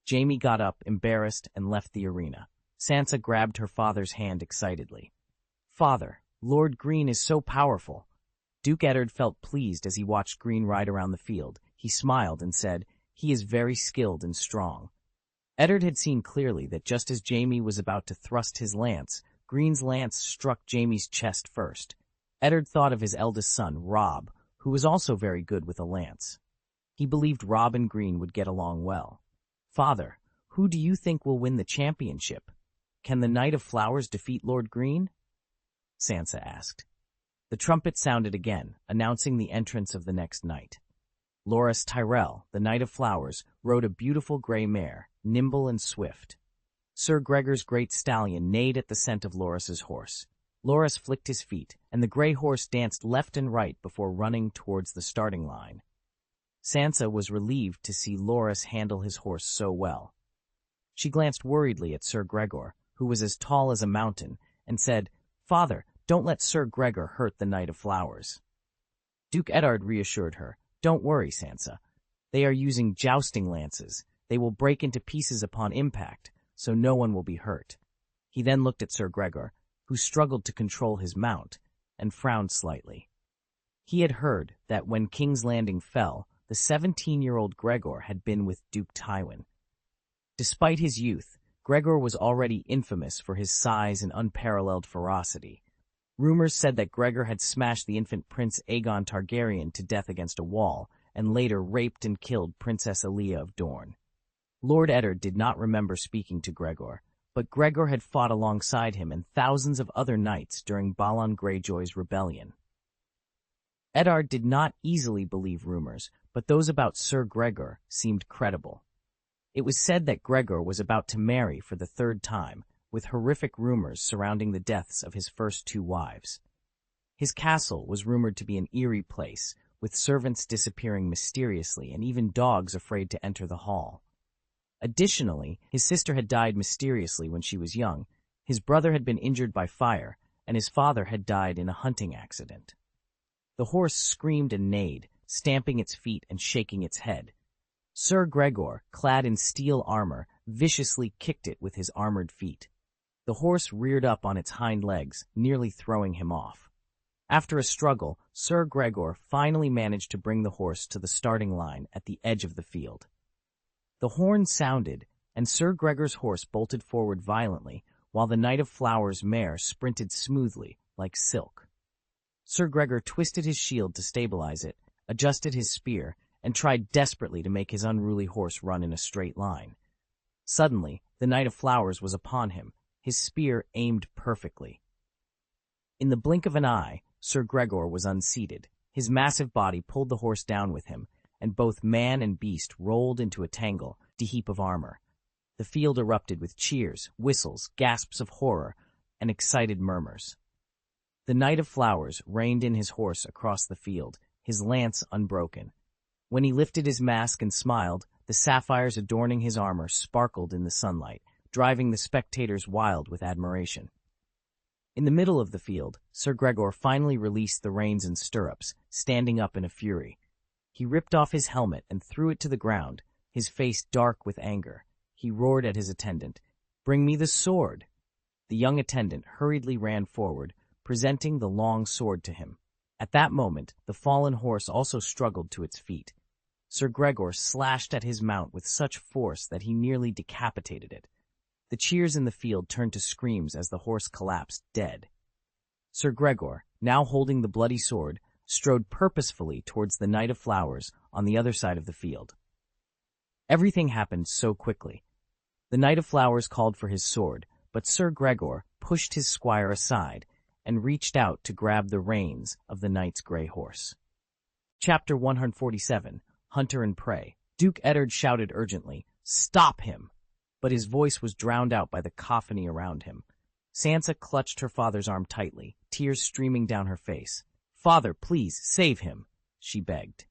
[SPEAKER 1] Jaime got up, embarrassed, and left the arena. Sansa grabbed her father's hand excitedly. "Father, Lord Greene is so powerful." Duke Eddard felt pleased as he watched Greene ride around the field. He smiled and said, "He is very skilled and strong." Eddard had seen clearly that just as Jaime was about to thrust his lance, Greene's lance struck Jaime's chest first. Eddard thought of his eldest son, Robb, who was also very good with a lance. He believed Robb and Greene would get along well. "Father, who do you think will win the championship? Can the Knight of Flowers defeat Lord Greene?" Sansa asked. The trumpet sounded again, announcing the entrance of the next knight. Loras Tyrell, the Knight of Flowers, rode a beautiful gray mare, nimble and swift. Sir Gregor's great stallion neighed at the scent of Loras's horse. Loras flicked his feet, and the gray horse danced left and right before running towards the starting line. Sansa was relieved to see Loras handle his horse so well. She glanced worriedly at Sir Gregor, who was as tall as a mountain, and said, "Father, don't let Sir Gregor hurt the Knight of Flowers." Duke Eddard reassured her, "Don't worry, Sansa. They are using jousting lances. They will break into pieces upon impact, so no one will be hurt." He then looked at Sir Gregor, who struggled to control his mount, and frowned slightly. He had heard that when King's Landing fell, the 17-year-old Gregor had been with Duke Tywin. Despite his youth, Gregor was already infamous for his size and unparalleled ferocity. Rumors said that Gregor had smashed the infant Prince Aegon Targaryen to death against a wall, and later raped and killed Princess Aelia of Dorne. Lord Eddard did not remember speaking to Gregor, but Gregor had fought alongside him and thousands of other knights during Balon Greyjoy's rebellion. Eddard did not easily believe rumors, but those about Sir Gregor seemed credible. It was said that Gregor was about to marry for the third time, with horrific rumors surrounding the deaths of his first two wives. His castle was rumored to be an eerie place, with servants disappearing mysteriously and even dogs afraid to enter the hall. Additionally, his sister had died mysteriously when she was young, his brother had been injured by fire, and his father had died in a hunting accident. The horse screamed and neighed, stamping its feet and shaking its head. Sir Gregor, clad in steel armor, viciously kicked it with his armored feet. The horse reared up on its hind legs, nearly throwing him off. After a struggle, Sir Gregor finally managed to bring the horse to the starting line at the edge of the field. The horn sounded, and Sir Gregor's horse bolted forward violently, while the Knight of Flowers' mare sprinted smoothly, like silk. Sir Gregor twisted his shield to stabilize it, adjusted his spear, and tried desperately to make his unruly horse run in a straight line. Suddenly, the Knight of Flowers was upon him, his spear aimed perfectly. In the blink of an eye, Sir Gregor was unseated. His massive body pulled the horse down with him, and both man and beast rolled into a tangled heap of armor. The field erupted with cheers, whistles, gasps of horror, and excited murmurs. The Knight of Flowers reined in his horse across the field, his lance unbroken. When he lifted his mask and smiled, the sapphires adorning his armor sparkled in the sunlight, driving the spectators wild with admiration. In the middle of the field, Sir Gregor finally released the reins and stirrups, standing up in a fury. He ripped off his helmet and threw it to the ground, his face dark with anger. He roared at his attendant, "Bring me the sword!" The young attendant hurriedly ran forward, presenting the long sword to him. At that moment, the fallen horse also struggled to its feet. Sir Gregor slashed at his mount with such force that he nearly decapitated it. The cheers in the field turned to screams as the horse collapsed dead. Sir Gregor, now holding the bloody sword, strode purposefully towards the Knight of Flowers on the other side of the field. Everything happened so quickly. The Knight of Flowers called for his sword, but Sir Gregor pushed his squire aside and reached out to grab the reins of the knight's gray horse. Chapter 147, Hunter and Prey. Duke Eddard shouted urgently, "Stop him!" But his voice was drowned out by the cacophony around him. Sansa clutched her father's arm tightly, tears streaming down her face. "Father, please, save him," she begged.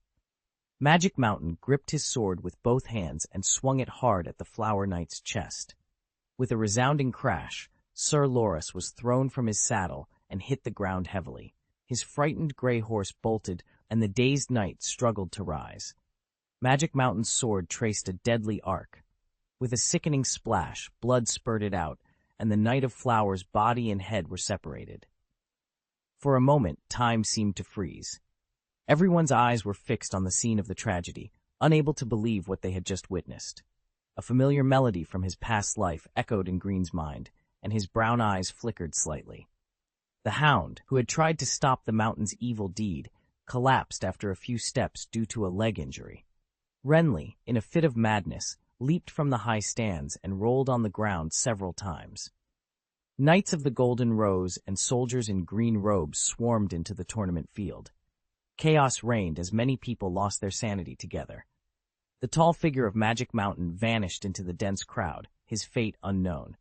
[SPEAKER 1] Magic Mountain gripped his sword with both hands and swung it hard at the Flower Knight's chest. With a resounding crash, Sir Loras was thrown from his saddle and hit the ground heavily. His frightened gray horse bolted, and the dazed knight struggled to rise. Magic Mountain's sword traced a deadly arc. With a sickening splash, blood spurted out, and the Knight of Flowers' body and head were separated. For a moment, time seemed to freeze. Everyone's eyes were fixed on the scene of the tragedy, unable to believe what they had just witnessed. A familiar melody from his past life echoed in Greene's mind, and his brown eyes flickered slightly. The hound, who had tried to stop the mountain's evil deed, collapsed after a few steps due to a leg injury. Renly, in a fit of madness, leaped from the high stands and rolled on the ground several times. Knights of the Golden Rose and soldiers in green robes swarmed into the tournament field. Chaos reigned as many people lost their sanity together. The tall figure of Magic Mountain vanished into the dense crowd, his fate unknown.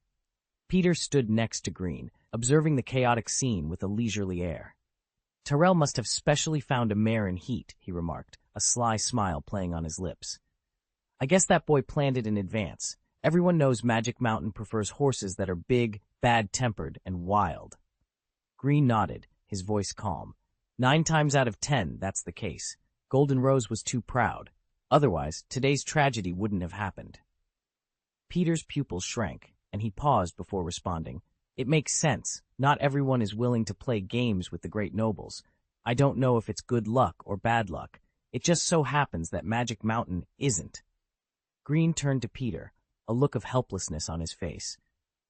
[SPEAKER 1] Peter stood next to Greene, observing the chaotic scene with a leisurely air. "Tyrell must have specially found a mare in heat," he remarked, a sly smile playing on his lips. "I guess that boy planned it in advance. Everyone knows Magic Mountain prefers horses that are big, bad-tempered, and wild." Greene nodded, his voice calm. 9 times out of 10, that's the case. Golden Rose was too proud. Otherwise, today's tragedy wouldn't have happened. Peter's pupils shrank, and he paused before responding. "It makes sense. Not everyone is willing to play games with the great nobles. I don't know if it's good luck or bad luck. It just so happens that Magic Mountain isn't." Greene turned to Peter, a look of helplessness on his face.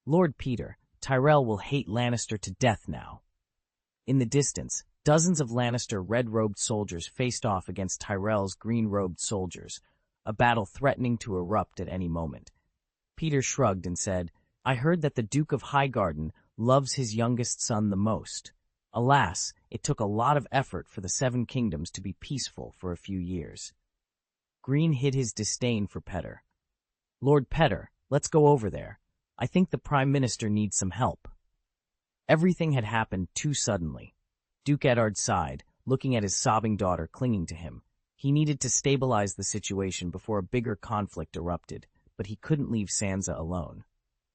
[SPEAKER 1] "Lord Peter, Tyrell will hate Lannister to death now." In the distance, dozens of Lannister red-robed soldiers faced off against Tyrell's green-robed soldiers, a battle threatening to erupt at any moment. Peter shrugged and said, "I heard that the Duke of Highgarden loves his youngest son the most. Alas, it took a lot of effort for the 7 Kingdoms to be peaceful for a few years." Greene hid his disdain for Petter. "Lord Petter, let's go over there. I think the Prime Minister needs some help." Everything had happened too suddenly. Duke Eddard sighed, looking at his sobbing daughter clinging to him. He needed to stabilize the situation before a bigger conflict erupted, but he couldn't leave Sansa alone.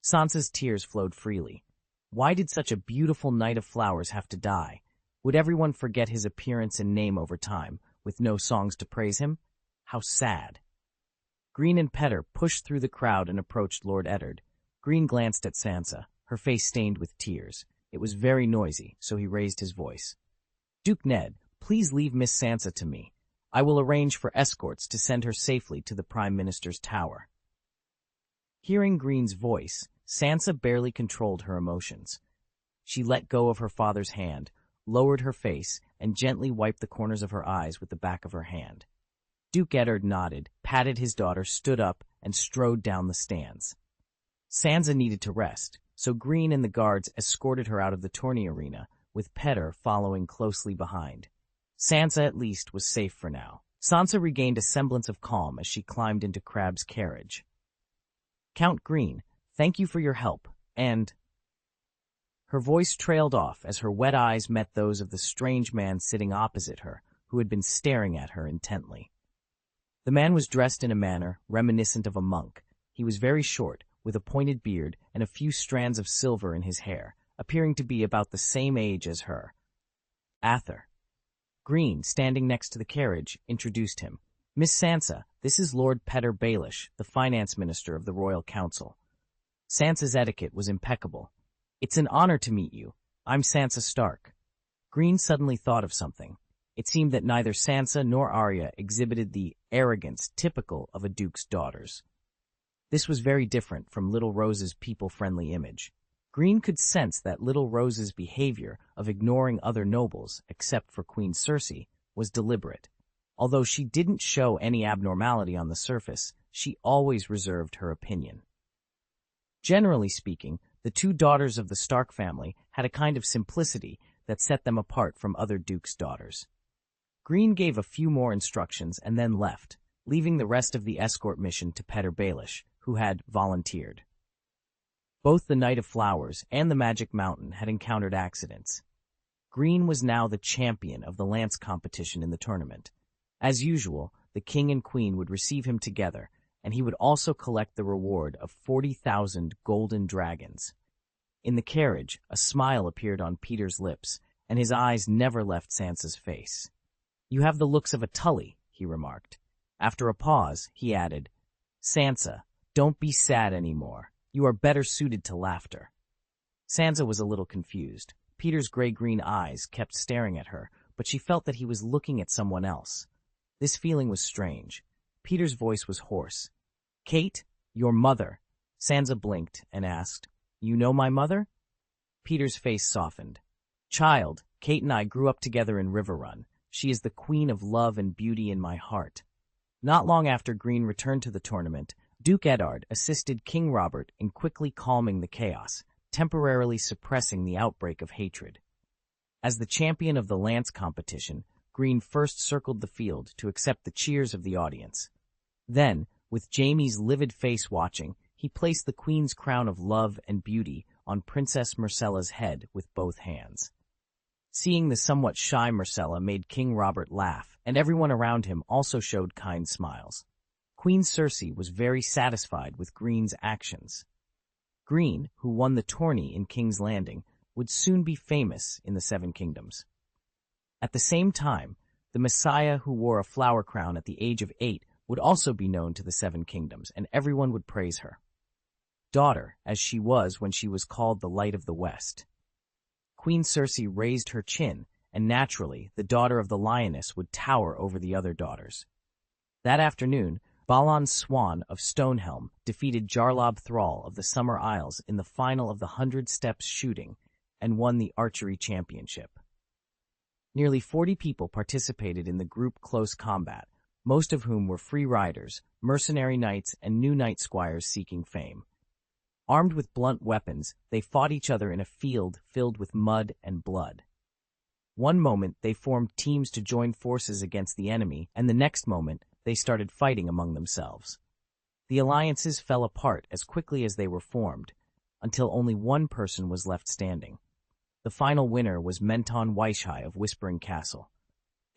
[SPEAKER 1] Sansa's tears flowed freely. Why did such a beautiful Knight of Flowers have to die? Would everyone forget his appearance and name over time, with no songs to praise him? How sad. Greene and Petter pushed through the crowd and approached Lord Eddard. Greene glanced at Sansa, her face stained with tears. It was very noisy, so he raised his voice. "Duke Ned, please leave Miss Sansa to me. I will arrange for escorts to send her safely to the Prime Minister's tower." Hearing Greene's voice, Sansa barely controlled her emotions. She let go of her father's hand, lowered her face, and gently wiped the corners of her eyes with the back of her hand. Duke Eddard nodded, patted his daughter, stood up, and strode down the stands. Sansa needed to rest, so Greene and the guards escorted her out of the tourney arena, with Petter following closely behind. Sansa, at least, was safe for now. Sansa regained a semblance of calm as she climbed into Crabbe's carriage. "Count Greene, thank you for your help, and—" Her voice trailed off as her wet eyes met those of the strange man sitting opposite her, who had been staring at her intently. The man was dressed in a manner reminiscent of a monk. He was very short, with a pointed beard and a few strands of silver in his hair, appearing to be about the same age as her. Ather. Greene, standing next to the carriage, introduced him. "Miss Sansa, this is Lord Petter Baelish, the finance minister of the Royal Council." Sansa's etiquette was impeccable. "It's an honor to meet you. I'm Sansa Stark." Greene suddenly thought of something. It seemed that neither Sansa nor Arya exhibited the arrogance typical of a duke's daughters. This was very different from Little Rose's people-friendly image. Greene could sense that Little Rose's behavior of ignoring other nobles, except for Queen Cersei, was deliberate. Although she didn't show any abnormality on the surface, she always reserved her opinion. Generally speaking, the 2 daughters of the Stark family had a kind of simplicity that set them apart from other dukes' daughters. Greene gave a few more instructions and then left, leaving the rest of the escort mission to Petter Baelish, who had volunteered. Both the Knight of Flowers and the Magic Mountain had encountered accidents. Greene was now the champion of the lance competition in the tournament. As usual, the king and queen would receive him together, and he would also collect the reward of 40,000 golden dragons. In the carriage, a smile appeared on Peter's lips, and his eyes never left Sansa's face. "You have the looks of a Tully," he remarked. After a pause, he added, "Sansa, don't be sad anymore. You are better suited to laughter." Sansa was a little confused. Peter's gray-green eyes kept staring at her, but she felt that he was looking at someone else. This feeling was strange. Peter's voice was hoarse. "Kate, your mother." Sansa blinked and asked, "You know my mother?" Peter's face softened. "Child, Kate and I grew up together in Riverrun. She is the queen of love and beauty in my heart." Not long after Greene returned to the tournament, Duke Eddard assisted King Robert in quickly calming the chaos, temporarily suppressing the outbreak of hatred. As the champion of the lance competition, Greene first circled the field to accept the cheers of the audience. Then, with Jaime's livid face watching, he placed the queen's crown of love and beauty on Princess Myrcella's head with both hands. Seeing the somewhat shy Myrcella made King Robert laugh, and everyone around him also showed kind smiles. Queen Cersei was very satisfied with Greene's actions. Greene, who won the tourney in King's Landing, would soon be famous in the Seven Kingdoms. At the same time, the Messiah who wore a flower crown at the age of 8 would also be known to the Seven Kingdoms, and everyone would praise her. Daughter, as she was when she was called the Light of the West. Queen Cersei raised her chin, and naturally, the daughter of the lioness would tower over the other daughters. That afternoon, Balon Swan of Stonehelm defeated Jarlob Thrall of the Summer Isles in the final of the 100 Steps shooting and won the archery championship. Nearly 40 people participated in the group close combat, most of whom were free riders, mercenary knights, and new knight squires seeking fame. Armed with blunt weapons, they fought each other in a field filled with mud and blood. One moment, they formed teams to join forces against the enemy, and the next moment, they started fighting among themselves. The alliances fell apart as quickly as they were formed, until only one person was left standing. The final winner was Menton Weishai of Whispering Castle.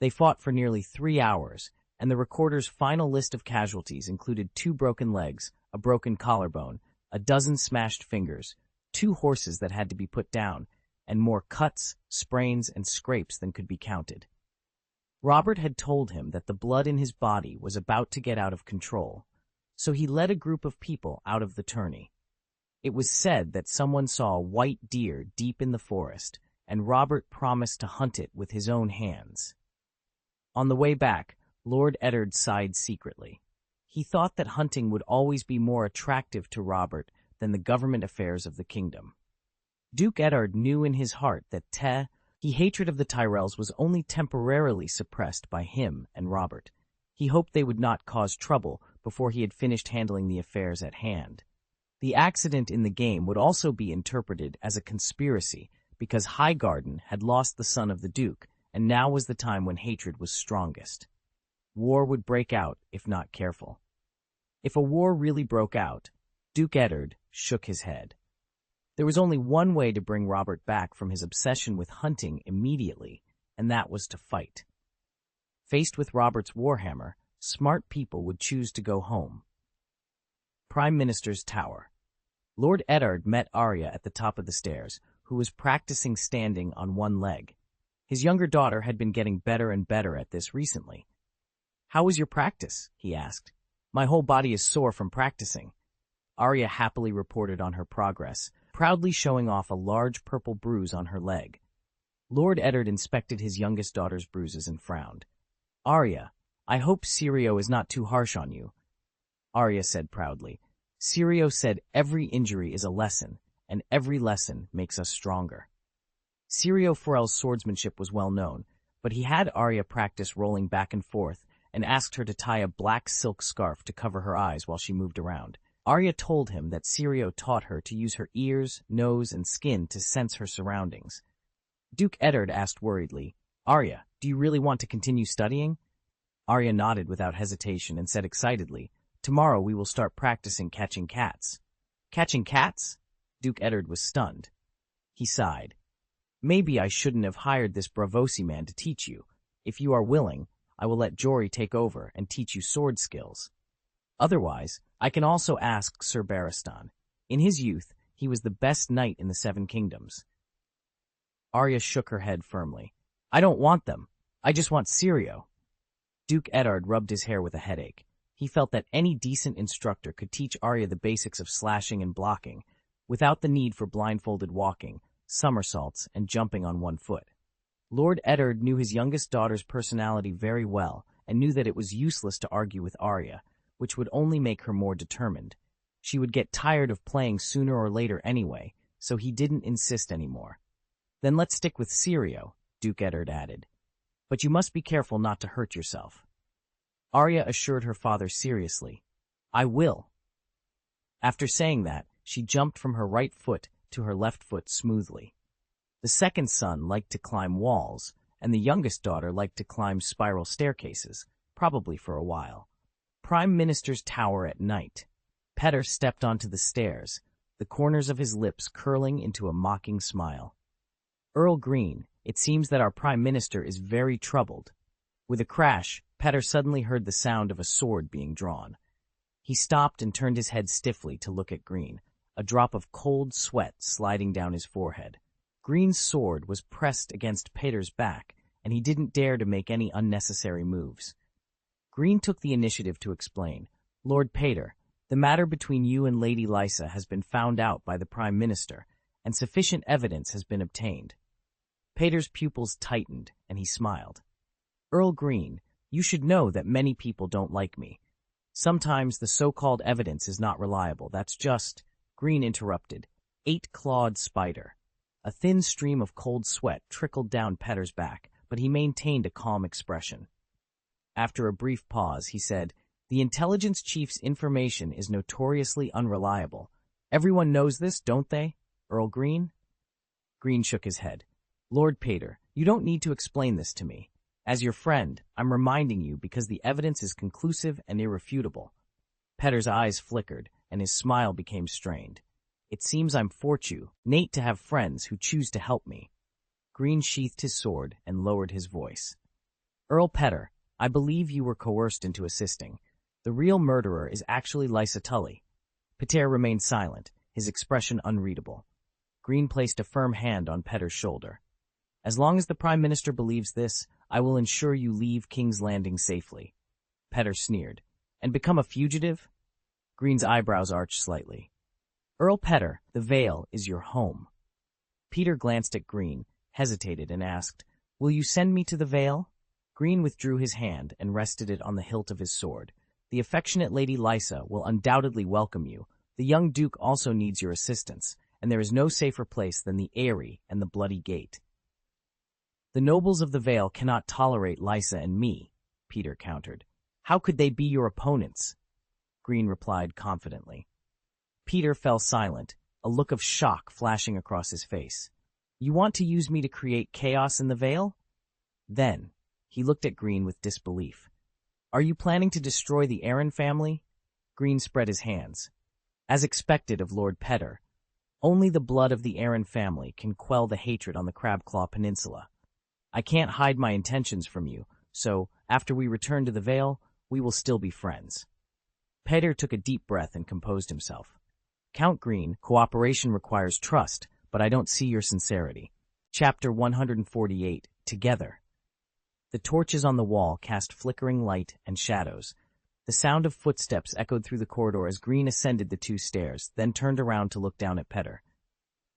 [SPEAKER 1] They fought for nearly 3 hours, and the recorder's final list of casualties included 2 broken legs, a broken collarbone, a dozen smashed fingers, 2 horses that had to be put down, and more cuts, sprains, and scrapes than could be counted. Robert had told him that the blood in his body was about to get out of control, so he led a group of people out of the tourney. It was said that someone saw a white deer deep in the forest, and Robert promised to hunt it with his own hands. On the way back, Lord Eddard sighed secretly. He thought that hunting would always be more attractive to Robert than the government affairs of the kingdom. Duke Eddard knew in his heart that hatred of the Tyrells was only temporarily suppressed by him and Robert. He hoped they would not cause trouble before he had finished handling the affairs at hand. The accident in the game would also be interpreted as a conspiracy because Highgarden had lost the son of the Duke, and now was the time when hatred was strongest. War would break out if not careful. If a war really broke out, Duke Eddard shook his head. There was only one way to bring Robert back from his obsession with hunting immediately, and that was to fight. Faced with Robert's warhammer, smart people would choose to go home. Prime Minister's Tower. Lord Eddard met Arya at the top of the stairs, who was practicing standing on one leg. His younger daughter had been getting better and better at this recently. "How was your practice?" he asked. "My whole body is sore from practicing." Arya happily reported on her progress, proudly showing off a large purple bruise on her leg. Lord Eddard inspected his youngest daughter's bruises and frowned. "Arya, I hope Syrio is not too harsh on you." Arya said proudly. "Syrio said every injury is a lesson, and every lesson makes us stronger." Syrio Forel's swordsmanship was well known, but he had Arya practice rolling back and forth and asked her to tie a black silk scarf to cover her eyes while she moved around. Arya told him that Syrio taught her to use her ears, nose, and skin to sense her surroundings. Duke Eddard asked worriedly, "Arya, do you really want to continue studying?" Arya nodded without hesitation and said excitedly, "Tomorrow we will start practicing catching cats." "Catching cats?" Duke Eddard was stunned. He sighed. "Maybe I shouldn't have hired this Bravosi man to teach you. If you are willing, I will let Jory take over and teach you sword skills. Otherwise, I can also ask Sir Barristan. In his youth, he was the best knight in the Seven Kingdoms." Arya shook her head firmly. "I don't want them. I just want Syrio." Duke Eddard rubbed his hair with a headache. He felt that any decent instructor could teach Arya the basics of slashing and blocking, without the need for blindfolded walking, somersaults, and jumping on one foot. Lord Eddard knew his youngest daughter's personality very well, and knew that it was useless to argue with Arya, which would only make her more determined. She would get tired of playing sooner or later anyway, so he didn't insist anymore. "Then let's stick with Syrio," Duke Eddard added. "But you must be careful not to hurt yourself." Arya assured her father seriously, "I will." After saying that, she jumped from her right foot to her left foot smoothly. The second son liked to climb walls, and the youngest daughter liked to climb spiral staircases, probably for a while. Prime Minister's tower at night. Petter stepped onto the stairs, the corners of his lips curling into a mocking smile. "Earl Greene, it seems that our Prime Minister is very troubled." With a crash, Petter suddenly heard the sound of a sword being drawn. He stopped and turned his head stiffly to look at Greene, a drop of cold sweat sliding down his forehead. Greene's sword was pressed against Petter's back, and he didn't dare to make any unnecessary moves. Greene took the initiative to explain, "Lord Petter, the matter between you and Lady Lysa has been found out by the Prime Minister, and sufficient evidence has been obtained." Petter's pupils tightened, and he smiled. "Earl Greene, you should know that many people don't like me. Sometimes the so-called evidence is not reliable. That's just," Greene interrupted, "eight-clawed spider." A thin stream of cold sweat trickled down Petter's back, but he maintained a calm expression. After a brief pause, he said, "The intelligence chief's information is notoriously unreliable. Everyone knows this, don't they, Earl Greene?" Greene shook his head. "Lord Petter, you don't need to explain this to me. As your friend, I'm reminding you because the evidence is conclusive and irrefutable." Petter's eyes flickered, and his smile became strained. "It seems I'm fortunate to have friends who choose to help me." Greene sheathed his sword and lowered his voice. "Earl Petter, I believe you were coerced into assisting. The real murderer is actually Lysa Tully." Petter remained silent, his expression unreadable. Greene placed a firm hand on Petter's shoulder. "As long as the Prime Minister believes this, I will ensure you leave King's Landing safely." Petter sneered. "And become a fugitive?" Greene's eyebrows arched slightly. "Earl Petter, the Vale is your home." Peter glanced at Greene, hesitated, and asked, "Will you send me to the Vale?" Greene withdrew his hand and rested it on the hilt of his sword. "The affectionate Lady Lysa will undoubtedly welcome you. The young Duke also needs your assistance, and there is no safer place than the Eyrie and the Bloody Gate." "The nobles of the Vale cannot tolerate Lysa and me," Peter countered. "How could they be your opponents?" Greene replied confidently. Peter fell silent, a look of shock flashing across his face. "You want to use me to create chaos in the Vale?" Then, he looked at Greene with disbelief. "Are you planning to destroy the Arryn family?" Greene spread his hands. As expected of Lord Petter, only the blood of the Arryn family can quell the hatred on the Crabclaw Peninsula. I can't hide my intentions from you, so, after we return to the Vale, we will still be friends." Petter took a deep breath and composed himself. "Count Greene, cooperation requires trust, but I don't see your sincerity." Chapter 148, Together. The torches on the wall cast flickering light and shadows. The sound of footsteps echoed through the corridor as Greene ascended the 2 stairs, then turned around to look down at Petter.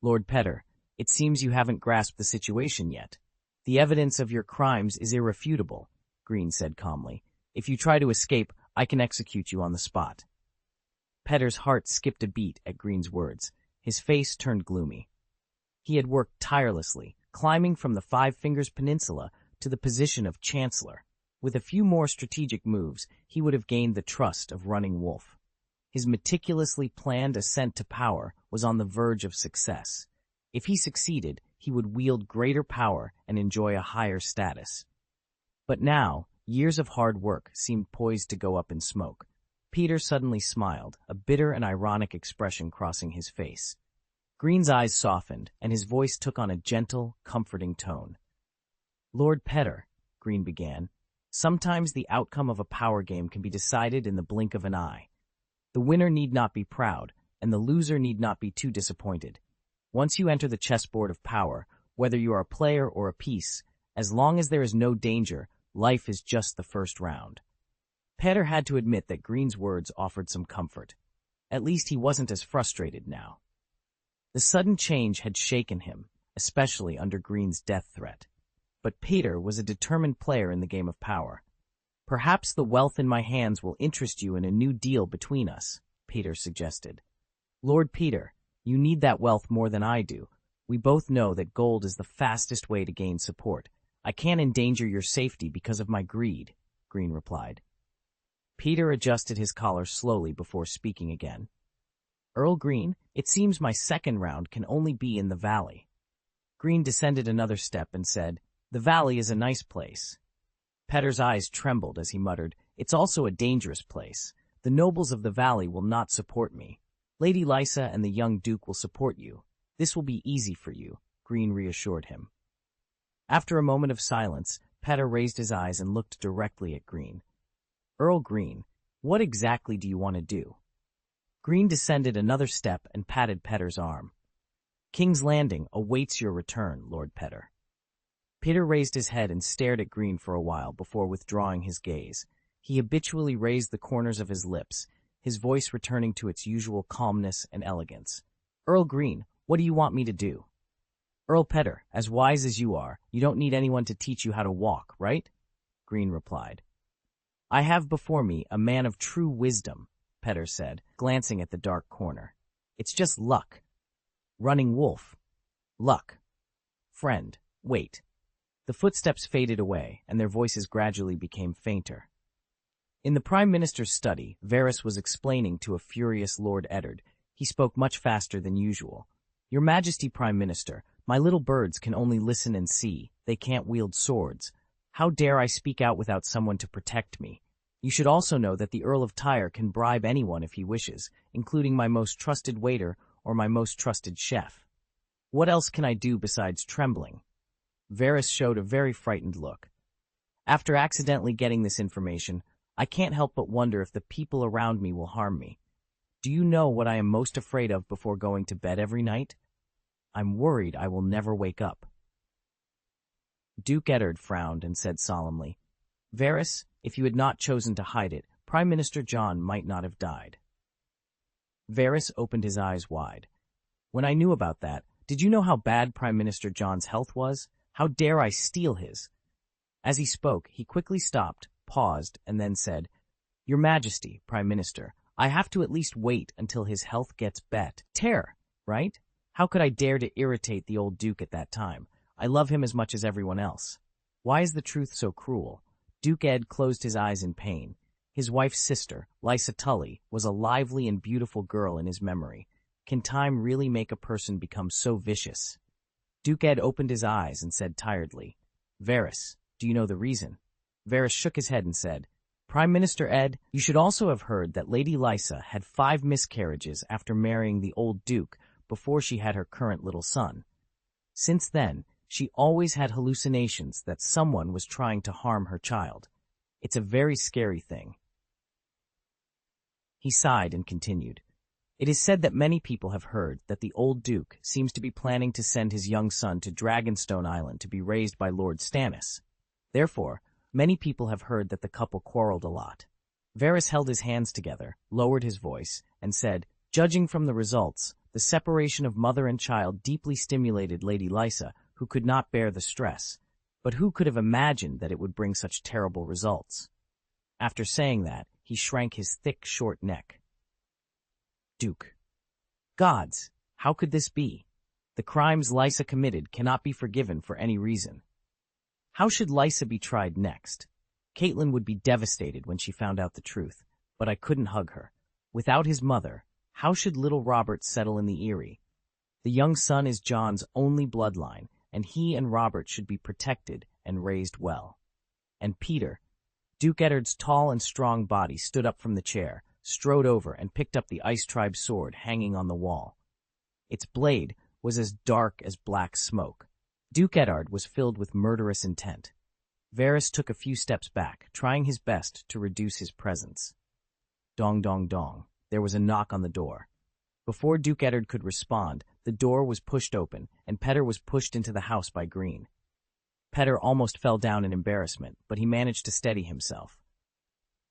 [SPEAKER 1] "Lord Petter, it seems you haven't grasped the situation yet. The evidence of your crimes is irrefutable," Greene said calmly. "If you try to escape, I can execute you on the spot." Petter's heart skipped a beat at Greene's words. His face turned gloomy. He had worked tirelessly, climbing from the Five Fingers Peninsula to the position of Chancellor. With a few more strategic moves, he would have gained the trust of Running Wolf. His meticulously planned ascent to power was on the verge of success. If he succeeded, he would wield greater power and enjoy a higher status. But now, years of hard work seemed poised to go up in smoke. Peter suddenly smiled, a bitter and ironic expression crossing his face. Greene's eyes softened, and his voice took on a gentle, comforting tone. "Lord Petter," Greene began, Sometimes the outcome of a power game can be decided in the blink of an eye. The winner need not be proud, and the loser need not be too disappointed. Once you enter the chessboard of power, whether you are a player or a piece, as long as there is no danger, life is just the first round. Petter had to admit that Greene's words offered some comfort. At least he wasn't as frustrated now. The sudden change had shaken him, especially under Greene's death threat. But Peter was a determined player in the game of power. "Perhaps the wealth in my hands will interest you in a new deal between us," Peter suggested. "Lord Peter, you need that wealth more than I do. We both know that gold is the fastest way to gain support. I can't endanger your safety because of my greed," Greene replied. Peter adjusted his collar slowly before speaking again. "Earl Greene, it seems my second round can only be in the valley." Greene descended another step and said, "The valley is a nice place." Petter's eyes trembled as he muttered, "It's also a dangerous place. The nobles of the valley will not support me. Lady Lysa and the young duke will support you. This will be easy for you," Greene reassured him. After a moment of silence, Petter raised his eyes and looked directly at Greene. "Earl Greene, what exactly do you want to do?" Greene descended another step and patted Petter's arm. "King's Landing awaits your return, Lord Petter." Peter raised his head and stared at Greene for a while before withdrawing his gaze. He habitually raised the corners of his lips, his voice returning to its usual calmness and elegance. "Earl Greene, what do you want me to do?" "Earl Petter, as wise as you are, you don't need anyone to teach you how to walk, right?" Greene replied. "I have before me a man of true wisdom," Petter said, glancing at the dark corner. "It's just luck. Running wolf. Luck. Friend, wait." The footsteps faded away, and their voices gradually became fainter. In the Prime Minister's study, Varys was explaining to a furious Lord Eddard. He spoke much faster than usual. "Your Majesty, Prime Minister, my little birds can only listen and see. They can't wield swords. How dare I speak out without someone to protect me? You should also know that the Earl of Tyre can bribe anyone if he wishes, including my most trusted waiter or my most trusted chef. What else can I do besides trembling?" Varys showed a very frightened look. "After accidentally getting this information, I can't help but wonder if the people around me will harm me. Do you know what I am most afraid of before going to bed every night? I'm worried I will never wake up." Duke Eddard frowned and said solemnly, "Varys, if you had not chosen to hide it, Prime Minister Jon might not have died." Varys opened his eyes wide. "When I knew about that, did you know how bad Prime Minister Jon's health was? How dare I steal his?" As he spoke, he quickly stopped, paused, and then said, "Your Majesty, Prime Minister, I have to at least wait until his health gets better, right? How could I dare to irritate the old Duke at that time? I love him as much as everyone else. Why is the truth so cruel?" Duke Ed closed his eyes in pain. His wife's sister, Lysa Tully, was a lively and beautiful girl in his memory. Can time really make a person become so vicious? Duke Ed opened his eyes and said tiredly, "Varys, do you know the reason?" Varys shook his head and said, "Prime Minister Ed, you should also have heard that Lady Lysa had 5 miscarriages after marrying the old Duke before she had her current little son. Since then, she always had hallucinations that someone was trying to harm her child. It's a very scary thing." He sighed and continued, "It is said that many people have heard that the old Duke seems to be planning to send his young son to Dragonstone Island to be raised by Lord Stannis. Therefore, many people have heard that the couple quarreled a lot." Varys held his hands together, lowered his voice, and said, "Judging from the results, the separation of mother and child deeply stimulated Lady Lysa, who could not bear the stress. But who could have imagined that it would bring such terrible results?" After saying that, he shrank his thick, short neck. Duke. Gods, how could this be? The crimes Lysa committed cannot be forgiven for any reason. How should Lysa be tried next? Catelyn would be devastated when she found out the truth, but I couldn't hug her. Without his mother, how should little Robert settle in the Eyrie? The young son is Jon's only bloodline, and he and Robert should be protected and raised well. And Peter, Duke Eddard's tall and strong body stood up from the chair, strode over and picked up the Ice Tribe sword hanging on the wall. Its blade was as dark as black smoke. Duke Eddard was filled with murderous intent. Varys took a few steps back, trying his best to reduce his presence. Dong dong dong. There was a knock on the door. Before Duke Eddard could respond, the door was pushed open, and Petter was pushed into the house by Greene. Petter almost fell down in embarrassment, but he managed to steady himself.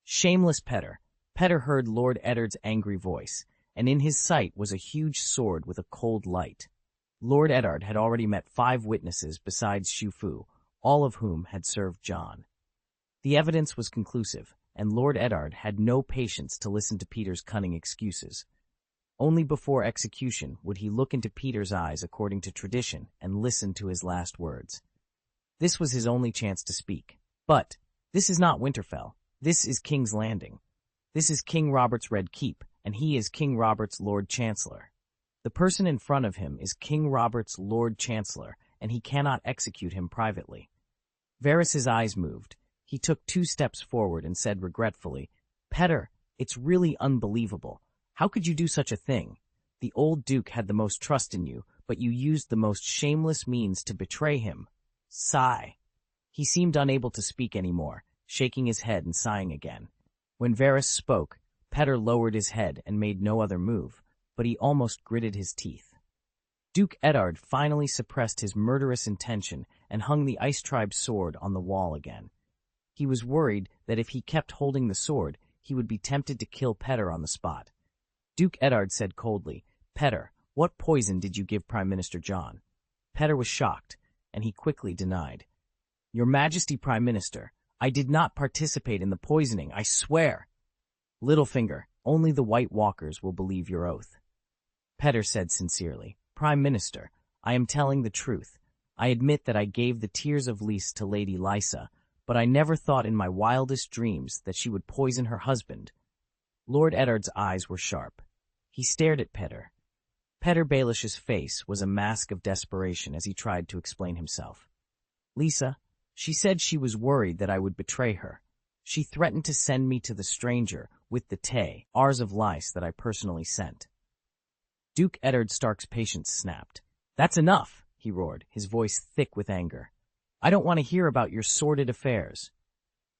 [SPEAKER 1] Shameless Petter! Petter heard Lord Eddard's angry voice, and in his sight was a huge sword with a cold light. Lord Eddard had already met 5 witnesses besides Xu Fu, all of whom had served Jon. The evidence was conclusive, and Lord Eddard had no patience to listen to Peter's cunning excuses. Only before execution would he look into Peter's eyes according to tradition and listen to his last words. This was his only chance to speak. But this is not Winterfell. This is King's Landing. This is King Robert's Red Keep, and he is King Robert's Lord Chancellor. The person in front of him is King Robert's Lord Chancellor, and he cannot execute him privately. Varys's eyes moved. He took 2 steps forward and said regretfully, "Petter, it's really unbelievable. How could you do such a thing? The old Duke had the most trust in you, but you used the most shameless means to betray him." Sigh. He seemed unable to speak anymore, shaking his head and sighing again. When Varys spoke, Petter lowered his head and made no other move, but he almost gritted his teeth. Duke Eddard finally suppressed his murderous intention and hung the Ice Tribe sword on the wall again. He was worried that if he kept holding the sword, he would be tempted to kill Petter on the spot. Duke Eddard said coldly, "Petter, what poison did you give Prime Minister Jon?" Petter was shocked, and he quickly denied. "Your Majesty, Prime Minister, I did not participate in the poisoning, I swear." "Littlefinger, only the White Walkers will believe your oath." Petter said sincerely, "Prime Minister, I am telling the truth. I admit that I gave the Tears of Lys to Lady Lysa, but I never thought in my wildest dreams that she would poison her husband." Lord Eddard's eyes were sharp. He stared at Petter. Petter Baelish's face was a mask of desperation as he tried to explain himself. "Lysa, she said she was worried that I would betray her. She threatened to send me to the stranger with the Tears of Lys that I personally sent." Duke Eddard Stark's patience snapped. "That's enough," he roared, his voice thick with anger. "I don't want to hear about your sordid affairs."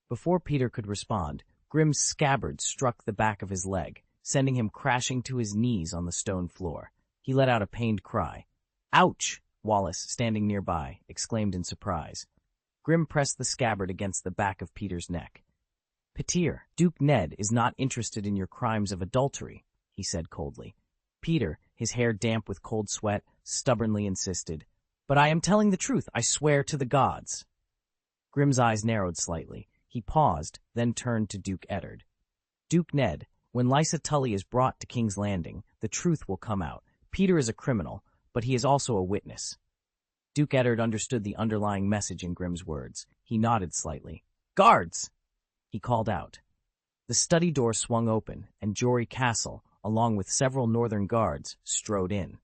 [SPEAKER 1] Before Peter could respond, Grim's scabbard struck the back of his leg, sending him crashing to his knees on the stone floor. He let out a pained cry. "Ouch!" Wallace, standing nearby, exclaimed in surprise. Grim pressed the scabbard against the back of Peter's neck. "Petyr, Duke Ned is not interested in your crimes of adultery," he said coldly. Peter, his hair damp with cold sweat, stubbornly insisted, "But I am telling the truth, I swear to the gods." Grim's eyes narrowed slightly. He paused, then turned to Duke Eddard. "Duke Ned, when Lysa Tully is brought to King's Landing, the truth will come out. Peter is a criminal, but he is also a witness." Duke Eddard understood the underlying message in Grim's words. He nodded slightly. "Guards!" he called out. The study door swung open, and Jory Castle, along with several northern guards, strode in.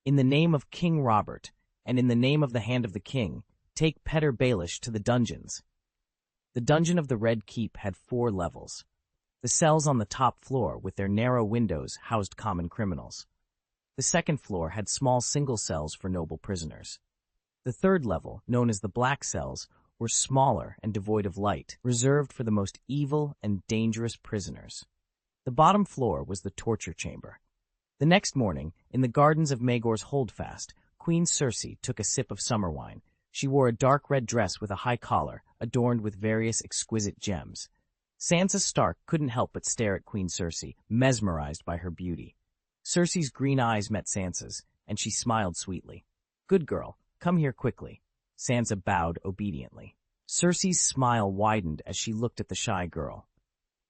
[SPEAKER 1] "In the name of King Robert, and in the name of the Hand of the King, take Petter Baelish to the dungeons." The dungeon of the Red Keep had 4 levels. The cells on the top floor, with their narrow windows, housed common criminals. The second floor had small single cells for noble prisoners. The third level, known as the Black Cells, were smaller and devoid of light, reserved for the most evil and dangerous prisoners. The bottom floor was the torture chamber. The next morning, in the gardens of Maegor's Holdfast, Queen Cersei took a sip of summer wine. She wore a dark red dress with a high collar, adorned with various exquisite gems. Sansa Stark couldn't help but stare at Queen Cersei, mesmerized by her beauty. Cersei's green eyes met Sansa's, and she smiled sweetly. "Good girl, come here quickly." Sansa bowed obediently. Cersei's smile widened as she looked at the shy girl.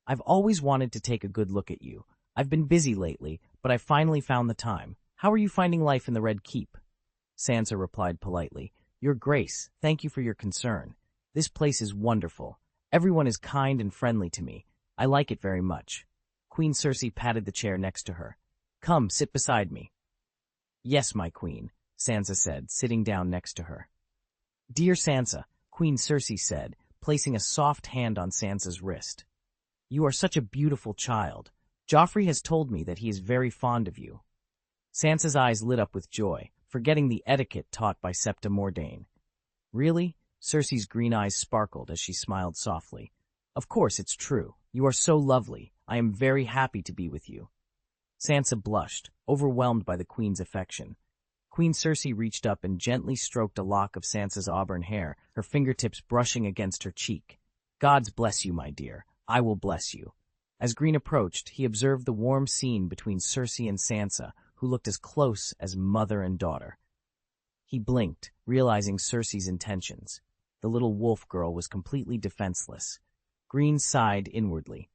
[SPEAKER 1] "I've always wanted to take a good look at you. I've been busy lately, but I finally found the time. How are you finding life in the Red Keep?" Sansa replied politely, "Your Grace, thank you for your concern. This place is wonderful. Everyone is kind and friendly to me. I like it very much." Queen Cersei patted the chair next to her. "Come, sit beside me." "Yes, my queen," Sansa said, sitting down next to her. "Dear Sansa," Queen Cersei said, placing a soft hand on Sansa's wrist. "You are such a beautiful child. Joffrey has told me that he is very fond of you." Sansa's eyes lit up with joy, forgetting the etiquette taught by Septa Mordane. "Really? Cersei's green eyes sparkled as she smiled softly. Of course, it's true. You are so lovely. I am very happy to be with you. Sansa blushed, overwhelmed by the queen's affection. Queen Cersei reached up and gently stroked a lock of Sansa's auburn hair, her fingertips brushing against her cheek. Gods bless you, my dear. I will bless you. As Greene approached, he observed the warm scene between Cersei and Sansa, who looked as close as mother and daughter. He blinked, realizing Cersei's intentions. The little wolf girl was completely defenseless. Greene sighed inwardly.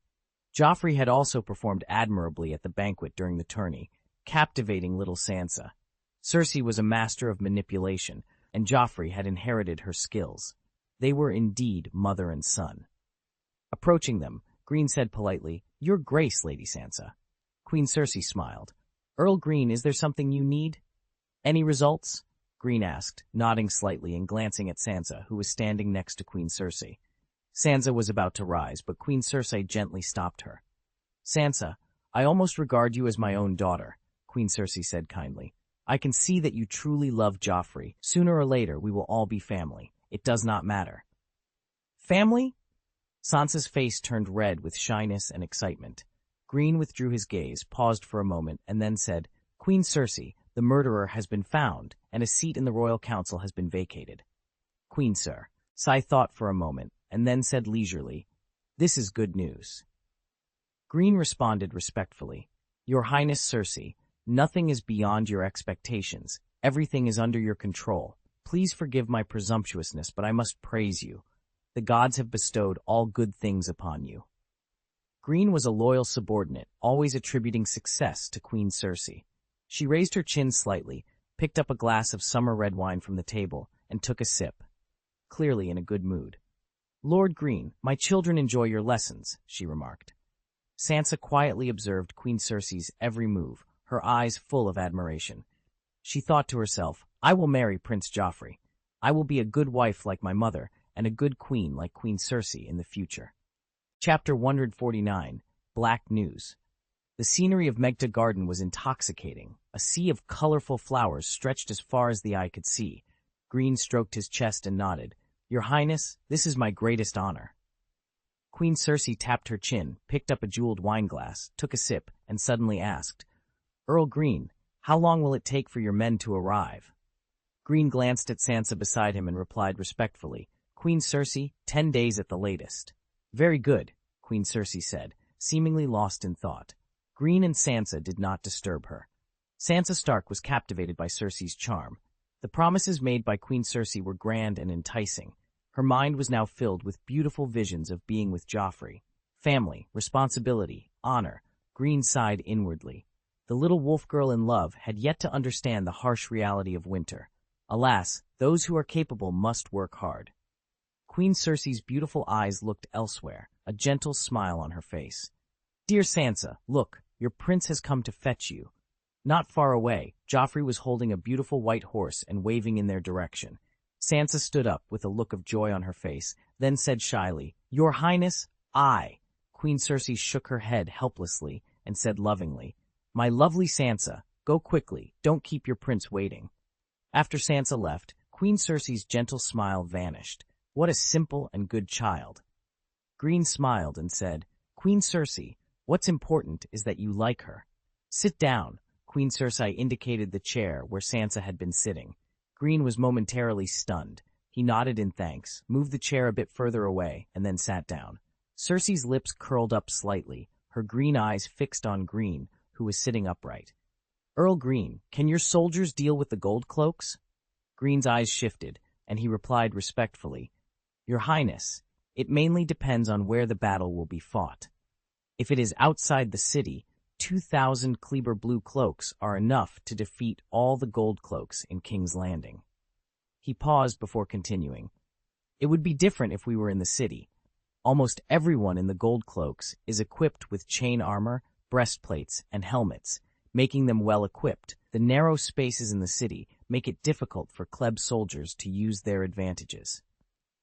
[SPEAKER 1] Joffrey had also performed admirably at the banquet during the tourney, captivating little Sansa. Cersei was a master of manipulation, and Joffrey had inherited her skills. They were indeed mother and son. Approaching them, Greene said politely, "Your Grace, Lady Sansa." Queen Cersei smiled. "Earl Greene, is there something you need?" "Any results?" Greene asked, nodding slightly and glancing at Sansa, who was standing next to Queen Cersei. Sansa was about to rise, but Queen Cersei gently stopped her. "Sansa, I almost regard you as my own daughter," Queen Cersei said kindly. "I can see that you truly love Joffrey. Sooner or later, we will all be family. It does not matter." "Family?" Sansa's face turned red with shyness and excitement. Greene withdrew his gaze, paused for a moment, and then said, "Queen Cersei, the murderer has been found, and a seat in the royal council has been vacated." "Queen, sir." Sai thought for a moment, and then said leisurely, "This is good news." Greene responded respectfully, "Your Highness Cersei, nothing is beyond your expectations. Everything is under your control. Please forgive my presumptuousness, but I must praise you. The gods have bestowed all good things upon you." Greene was a loyal subordinate, always attributing success to Queen Cersei. She raised her chin slightly, picked up a glass of summer red wine from the table, and took a sip, clearly in a good mood. "Lord Greene, my children enjoy your lessons," she remarked. Sansa quietly observed Queen Cersei's every move, her eyes full of admiration. She thought to herself, "I will marry Prince Joffrey. I will be a good wife like my mother, and a good queen like Queen Cersei in the future." Chapter 149, Black News. The scenery of Megta Garden was intoxicating. A sea of colorful flowers stretched as far as the eye could see. Greene stroked his chest and nodded. "Your Highness, this is my greatest honor." Queen Cersei tapped her chin, picked up a jeweled wineglass, took a sip, and suddenly asked, "Earl Greene, how long will it take for your men to arrive?" Greene glanced at Sansa beside him and replied respectfully, "Queen Cersei, 10 days at the latest." "Very good," Queen Cersei said, seemingly lost in thought. Greene and Sansa did not disturb her. Sansa Stark was captivated by Cersei's charm. The promises made by Queen Cersei were grand and enticing. Her mind was now filled with beautiful visions of being with Joffrey. Family, responsibility, honor. Greene sighed inwardly. The little wolf girl in love had yet to understand the harsh reality of winter. Alas, those who are capable must work hard. Queen Cersei's beautiful eyes looked elsewhere, a gentle smile on her face. "Dear Sansa, look, your prince has come to fetch you." Not far away, Joffrey was holding a beautiful white horse and waving in their direction. Sansa stood up with a look of joy on her face, then said shyly, "Your Highness, I." Queen Cersei shook her head helplessly and said lovingly, "My lovely Sansa, go quickly, don't keep your prince waiting." After Sansa left, Queen Cersei's gentle smile vanished. What a simple and good child. Greene smiled and said, "Queen Cersei, what's important is that you like her. Sit down." Queen Cersei indicated the chair where Sansa had been sitting. Greene was momentarily stunned. He nodded in thanks, moved the chair a bit further away, and then sat down. Cersei's lips curled up slightly, her green eyes fixed on Greene, who was sitting upright. "Earl Greene, can your soldiers deal with the gold cloaks?" Greene's eyes shifted, and he replied respectfully, "Your Highness, it mainly depends on where the battle will be fought. If it is outside the city, 2,000 Kleber blue cloaks are enough to defeat all the gold cloaks in King's Landing." He paused before continuing. "It would be different if we were in the city. Almost everyone in the gold cloaks is equipped with chain armor, breastplates, and helmets, making them well equipped. The narrow spaces in the city make it difficult for Kleb soldiers to use their advantages.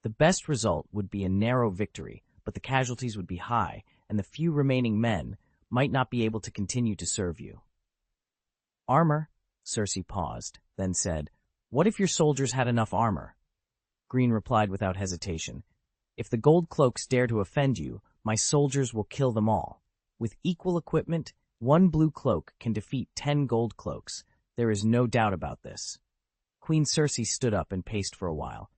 [SPEAKER 1] The best result would be a narrow victory, but the casualties would be high, and the few remaining men might not be able to continue to serve you." "Armor?" Cersei paused, then said, "What if your soldiers had enough armor?" Greene replied without hesitation. If the gold cloaks dare to offend you, my soldiers will kill them all. With equal equipment, 1 blue cloak can defeat 10 gold cloaks. There is no doubt about this. Queen Cersei stood up and paced for a while.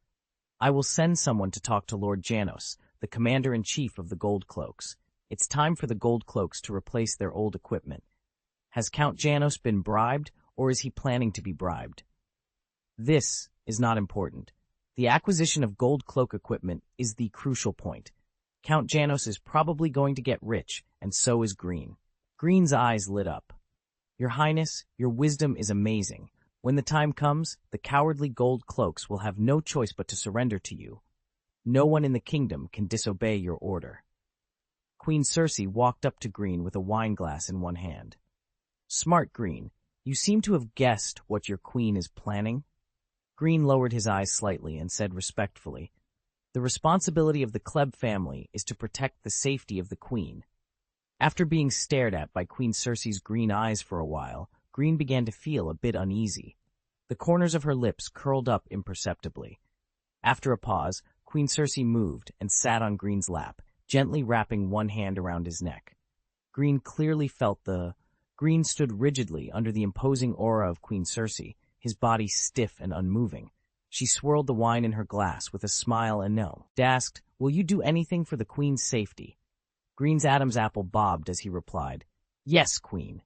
[SPEAKER 1] I will send someone to talk to Lord Janos, the commander-in-chief of the gold cloaks. It's time for the gold cloaks to replace their old equipment. Has Count Janos been bribed, or is he planning to be bribed? This is not important. The acquisition of gold cloak equipment is the crucial point. Count Janos is probably going to get rich, and so is Greene. Greene's eyes lit up. Your Highness, your wisdom is amazing. When the time comes, the cowardly gold cloaks will have no choice but to surrender to you. No one in the kingdom can disobey your order. Queen Cersei walked up to Greene with a wineglass in one hand. Smart Greene, you seem to have guessed what your queen is planning. Greene lowered his eyes slightly and said respectfully, the responsibility of the Kleb family is to protect the safety of the queen. After being stared at by Queen Cersei's green eyes for a while, Greene began to feel a bit uneasy. The corners of her lips curled up imperceptibly. After a pause, Queen Cersei moved and sat on Greene's lap, gently wrapping one hand around his neck. Greene clearly felt Greene stood rigidly under the imposing aura of Queen Cersei, his body stiff and unmoving. She swirled the wine in her glass with a smile and asked, will you do anything for the queen's safety? Greene's Adam's apple bobbed as he replied, yes, Queen.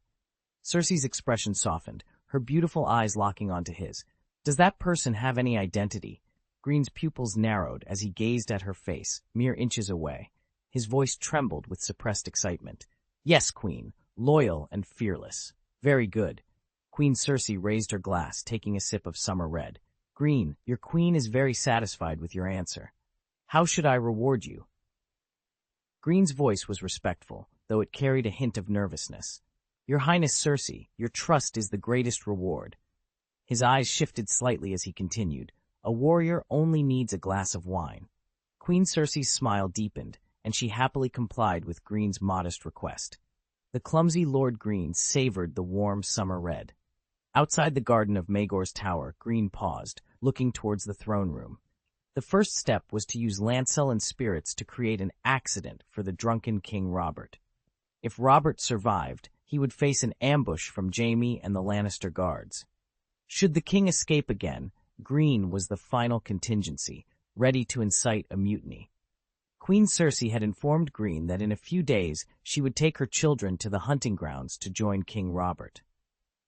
[SPEAKER 1] Cersei's expression softened, her beautiful eyes locking onto his. Does that person have any identity? Greene's pupils narrowed as he gazed at her face, mere inches away. His voice trembled with suppressed excitement. Yes, Queen, loyal and fearless. Very good. Queen Cersei raised her glass, taking a sip of summer red. Greene, your queen is very satisfied with your answer. How should I reward you? Greene's voice was respectful, though it carried a hint of nervousness. Your Highness Cersei, your trust is the greatest reward. His eyes shifted slightly as he continued. A warrior only needs a glass of wine. Queen Cersei's smile deepened, and she happily complied with Greene's modest request. The clumsy Lord Greene savored the warm summer red. Outside the garden of Maegor's tower, Greene paused, looking towards the throne room. The first step was to use Lancel and spirits to create an accident for the drunken King Robert. If Robert survived, he would face an ambush from Jaime and the Lannister guards. Should the king escape again, Greene was the final contingency, ready to incite a mutiny. Queen Cersei had informed Greene that in a few days she would take her children to the hunting grounds to join King Robert.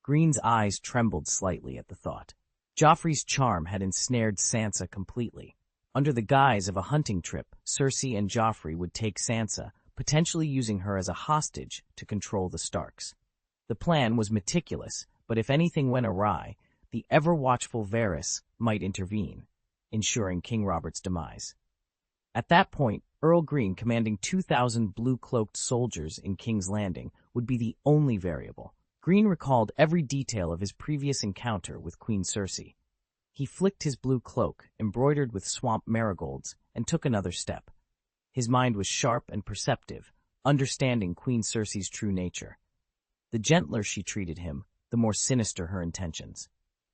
[SPEAKER 1] Greene's eyes trembled slightly at the thought. Joffrey's charm had ensnared Sansa completely. Under the guise of a hunting trip, Cersei and Joffrey would take Sansa, potentially using her as a hostage to control the Starks. The plan was meticulous, but if anything went awry, the ever-watchful Varys might intervene, ensuring King Robert's demise. At that point, Earl Greene, commanding 2,000 blue-cloaked soldiers in King's Landing, would be the only variable. Greene recalled every detail of his previous encounter with Queen Cersei. He flicked his blue cloak, embroidered with swamp marigolds, and took another step. His mind was sharp and perceptive, understanding Queen Cersei's true nature. The gentler she treated him, the more sinister her intentions.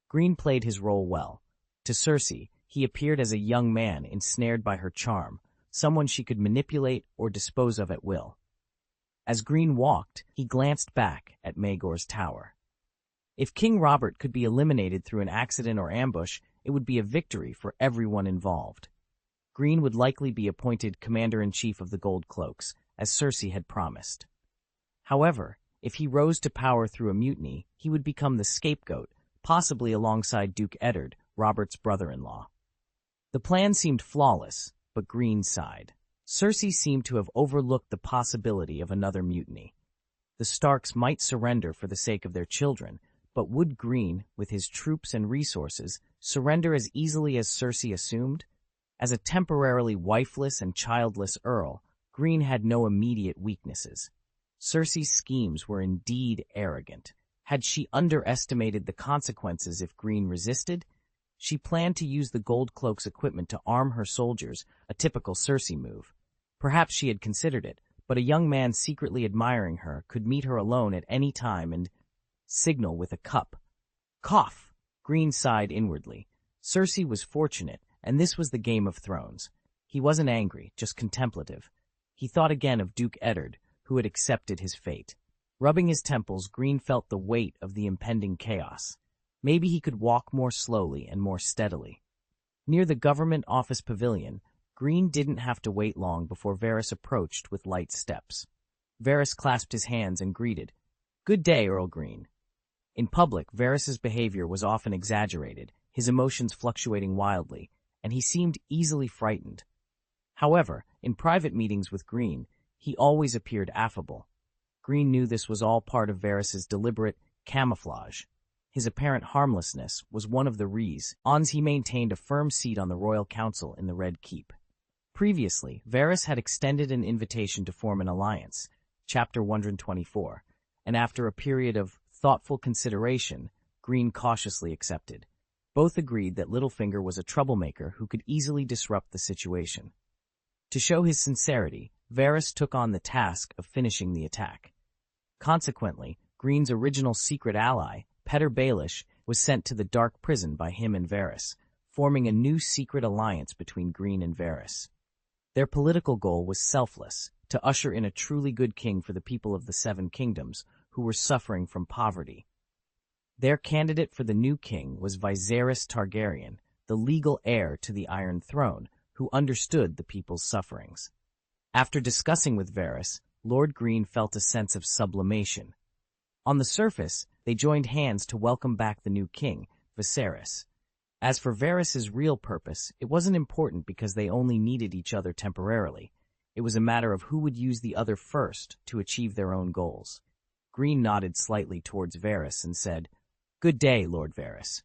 [SPEAKER 1] Greene played his role well. To Cersei, he appeared as a young man ensnared by her charm, someone she could manipulate or dispose of at will. As Greene walked, he glanced back at Maegor's tower. If King Robert could be eliminated through an accident or ambush, it would be a victory for everyone involved. Greene would likely be appointed commander-in-chief of the Gold Cloaks, as Cersei had promised. However, if he rose to power through a mutiny, he would become the scapegoat, possibly alongside Duke Eddard, Robert's brother-in-law. The plan seemed flawless, but Greene sighed. Cersei seemed to have overlooked the possibility of another mutiny. The Starks might surrender for the sake of their children, but would Greene, with his troops and resources, surrender as easily as Cersei assumed? As a temporarily wifeless and childless earl, Greene had no immediate weaknesses. Cersei's schemes were indeed arrogant. Had she underestimated the consequences if Greene resisted? She planned to use the Gold Cloak's equipment to arm her soldiers, a typical Cersei move. Perhaps she had considered it, but a young man secretly admiring her could meet her alone at any time and signal with a cup. Cough! Greene sighed inwardly. Cersei was fortunate, and this was the Game of Thrones. He wasn't angry, just contemplative. He thought again of Duke Eddard, who had accepted his fate. Rubbing his temples, Greene felt the weight of the impending chaos. Maybe he could walk more slowly and more steadily. Near the government office pavilion, Greene didn't have to wait long before Varys approached with light steps. Varys clasped his hands and greeted, "Good day, Earl Greene." In public, Varys's behavior was often exaggerated, his emotions fluctuating wildly, and he seemed easily frightened. However, in private meetings with Greene, he always appeared affable. Greene knew this was all part of Varys's deliberate camouflage. His apparent harmlessness was one of the reasons he maintained a firm seat on the royal council in the Red Keep. Previously, Varys had extended an invitation to form an alliance, Chapter 124, and after a period of thoughtful consideration, Greene cautiously accepted. Both agreed that Littlefinger was a troublemaker who could easily disrupt the situation. To show his sincerity, Varys took on the task of finishing the attack. Consequently, Greene's original secret ally, Petyr Baelish, was sent to the dark prison by him and Varys, forming a new secret alliance between Greene and Varys. Their political goal was selfless, to usher in a truly good king for the people of the Seven Kingdoms, who were suffering from poverty. Their candidate for the new king was Viserys Targaryen, the legal heir to the Iron Throne, who understood the people's sufferings. After discussing with Varys, Lord Greene felt a sense of sublimation. On the surface, they joined hands to welcome back the new king, Viserys. As for Varys's real purpose, it wasn't important because they only needed each other temporarily. It was a matter of who would use the other first to achieve their own goals. Greene nodded slightly towards Varys and said, "Good day, Lord Varys."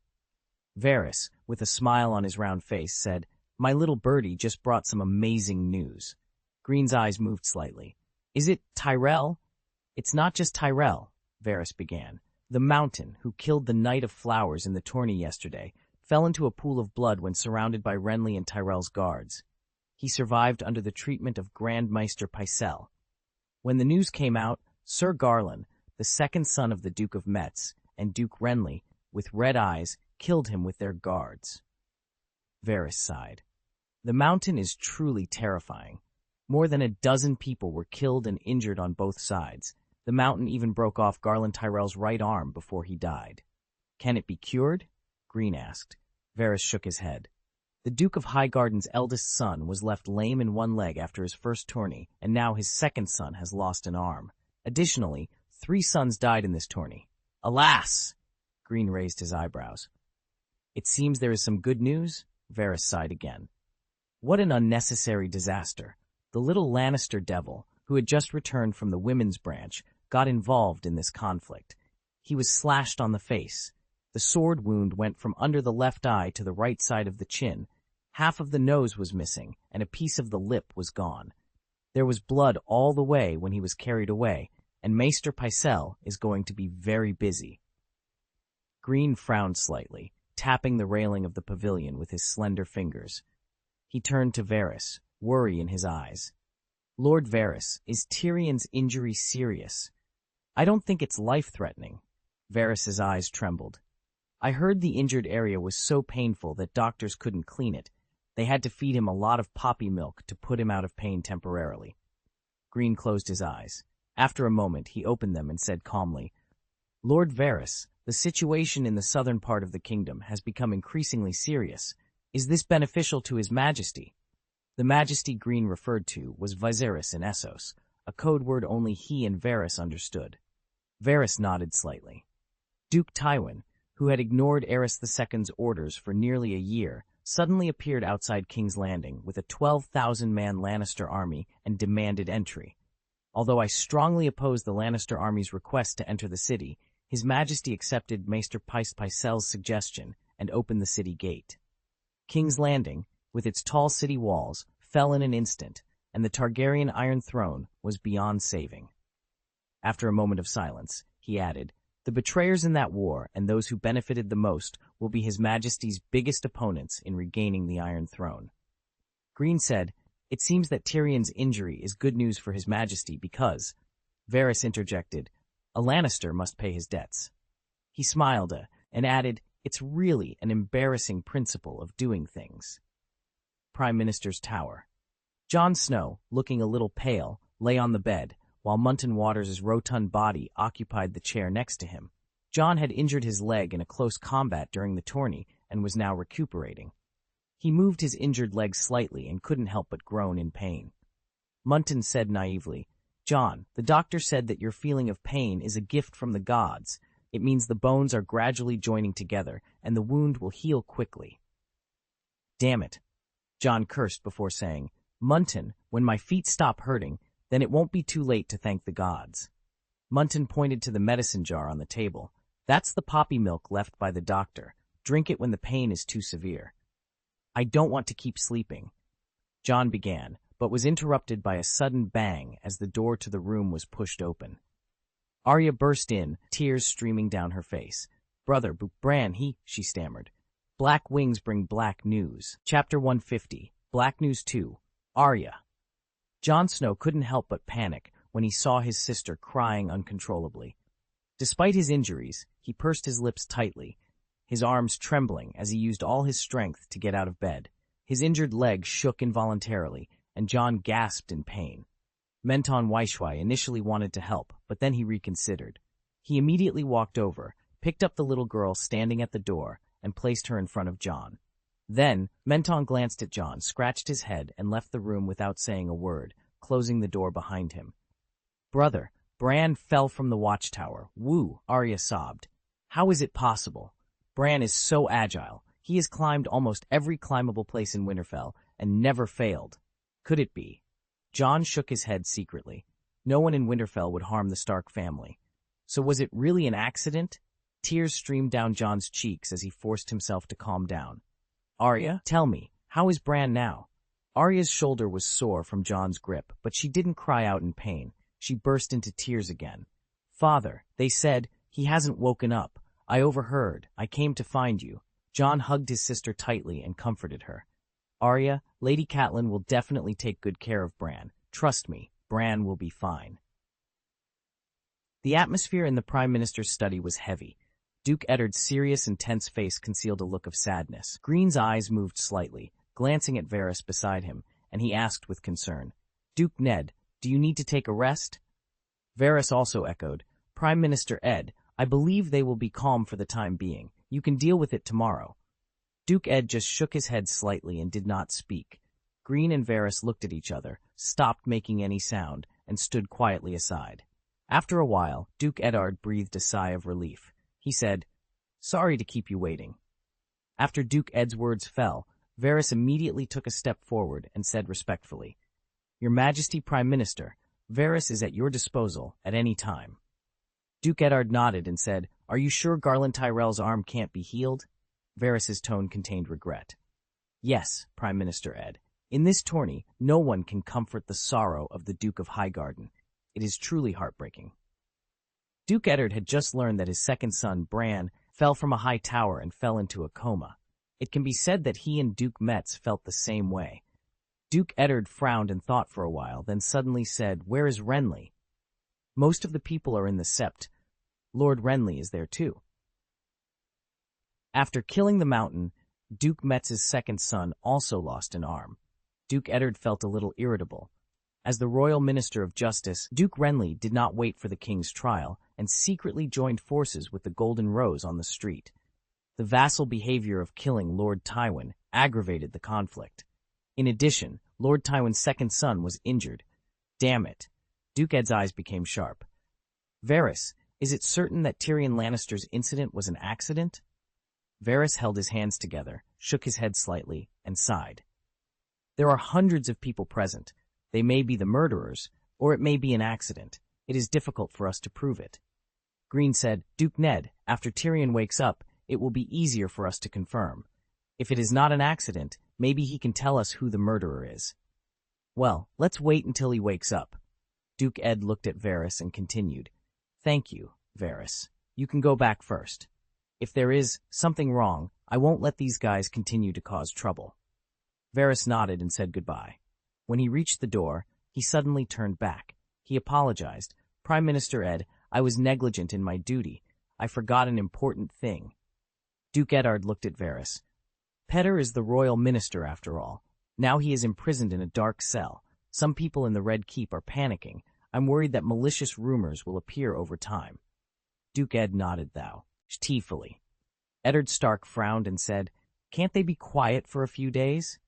[SPEAKER 1] Varys, with a smile on his round face, said, "My little birdie just brought some amazing news." Greene's eyes moved slightly. "Is it Tyrell?" "It's not just Tyrell," Varys began. "The Mountain, who killed the Knight of Flowers in the tourney yesterday, fell into a pool of blood when surrounded by Renly and Tyrell's guards. He survived under the treatment of Grand Maester Pycelle. When the news came out, Sir Garland, the second son of the Duke of Metz, and Duke Renly, with red eyes, killed him with their guards." Varys sighed. "The Mountain is truly terrifying. More than a dozen people were killed and injured on both sides. The Mountain even broke off Garland Tyrell's right arm before he died." "Can it be cured?" Greene asked. Varys shook his head. "The Duke of Highgarden's eldest son was left lame in one leg after his first tourney, and now his second son has lost an arm. Additionally, 3 sons died in this tourney." "Alas!" Greene raised his eyebrows. "It seems there is some good news?" Varys sighed again. "What an unnecessary disaster. The little Lannister devil, who had just returned from the women's branch, got involved in this conflict. He was slashed on the face. The sword wound went from under the left eye to the right side of the chin. Half of the nose was missing, and a piece of the lip was gone. There was blood all the way when he was carried away, and Maester Pycelle is going to be very busy." Greene frowned slightly, tapping the railing of the pavilion with his slender fingers. He turned to Varys, worry in his eyes. "Lord Varys, is Tyrion's injury serious?" "I don't think it's life-threatening." Varys's eyes trembled. "I heard the injured area was so painful that doctors couldn't clean it. They had to feed him a lot of poppy milk to put him out of pain temporarily." Greene closed his eyes. After a moment, he opened them and said calmly, "Lord Varys, the situation in the southern part of the kingdom has become increasingly serious. Is this beneficial to His Majesty?" The Majesty Greene referred to was Viserys in Essos, a code word only he and Varys understood. Varys nodded slightly. Duke Tywin, who had ignored Aerys II's orders for nearly a year, suddenly appeared outside King's Landing with a 12,000-man Lannister army and demanded entry. Although I strongly opposed the Lannister army's request to enter the city, His Majesty accepted Maester Pycelle's suggestion and opened the city gate. King's Landing, with its tall city walls, fell in an instant, and the Targaryen Iron Throne was beyond saving. After a moment of silence, he added, "The betrayers in that war and those who benefited the most will be His Majesty's biggest opponents in regaining the Iron Throne." Greene said, "It seems that Tyrion's injury is good news for His Majesty because," Varys interjected, "a Lannister must pay his debts." He smiled and added, "It's really an embarrassing principle of doing things." Prime Minister's tower. Jon Snow, looking a little pale, lay on the bed, while Munton Waters' rotund body occupied the chair next to him. Jon had injured his leg in a close combat during the tourney and was now recuperating. He moved his injured leg slightly and couldn't help but groan in pain. Munton said naively, "Jon, the doctor said that your feeling of pain is a gift from the gods. It means the bones are gradually joining together, and the wound will heal quickly." "Damn it," Jon cursed before saying, "Munton, when my feet stop hurting, then it won't be too late to thank the gods." Munton pointed to the medicine jar on the table. "That's the poppy milk left by the doctor. Drink it when the pain is too severe." "I don't want to keep sleeping," Jon began, but was interrupted by a sudden bang as the door to the room was pushed open. Arya burst in, tears streaming down her face. "Brother, Bran, she stammered. "Black wings bring black news." Chapter 150, Black News 2, Arya. Jon Snow couldn't help but panic when he saw his sister crying uncontrollably. Despite his injuries, he pursed his lips tightly, his arms trembling as he used all his strength to get out of bed. His injured leg shook involuntarily, and Jon gasped in pain. Menton Waishwai initially wanted to help, but then he reconsidered. He immediately walked over, picked up the little girl standing at the door, and placed her in front of Jon. Then, Menton glanced at Jon, scratched his head, and left the room without saying a word, closing the door behind him. "Brother, Bran fell from the watchtower. Woo," Arya sobbed. "How is it possible? Bran is so agile. He has climbed almost every climbable place in Winterfell and never failed. Could it be?" Jon shook his head secretly. No one in Winterfell would harm the Stark family. So was it really an accident? Tears streamed down Jon's cheeks as he forced himself to calm down. "Arya, tell me, how is Bran now?" Arya's shoulder was sore from Jon's grip, but she didn't cry out in pain. She burst into tears again. "Father, they said, he hasn't woken up. I overheard. I came to find you." Jon hugged his sister tightly and comforted her. "Arya, Lady Catelyn will definitely take good care of Bran. Trust me, Bran will be fine." The atmosphere in the Prime Minister's study was heavy. Duke Eddard's serious and tense face concealed a look of sadness. Greene's eyes moved slightly, glancing at Varys beside him, and he asked with concern, "Duke Ned, do you need to take a rest?" Varys also echoed, "Prime Minister Ed, I believe they will be calm for the time being. You can deal with it tomorrow." Duke Ed just shook his head slightly and did not speak. Greene and Varys looked at each other, stopped making any sound, and stood quietly aside. After a while, Duke Eddard breathed a sigh of relief. He said, "Sorry to keep you waiting." After Duke Ed's words fell, Varys immediately took a step forward and said respectfully, "Your Majesty Prime Minister, Varys is at your disposal at any time." Duke Eddard nodded and said, "Are you sure Garland Tyrell's arm can't be healed?" Varys's tone contained regret. "Yes, Prime Minister Ed. In this tourney, no one can comfort the sorrow of the Duke of Highgarden. It is truly heartbreaking." Duke Eddard had just learned that his second son, Bran, fell from a high tower and fell into a coma. It can be said that he and Duke Metz felt the same way. Duke Eddard frowned and thought for a while, then suddenly said, "Where is Renly?" "Most of the people are in the Sept. Lord Renly is there too." After killing the Mountain, Duke Metz's second son also lost an arm. Duke Eddard felt a little irritable. As the royal minister of justice, Duke Renly did not wait for the king's trial and secretly joined forces with the Golden Rose on the street. The vassal behavior of killing Lord Tywin aggravated the conflict. In addition, Lord Tywin's second son was injured. Damn it. Duke Ed's eyes became sharp. "Varys, is it certain that Tyrion Lannister's incident was an accident?" Varys held his hands together, shook his head slightly, and sighed. "There are hundreds of people present. They may be the murderers, or it may be an accident. It is difficult for us to prove it." Greene said, "Duke Ned, after Tyrion wakes up, it will be easier for us to confirm. If it is not an accident, maybe he can tell us who the murderer is." "Well, let's wait until he wakes up." Duke Ed looked at Varys and continued, "Thank you, Varys. You can go back first. If there is something wrong, I won't let these guys continue to cause trouble." Varys nodded and said goodbye. When he reached the door, he suddenly turned back. He apologized. "Prime Minister Ed, I was negligent in my duty. I forgot an important thing." Duke Eddard looked at Varys. "Petter is the royal minister after all. Now he is imprisoned in a dark cell. Some people in the Red Keep are panicking. I'm worried that malicious rumors will appear over time. Duke Ed nodded tearfully. Eddard Stark frowned and said, "Can't they be quiet for a few days?"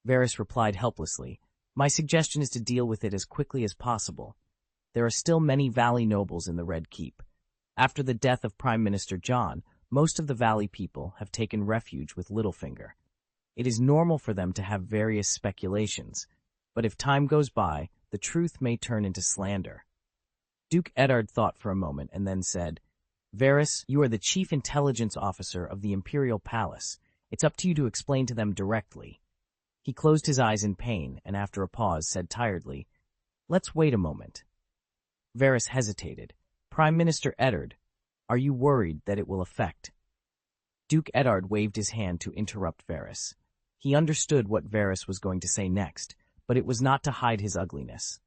[SPEAKER 1] Varys replied helplessly, "My suggestion is to deal with it as quickly as possible. There are still many Valley nobles in the Red Keep. After the death of Prime Minister Jon, most of the Valley people have taken refuge with Littlefinger. It is normal for them to have various speculations, but if time goes by, the truth may turn into slander." Duke Eddard thought for a moment and then said, "Varys, you are the chief intelligence officer of the Imperial Palace. It's up to you to explain to them directly." He closed his eyes in pain and after a pause said tiredly, "Let's wait a moment." Varys hesitated. "Prime Minister Eddard, are you worried that it will affect?" Duke Eddard waved his hand to interrupt Varys. He understood what Varys was going to say next, but it was not to hide his ugliness.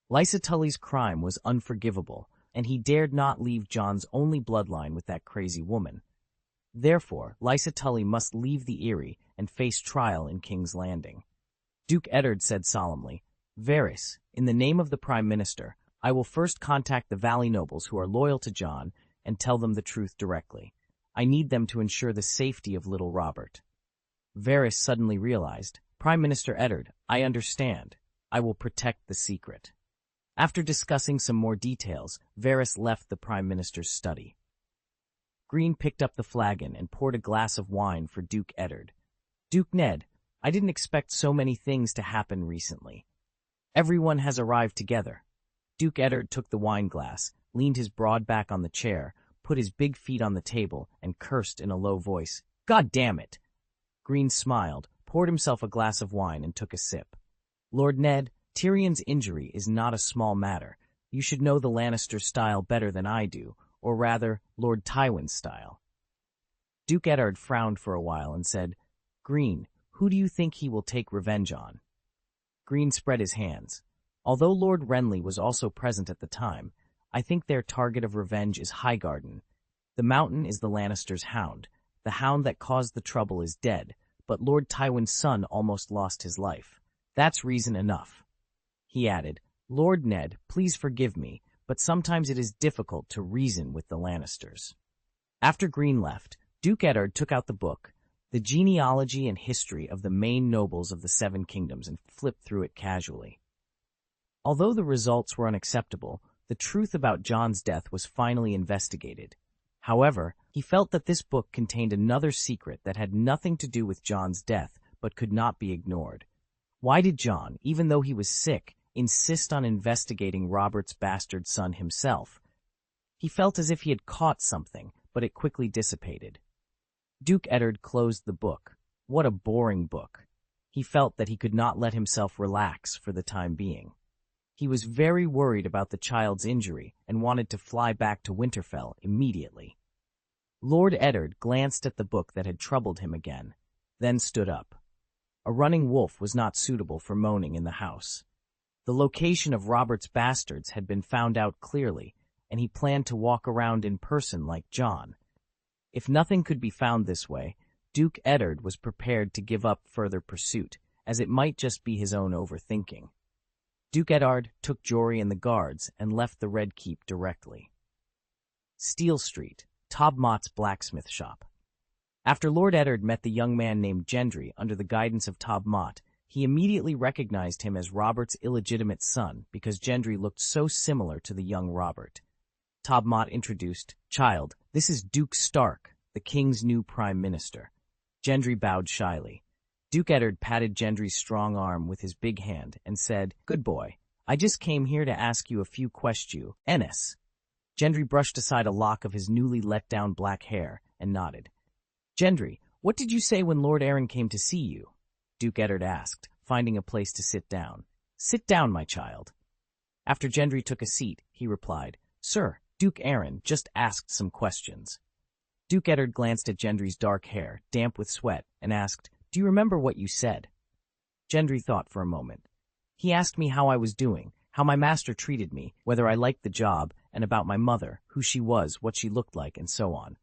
[SPEAKER 1] Lysa Tully's crime was unforgivable, and he dared not leave Jon's only bloodline with that crazy woman. Therefore, Lysa Tully must leave the Eyrie and face trial in King's Landing. Duke Eddard said solemnly, "Varys, in the name of the Prime Minister, I will first contact the Valley nobles who are loyal to Jon and tell them the truth directly. I need them to ensure the safety of little Robert." Varys suddenly realized, "Prime Minister Eddard, I understand. I will protect the secret." After discussing some more details, Varys left the Prime Minister's study. Greene picked up the flagon and poured a glass of wine for Duke Eddard. "Duke Ned, I didn't expect so many things to happen recently. Everyone has arrived together." Duke Eddard took the wine glass, leaned his broad back on the chair, put his big feet on the table, and cursed in a low voice, "God damn it!" Greene smiled, poured himself a glass of wine, and took a sip. "Lord Ned, Tyrion's injury is not a small matter. You should know the Lannister style better than I do, or rather, Lord Tywin's style." Duke Eddard frowned for a while and said, "Greene, who do you think he will take revenge on?" Greene spread his hands. "Although Lord Renly was also present at the time, I think their target of revenge is Highgarden. The Mountain is the Lannisters' hound. The hound that caused the trouble is dead, but Lord Tywin's son almost lost his life. That's reason enough." He added, "Lord Ned, please forgive me, but sometimes it is difficult to reason with the Lannisters." After Greene left, Duke Eddard took out the book, The Genealogy and History of the Main Nobles of the Seven Kingdoms, and flipped through it casually. Although the results were unacceptable, the truth about Jon's death was finally investigated. However, he felt that this book contained another secret that had nothing to do with Jon's death but could not be ignored. Why did Jon, even though he was sick, insist on investigating Robert's bastard son himself? He felt as if he had caught something, but it quickly dissipated. Duke Eddard closed the book. What a boring book. He felt that he could not let himself relax for the time being. He was very worried about the child's injury and wanted to fly back to Winterfell immediately. Lord Eddard glanced at the book that had troubled him again, then stood up. A running wolf was not suitable for moaning in the house. The location of Robert's bastards had been found out clearly, and he planned to walk around in person like Jon. If nothing could be found this way, Duke Eddard was prepared to give up further pursuit, as it might just be his own overthinking. Duke Eddard took Jory and the guards and left the Red Keep directly. Steel Street, Tobmott's blacksmith shop. After Lord Eddard met the young man named Gendry under the guidance of Tobmott, he immediately recognized him as Robert's illegitimate son because Gendry looked so similar to the young Robert. Tobmott introduced, "Child, this is Duke Stark, the king's new prime minister." Gendry bowed shyly. Duke Eddard patted Gendry's strong arm with his big hand and said, "Good boy, I just came here to ask you a few questions, Ennis." Gendry brushed aside a lock of his newly let-down black hair and nodded. "Gendry, what did you say when Lord Arryn came to see you?" Duke Eddard asked, finding a place to sit down. "Sit down, my child." After Gendry took a seat, he replied, "Sir, Duke Arryn just asked some questions." Duke Eddard glanced at Gendry's dark hair, damp with sweat, and asked, "Do you remember what you said?" Gendry thought for a moment. "He asked me how I was doing, how my master treated me, whether I liked the job, and about my mother, who she was, what she looked like, and so on."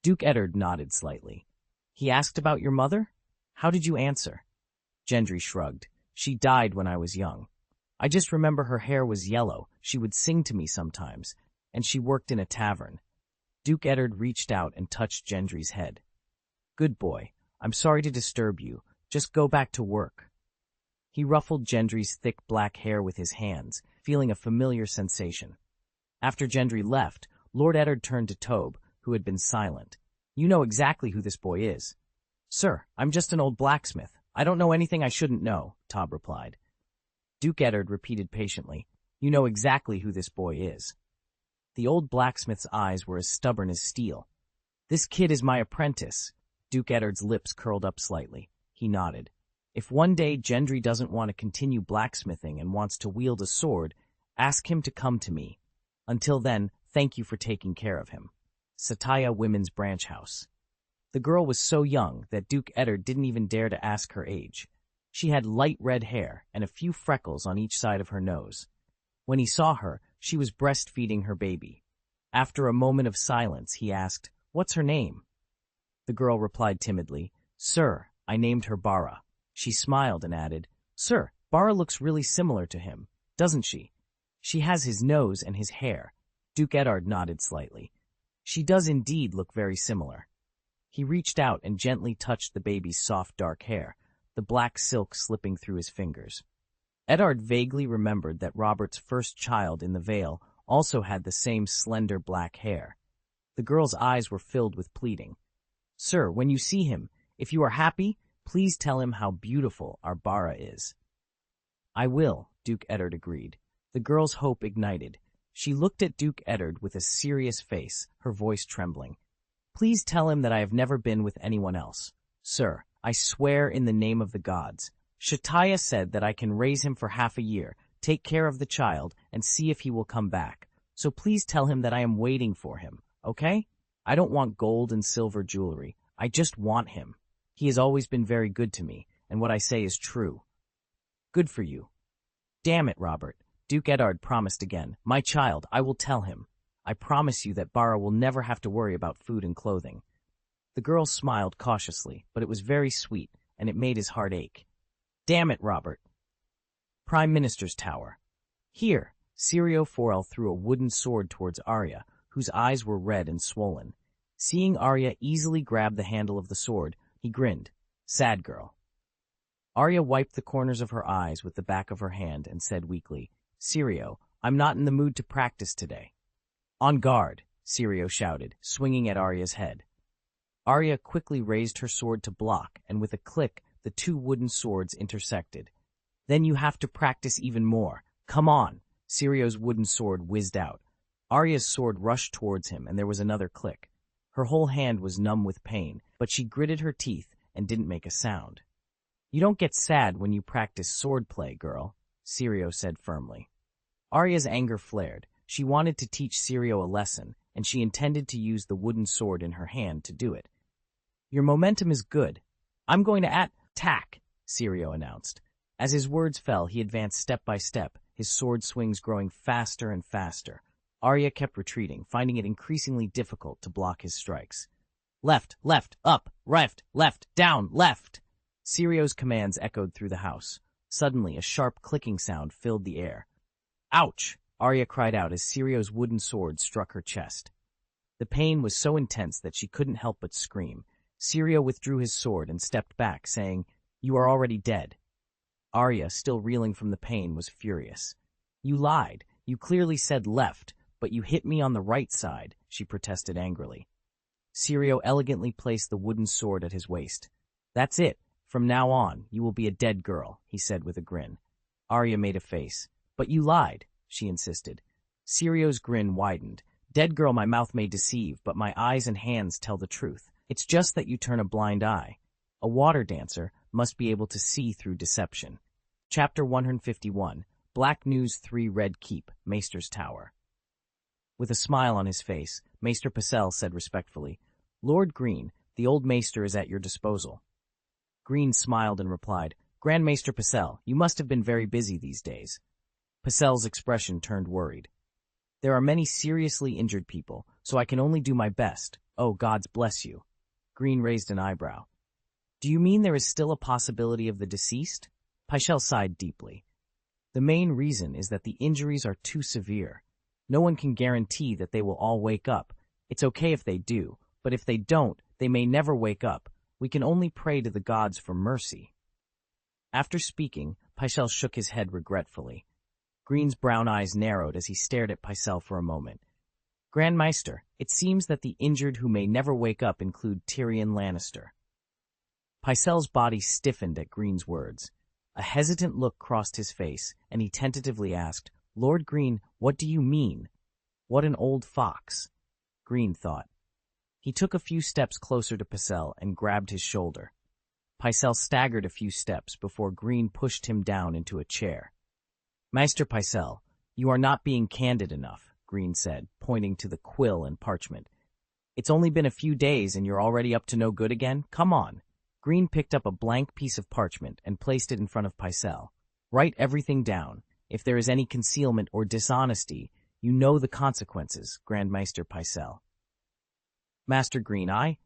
[SPEAKER 1] Duke Eddard nodded slightly. "He asked about your mother? How did you answer?" Gendry shrugged. She died when I was young. I just remember her hair was yellow, she would sing to me sometimes, and she worked in a tavern. Duke Eddard reached out and touched Gendry's head. Good boy, I'm sorry to disturb you, just go back to work. He ruffled Gendry's thick black hair with his hands, feeling a familiar sensation. After Gendry left, Lord Eddard turned to Tobe, who had been silent. You know exactly who this boy is. Sir, I'm just an old blacksmith. I don't know anything I shouldn't know, Tob replied. Duke Eddard repeated patiently, You know exactly who this boy is. The old blacksmith's eyes were as stubborn as steel. This kid is my apprentice. Duke Eddard's lips curled up slightly. He nodded. If one day Gendry doesn't want to continue blacksmithing and wants to wield a sword, ask him to come to me. Until then, thank you for taking care of him. Sataya Women's Branch House. The girl was so young that Duke Eddard didn't even dare to ask her age. She had light red hair and a few freckles on each side of her nose. When he saw her, she was breastfeeding her baby. After a moment of silence, he asked, What's her name? The girl replied timidly, Sir, I named her Bara. She smiled and added, Sir, Bara looks really similar to him, doesn't she? She has his nose and his hair. Duke Eddard nodded slightly. She does indeed look very similar. He reached out and gently touched the baby's soft dark hair, the black silk slipping through his fingers. Eddard vaguely remembered that Robert's first child in the Vale also had the same slender black hair. The girl's eyes were filled with pleading. Sir, when you see him, if you are happy, please tell him how beautiful our Bara is. I will, Duke Eddard agreed. The girl's hope ignited. She looked at Duke Eddard with a serious face, her voice trembling. Please tell him that I have never been with anyone else. Sir, I swear in the name of the gods. Shataya said that I can raise him for half a year, take care of the child, and see if he will come back. So please tell him that I am waiting for him, okay? I don't want gold and silver jewelry. I just want him. He has always been very good to me, and what I say is true. Good for you. Damn it, Robert. Duke Eddard promised again. My child, I will tell him. I promise you that Bara will never have to worry about food and clothing. The girl smiled cautiously, but it was very sweet, and it made his heart ache. Damn it, Robert. Prime Minister's Tower. Here, Syrio Forel threw a wooden sword towards Arya, whose eyes were red and swollen. Seeing Arya easily grab the handle of the sword, he grinned. Sad girl. Arya wiped the corners of her eyes with the back of her hand and said weakly, Syrio, I'm not in the mood to practice today. On guard, Syrio shouted, swinging at Arya's head. Arya quickly raised her sword to block, and with a click, the two wooden swords intersected. Then you have to practice even more. Come on! Syrio's wooden sword whizzed out. Arya's sword rushed towards him, and there was another click. Her whole hand was numb with pain, but she gritted her teeth and didn't make a sound. You don't get sad when you practice swordplay, girl, Syrio said firmly. Arya's anger flared. She wanted to teach Syrio a lesson, and she intended to use the wooden sword in her hand to do it. Your momentum is good. I'm going to attack, Syrio announced. As his words fell, he advanced step by step, his sword swings growing faster and faster. Arya kept retreating, finding it increasingly difficult to block his strikes. Left, left, up, left, down, left! Syrio's commands echoed through the house. Suddenly, a sharp clicking sound filled the air. Ouch! Arya cried out as Syrio's wooden sword struck her chest. The pain was so intense that she couldn't help but scream. Syrio withdrew his sword and stepped back, saying, You are already dead. Arya, still reeling from the pain, was furious. You lied. You clearly said left, but you hit me on the right side, she protested angrily. Syrio elegantly placed the wooden sword at his waist. That's it. From now on, you will be a dead girl, he said with a grin. Arya made a face. But you lied, she insisted. Syrio's grin widened. Dead girl, my mouth may deceive, but my eyes and hands tell the truth. It's just that you turn a blind eye. A water dancer must be able to see through deception. Chapter 151, Black News 3 Red Keep, Maester's Tower. With a smile on his face, Maester Pycelle said respectfully, Lord Greene, the old Maester is at your disposal. Greene smiled and replied, Grand Maester Pycelle, you must have been very busy these days. Pycelle's expression turned worried. There are many seriously injured people, so I can only do my best. Oh, gods bless you. Greene raised an eyebrow. Do you mean there is still a possibility of the deceased? Pycelle sighed deeply. The main reason is that the injuries are too severe. No one can guarantee that they will all wake up. It's okay if they do, but if they don't, they may never wake up. We can only pray to the gods for mercy. After speaking, Pycelle shook his head regretfully. Greene's brown eyes narrowed as he stared at Pycelle for a moment. Grand Maester, it seems that the injured who may never wake up include Tyrion Lannister. Pycelle's body stiffened at Greene's words. A hesitant look crossed his face, and he tentatively asked, Lord Greene, what do you mean? What an old fox, Greene thought. He took a few steps closer to Pycelle and grabbed his shoulder. Pycelle staggered a few steps before Greene pushed him down into a chair. Maester Pycelle, you are not being candid enough, Greene said, pointing to the quill and parchment. It's only been a few days and you're already up to no good again? Come on. Greene picked up a blank piece of parchment and placed it in front of Pycelle. Write everything down. If there is any concealment or dishonesty, you know the consequences, Grand Maester Pycelle. Master Greene,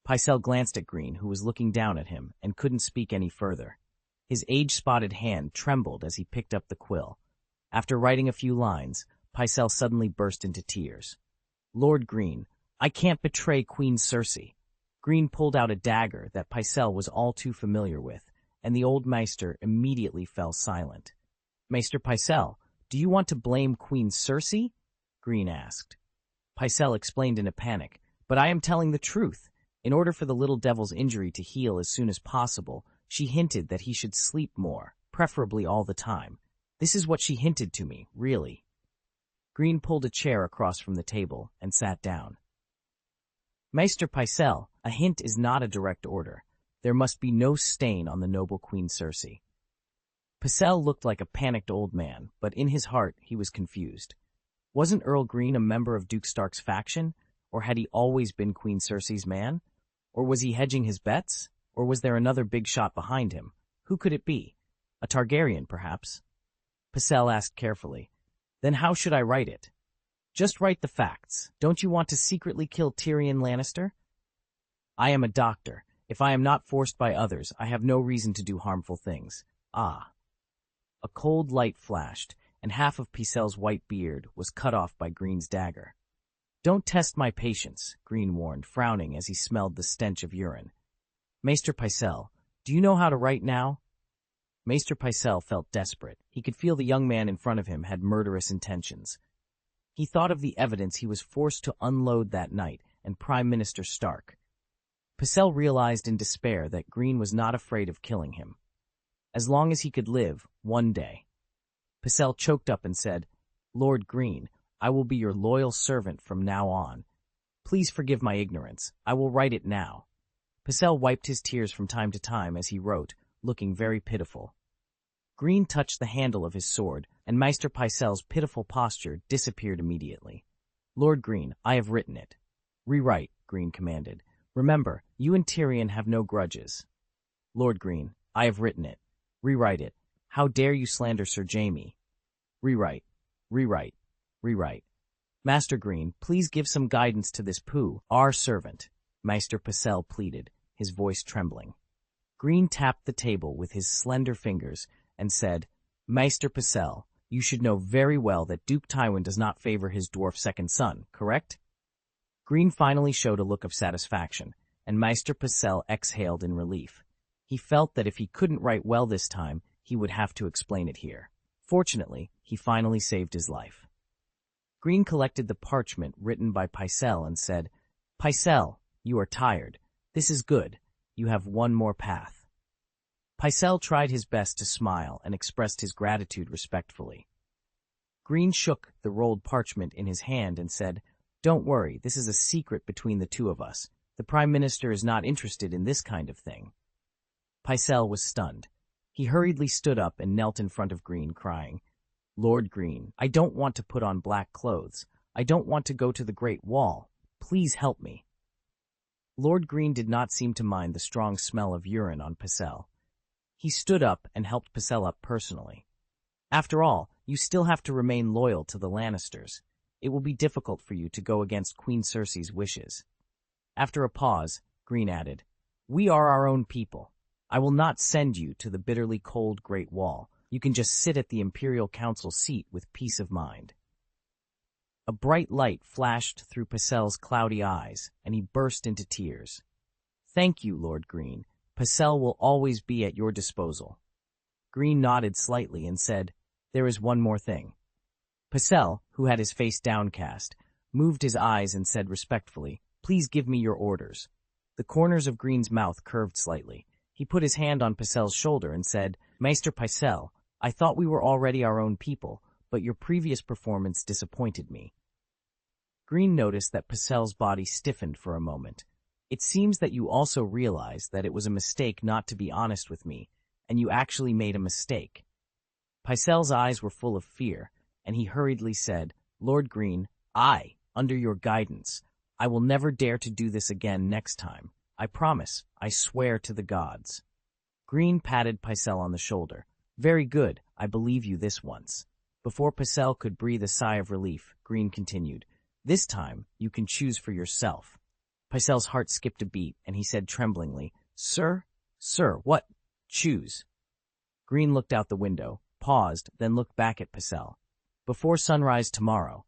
[SPEAKER 1] Pycelle glanced at Greene, who was looking down at him, and couldn't speak any further. His age-spotted hand trembled as he picked up the quill. After writing a few lines, Pycelle suddenly burst into tears. Lord Greene, I can't betray Queen Cersei. Greene pulled out a dagger that Pycelle was all too familiar with, and the old Maester immediately fell silent. Maester Pycelle, do you want to blame Queen Cersei? Greene asked. Pycelle explained in a panic, but I am telling the truth. In order for the little devil's injury to heal as soon as possible, she hinted that he should sleep more, preferably all the time. This is what she hinted to me, really. Greene pulled a chair across from the table and sat down. Maester Pycelle, a hint is not a direct order. There must be no stain on the noble Queen Cersei. Pycelle looked like a panicked old man, but in his heart he was confused. Wasn't Earl Greene a member of Duke Stark's faction? Or had he always been Queen Cersei's man? Or was he hedging his bets? Or was there another big shot behind him? Who could it be? A Targaryen, perhaps? Pycelle asked carefully. Then how should I write it? Just write the facts. Don't you want to secretly kill Tyrion Lannister? I am a doctor. If I am not forced by others, I have no reason to do harmful things. Ah. A cold light flashed, and half of Pycelle's white beard was cut off by Greene's dagger. Don't test my patience, Greene warned, frowning as he smelled the stench of urine. Maester Pycelle, do you know how to write now? Maester Pycelle felt desperate. He could feel the young man in front of him had murderous intentions. He thought of the evidence he was forced to unload that night and Prime Minister Stark. Pycelle realized in despair that Greene was not afraid of killing him. As long as he could live, one day. Pycelle choked up and said, Lord Greene, I will be your loyal servant from now on. Please forgive my ignorance. I will write it now. Pycelle wiped his tears from time to time as he wrote, looking very pitiful. Greene touched the handle of his sword, and Maester Pycelle's pitiful posture disappeared immediately. Lord Greene, I have written it. Rewrite, Greene commanded. Remember, you and Tyrion have no grudges. Lord Greene, I have written it. Rewrite it. How dare you slander Sir Jaime? Rewrite, rewrite, rewrite. Master Greene, please give some guidance to this our servant, Maester Pycelle pleaded, his voice trembling. Greene tapped the table with his slender fingers and said, Maester Pycelle, you should know very well that Duke Tywin does not favor his dwarf second son, correct? Greene finally showed a look of satisfaction, and Maester Pycelle exhaled in relief. He felt that if he couldn't write well this time, he would have to explain it here. Fortunately, he finally saved his life. Greene collected the parchment written by Pycelle and said, Pycelle, you are tired. This is good. You have one more path. Pycelle tried his best to smile and expressed his gratitude respectfully. Greene shook the rolled parchment in his hand and said, Don't worry, this is a secret between the two of us. The Prime Minister is not interested in this kind of thing. Pycelle was stunned. He hurriedly stood up and knelt in front of Greene, crying, Lord Greene, I don't want to put on black clothes. I don't want to go to the Great Wall. Please help me. Lord Greene did not seem to mind the strong smell of urine on Pycelle. He stood up and helped Pycelle up personally. After all, you still have to remain loyal to the Lannisters. It will be difficult for you to go against Queen Cersei's wishes. After a pause, Greene added, We are our own people. I will not send you to the bitterly cold Great Wall. You can just sit at the Imperial Council seat with peace of mind." A bright light flashed through Pycelle's cloudy eyes, and he burst into tears. "Thank you, Lord Greene. Pycelle will always be at your disposal." Greene nodded slightly and said, "There is one more thing." Pycelle, who had his face downcast, moved his eyes and said respectfully, "Please give me your orders." The corners of Greene's mouth curved slightly. He put his hand on Pycelle's shoulder and said, "Maester Pycelle, I thought we were already our own people, but your previous performance disappointed me." Greene noticed that Pycelle's body stiffened for a moment. "It seems that you also realized that it was a mistake not to be honest with me, and you actually made a mistake." Pycelle's eyes were full of fear, and he hurriedly said, "Lord Greene, under your guidance, I will never dare to do this again next time. I promise, I swear to the gods." Greene patted Pycelle on the shoulder. "Very good, I believe you this once." Before Pycelle could breathe a sigh of relief, Greene continued, "This time, you can choose for yourself." Pycelle's heart skipped a beat, and he said tremblingly, Sir, what? Choose." Greene looked out the window, paused, then looked back at Pycelle. "Before sunrise tomorrow."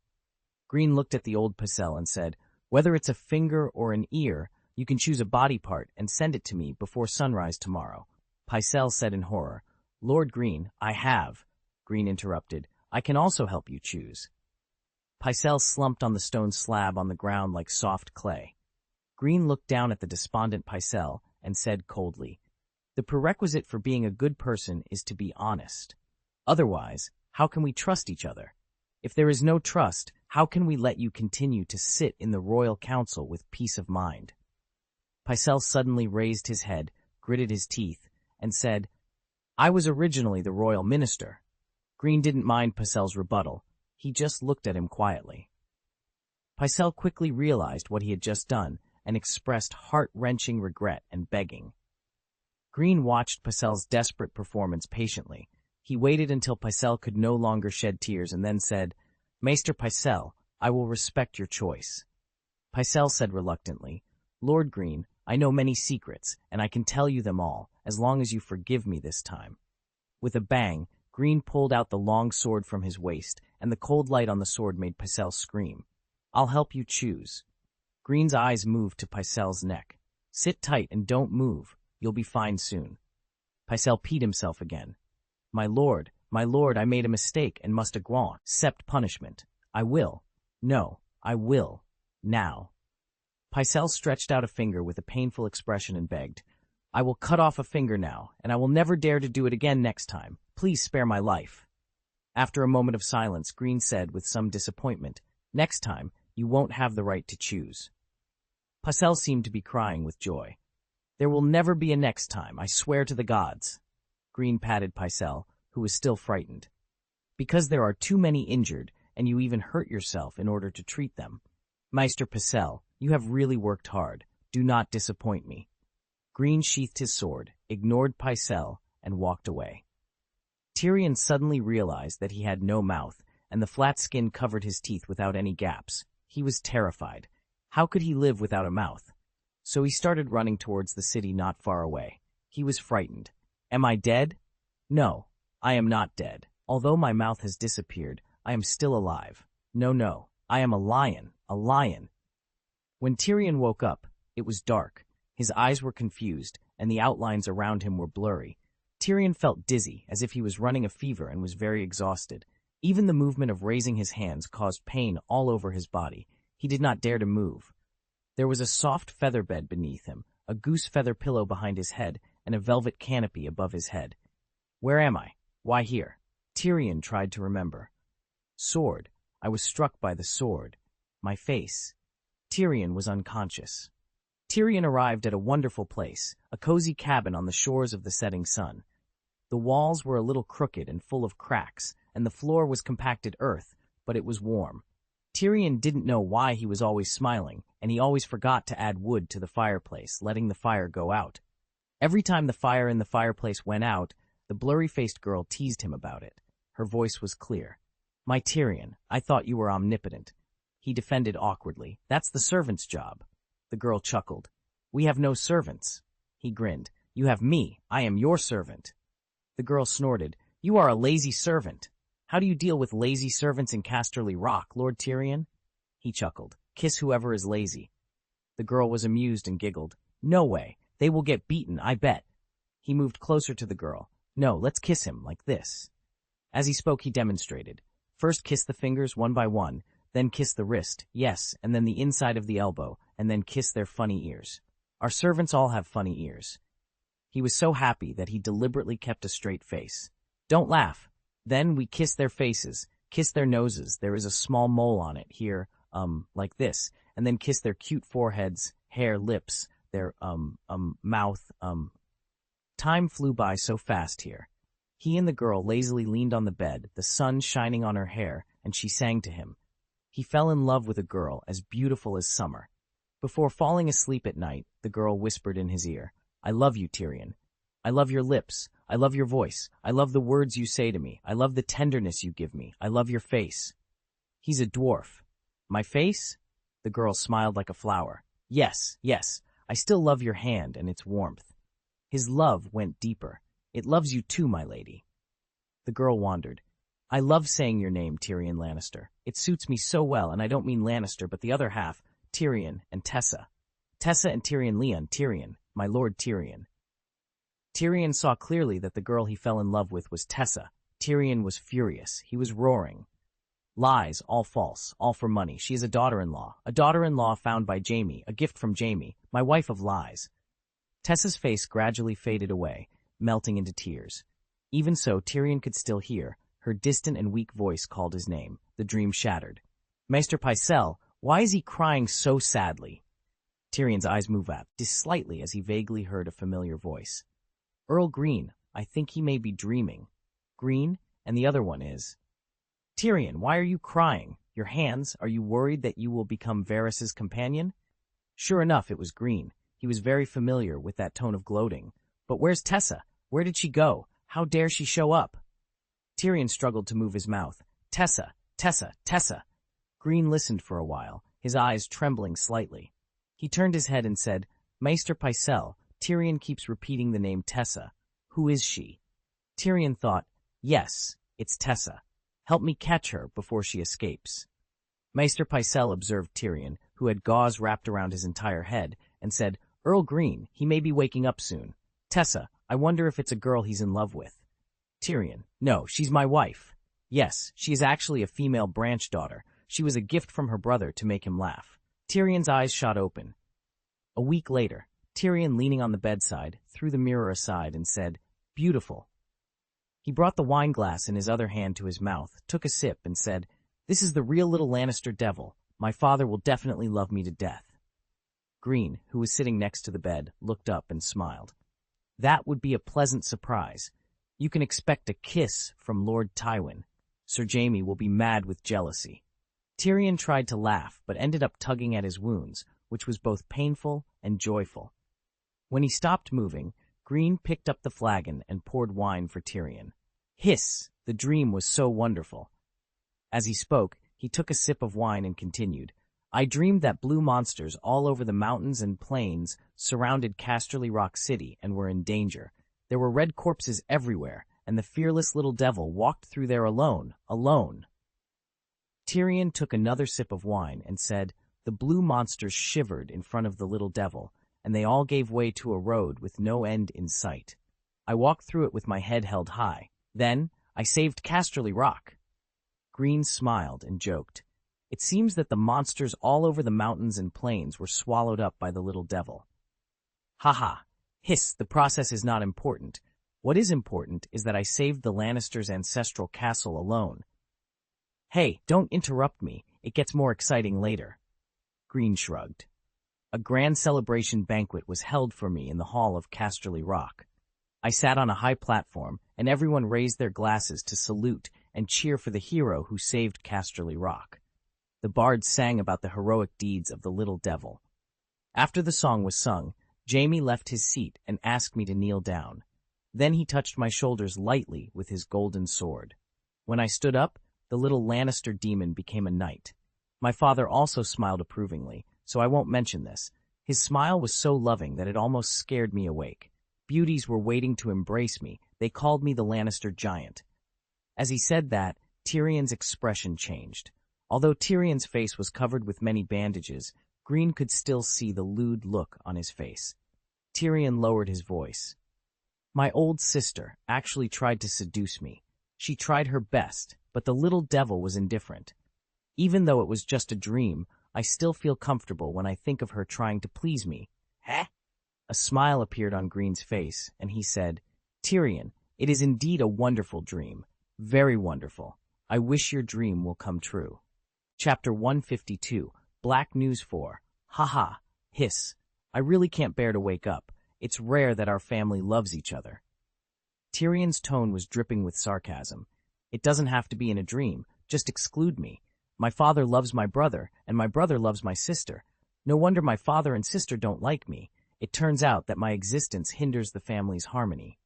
[SPEAKER 1] Greene looked at the old Pycelle and said, "Whether it's a finger or an ear, you can choose a body part and send it to me before sunrise tomorrow." Pycelle said in horror, "Lord Greene, I have." Greene interrupted, "I can also help you choose." Pycelle slumped on the stone slab on the ground like soft clay. Greene looked down at the despondent Pycelle and said coldly, "The prerequisite for being a good person is to be honest. Otherwise, how can we trust each other? If there is no trust, how can we let you continue to sit in the royal council with peace of mind?" Pycelle suddenly raised his head, gritted his teeth, and said, "I was originally the royal minister." Greene didn't mind Pycelle's rebuttal. He just looked at him quietly. Pycelle quickly realized what he had just done and expressed heart-wrenching regret and begging. Greene watched Pycelle's desperate performance patiently. He waited until Pycelle could no longer shed tears and then said, "Maester Pycelle, I will respect your choice." Pycelle said reluctantly, "Lord Greene, I know many secrets, and I can tell you them all, as long as you forgive me this time." With a bang, Greene pulled out the long sword from his waist, and the cold light on the sword made Pycelle scream. "I'll help you choose." Greene's eyes moved to Pycelle's neck. "Sit tight and don't move. You'll be fine soon." Pycelle peed himself again. My lord, I made a mistake and must accept punishment. I will. No, I will. Now." Pycelle stretched out a finger with a painful expression and begged, "I will cut off a finger now, and I will never dare to do it again next time. Please spare my life." After a moment of silence, Greene said with some disappointment, "Next time, you won't have the right to choose." Pycelle seemed to be crying with joy. "There will never be a next time, I swear to the gods." Greene patted Pycelle, who was still frightened. "Because there are too many injured, and you even hurt yourself in order to treat them. Maester Pycelle, you have really worked hard. Do not disappoint me." Greene sheathed his sword, ignored Pycelle, and walked away. Tyrion suddenly realized that he had no mouth, and the flat skin covered his teeth without any gaps. He was terrified. How could he live without a mouth? So he started running towards the city not far away. He was frightened. Am I dead? No, I am not dead. Although my mouth has disappeared, I am still alive. No, I am a lion, a lion. When Tyrion woke up, it was dark. His eyes were confused, and the outlines around him were blurry. Tyrion felt dizzy, as if he was running a fever and was very exhausted. Even the movement of raising his hands caused pain all over his body. He did not dare to move. There was a soft feather bed beneath him, a goose feather pillow behind his head, and a velvet canopy above his head. Where am I? Why here? Tyrion tried to remember. Sword. I was struck by the sword. My face. Tyrion was unconscious. Tyrion arrived at a wonderful place, a cozy cabin on the shores of the setting sun. The walls were a little crooked and full of cracks, and the floor was compacted earth, but it was warm. Tyrion didn't know why he was always smiling, and he always forgot to add wood to the fireplace, letting the fire go out. Every time the fire in the fireplace went out, the blurry-faced girl teased him about it. Her voice was clear. "My Tyrion, I thought you were omnipotent." He defended awkwardly. "That's the servant's job." The girl chuckled. "We have no servants." He grinned. You have me. I am your servant. The girl snorted. You are a lazy servant. How do you deal with lazy servants in Casterly Rock, Lord Tyrion? He chuckled. Kiss whoever is lazy. The girl was amused and giggled. No way. They will get beaten, I bet. He moved closer to the girl. No, let's kiss him, like this. As he spoke, he demonstrated. First kiss the fingers one by one, then kiss the wrist, yes, and then the inside of the elbow, and then kiss their funny ears. Our servants all have funny ears. He was so happy that he deliberately kept a straight face. Don't laugh. Then we kiss their faces, kiss their noses, there is a small mole on it, here, like this, and then kiss their cute foreheads, hair, lips, their, mouth, Time flew by so fast here. He and the girl lazily leaned on the bed, the sun shining on her hair, and she sang to him. He fell in love with a girl as beautiful as summer. Before falling asleep at night, the girl whispered in his ear, I love you, Tyrion. I love your lips. I love your voice. I love the words you say to me. I love the tenderness you give me. I love your face. He's a dwarf. My face? The girl smiled like a flower. Yes, yes, I still love your hand and its warmth. His love went deeper. It loves you too, my lady. The girl wondered. I love saying your name, Tyrion Lannister. It suits me so well, and I don't mean Lannister, but the other half, Tyrion and Tessa. Tessa and Tyrion Leon, Tyrion, my lord Tyrion. Tyrion saw clearly that the girl he fell in love with was Tessa. Tyrion was furious. He was roaring. Lies, all false, all for money. She is a daughter-in-law found by Jaime, a gift from Jaime, my wife of lies. Tessa's face gradually faded away, melting into tears. Even so, Tyrion could still hear. Her distant and weak voice called his name. The dream shattered. Maester Pycelle, why is he crying so sadly? Tyrion's eyes moved up just slightly as he vaguely heard a familiar voice. Earl Greene, I think he may be dreaming. Greene, and the other one is. Tyrion, why are you crying? Your hands, are you worried that you will become Varys's companion? Sure enough, it was Greene. He was very familiar with that tone of gloating. But where's Tessa? Where did she go? How dare she show up? Tyrion struggled to move his mouth. Tessa, Tessa, Tessa. Greene listened for a while, his eyes trembling slightly. He turned his head and said, Maester Pycelle, Tyrion keeps repeating the name Tessa. Who is she? Tyrion thought, yes, it's Tessa. Help me catch her before she escapes. Maester Pycelle observed Tyrion, who had gauze wrapped around his entire head, and said, Earl Greene, he may be waking up soon. Tessa, I wonder if it's a girl he's in love with. Tyrion, no, she's my wife. Yes, she is actually a female branch daughter. She was a gift from her brother to make him laugh. Tyrion's eyes shot open. A week later, Tyrion, leaning on the bedside, threw the mirror aside and said, Beautiful. He brought the wine glass in his other hand to his mouth, took a sip, and said, This is the real little Lannister devil. My father will definitely love me to death. Greene, who was sitting next to the bed, looked up and smiled. That would be a pleasant surprise. You can expect a kiss from Lord Tywin. Sir Jaime will be mad with jealousy. Tyrion tried to laugh, but ended up tugging at his wounds, which was both painful and joyful. When he stopped moving, Greene picked up the flagon and poured wine for Tyrion. Hiss! The dream was so wonderful. As he spoke, he took a sip of wine and continued, I dreamed that blue monsters all over the mountains and plains surrounded Casterly Rock City and were in danger. There were red corpses everywhere, and the fearless little devil walked through there alone. Tyrion took another sip of wine and said, The blue monsters shivered in front of the little devil, and they all gave way to a road with no end in sight. I walked through it with my head held high. Then, I saved Casterly Rock. Greene smiled and joked. It seems that the monsters all over the mountains and plains were swallowed up by the little devil. Ha ha! Hiss, the process is not important. What is important is that I saved the Lannisters' ancestral castle alone. Hey, don't interrupt me. It gets more exciting later. Greene shrugged. A grand celebration banquet was held for me in the hall of Casterly Rock. I sat on a high platform, and everyone raised their glasses to salute and cheer for the hero who saved Casterly Rock. The bards sang about the heroic deeds of the little devil. After the song was sung, Jaime left his seat and asked me to kneel down. Then he touched my shoulders lightly with his golden sword. When I stood up, the little Lannister demon became a knight. My father also smiled approvingly, so I won't mention this. His smile was so loving that it almost scared me awake. Beauties were waiting to embrace me. They called me the Lannister Giant. As he said that, Tyrion's expression changed. Although Tyrion's face was covered with many bandages, Greene could still see the lewd look on his face. Tyrion lowered his voice. My old sister actually tried to seduce me. She tried her best, but the little devil was indifferent. Even though it was just a dream, I still feel comfortable when I think of her trying to please me. Huh? A smile appeared on Greene's face, and he said, Tyrion, it is indeed a wonderful dream. Very wonderful. I wish your dream will come true. Chapter 152, Black News 4. Haha, hiss. I really can't bear to wake up. It's rare that our family loves each other. Tyrion's tone was dripping with sarcasm. It doesn't have to be in a dream. Just exclude me. My father loves my brother, and my brother loves my sister. No wonder my father and sister don't like me. It turns out that my existence hinders the family's harmony.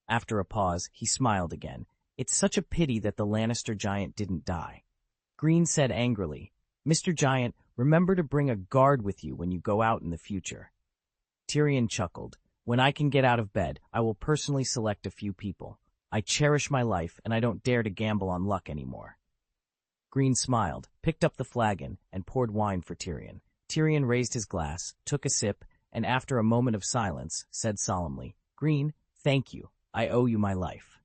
[SPEAKER 1] After a pause, he smiled again. It's such a pity that the Lannister Giant didn't die. Greene said angrily, Mr. Giant, remember to bring a guard with you when you go out in the future. Tyrion chuckled. When I can get out of bed, I will personally select a few people. I cherish my life, and I don't dare to gamble on luck anymore. Greene smiled, picked up the flagon, and poured wine for Tyrion. Tyrion raised his glass, took a sip, and after a moment of silence, said solemnly, Greene, thank you. I owe you my life.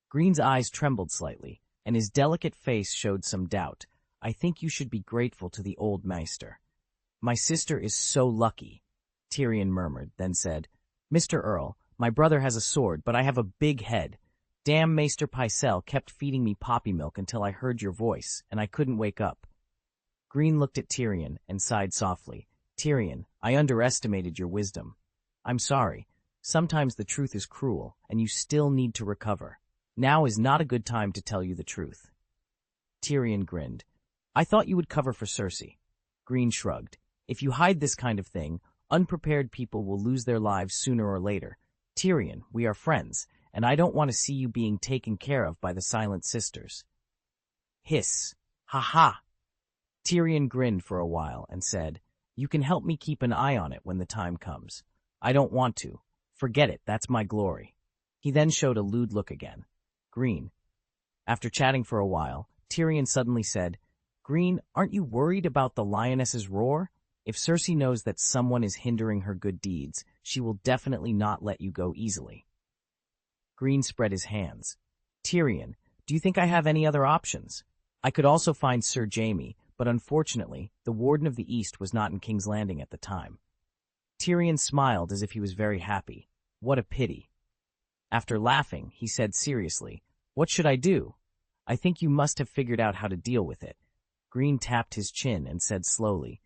[SPEAKER 1] Greene's eyes trembled slightly, and his delicate face showed some doubt. I think you should be grateful to the old Maester. My sister is so lucky, Tyrion murmured, then said, Mr. Earl, my brother has a sword, but I have a big head. Damn Maester Pycelle kept feeding me poppy milk until I heard your voice, and I couldn't wake up. Greene looked at Tyrion and sighed softly. Tyrion, I underestimated your wisdom. I'm sorry. Sometimes the truth is cruel, and you still need to recover. Now is not a good time to tell you the truth. Tyrion grinned. I thought you would cover for Cersei. Greene shrugged. If you hide this kind of thing, unprepared people will lose their lives sooner or later. Tyrion, we are friends, and I don't want to see you being taken care of by the Silent Sisters. Hiss. Ha ha. Tyrion grinned for a while and said, You can help me keep an eye on it when the time comes. I don't want to. Forget it, that's my glory. He then showed a lewd look again. Greene. After chatting for a while, Tyrion suddenly said, Greene, aren't you worried about the lioness's roar? If Cersei knows that someone is hindering her good deeds, she will definitely not let you go easily. Greene spread his hands. Tyrion, do you think I have any other options? I could also find Sir Jaime, but unfortunately, the Warden of the East was not in King's Landing at the time. Tyrion smiled as if he was very happy. What a pity. After laughing, he said seriously, What should I do? I think you must have figured out how to deal with it. Greene tapped his chin and said slowly,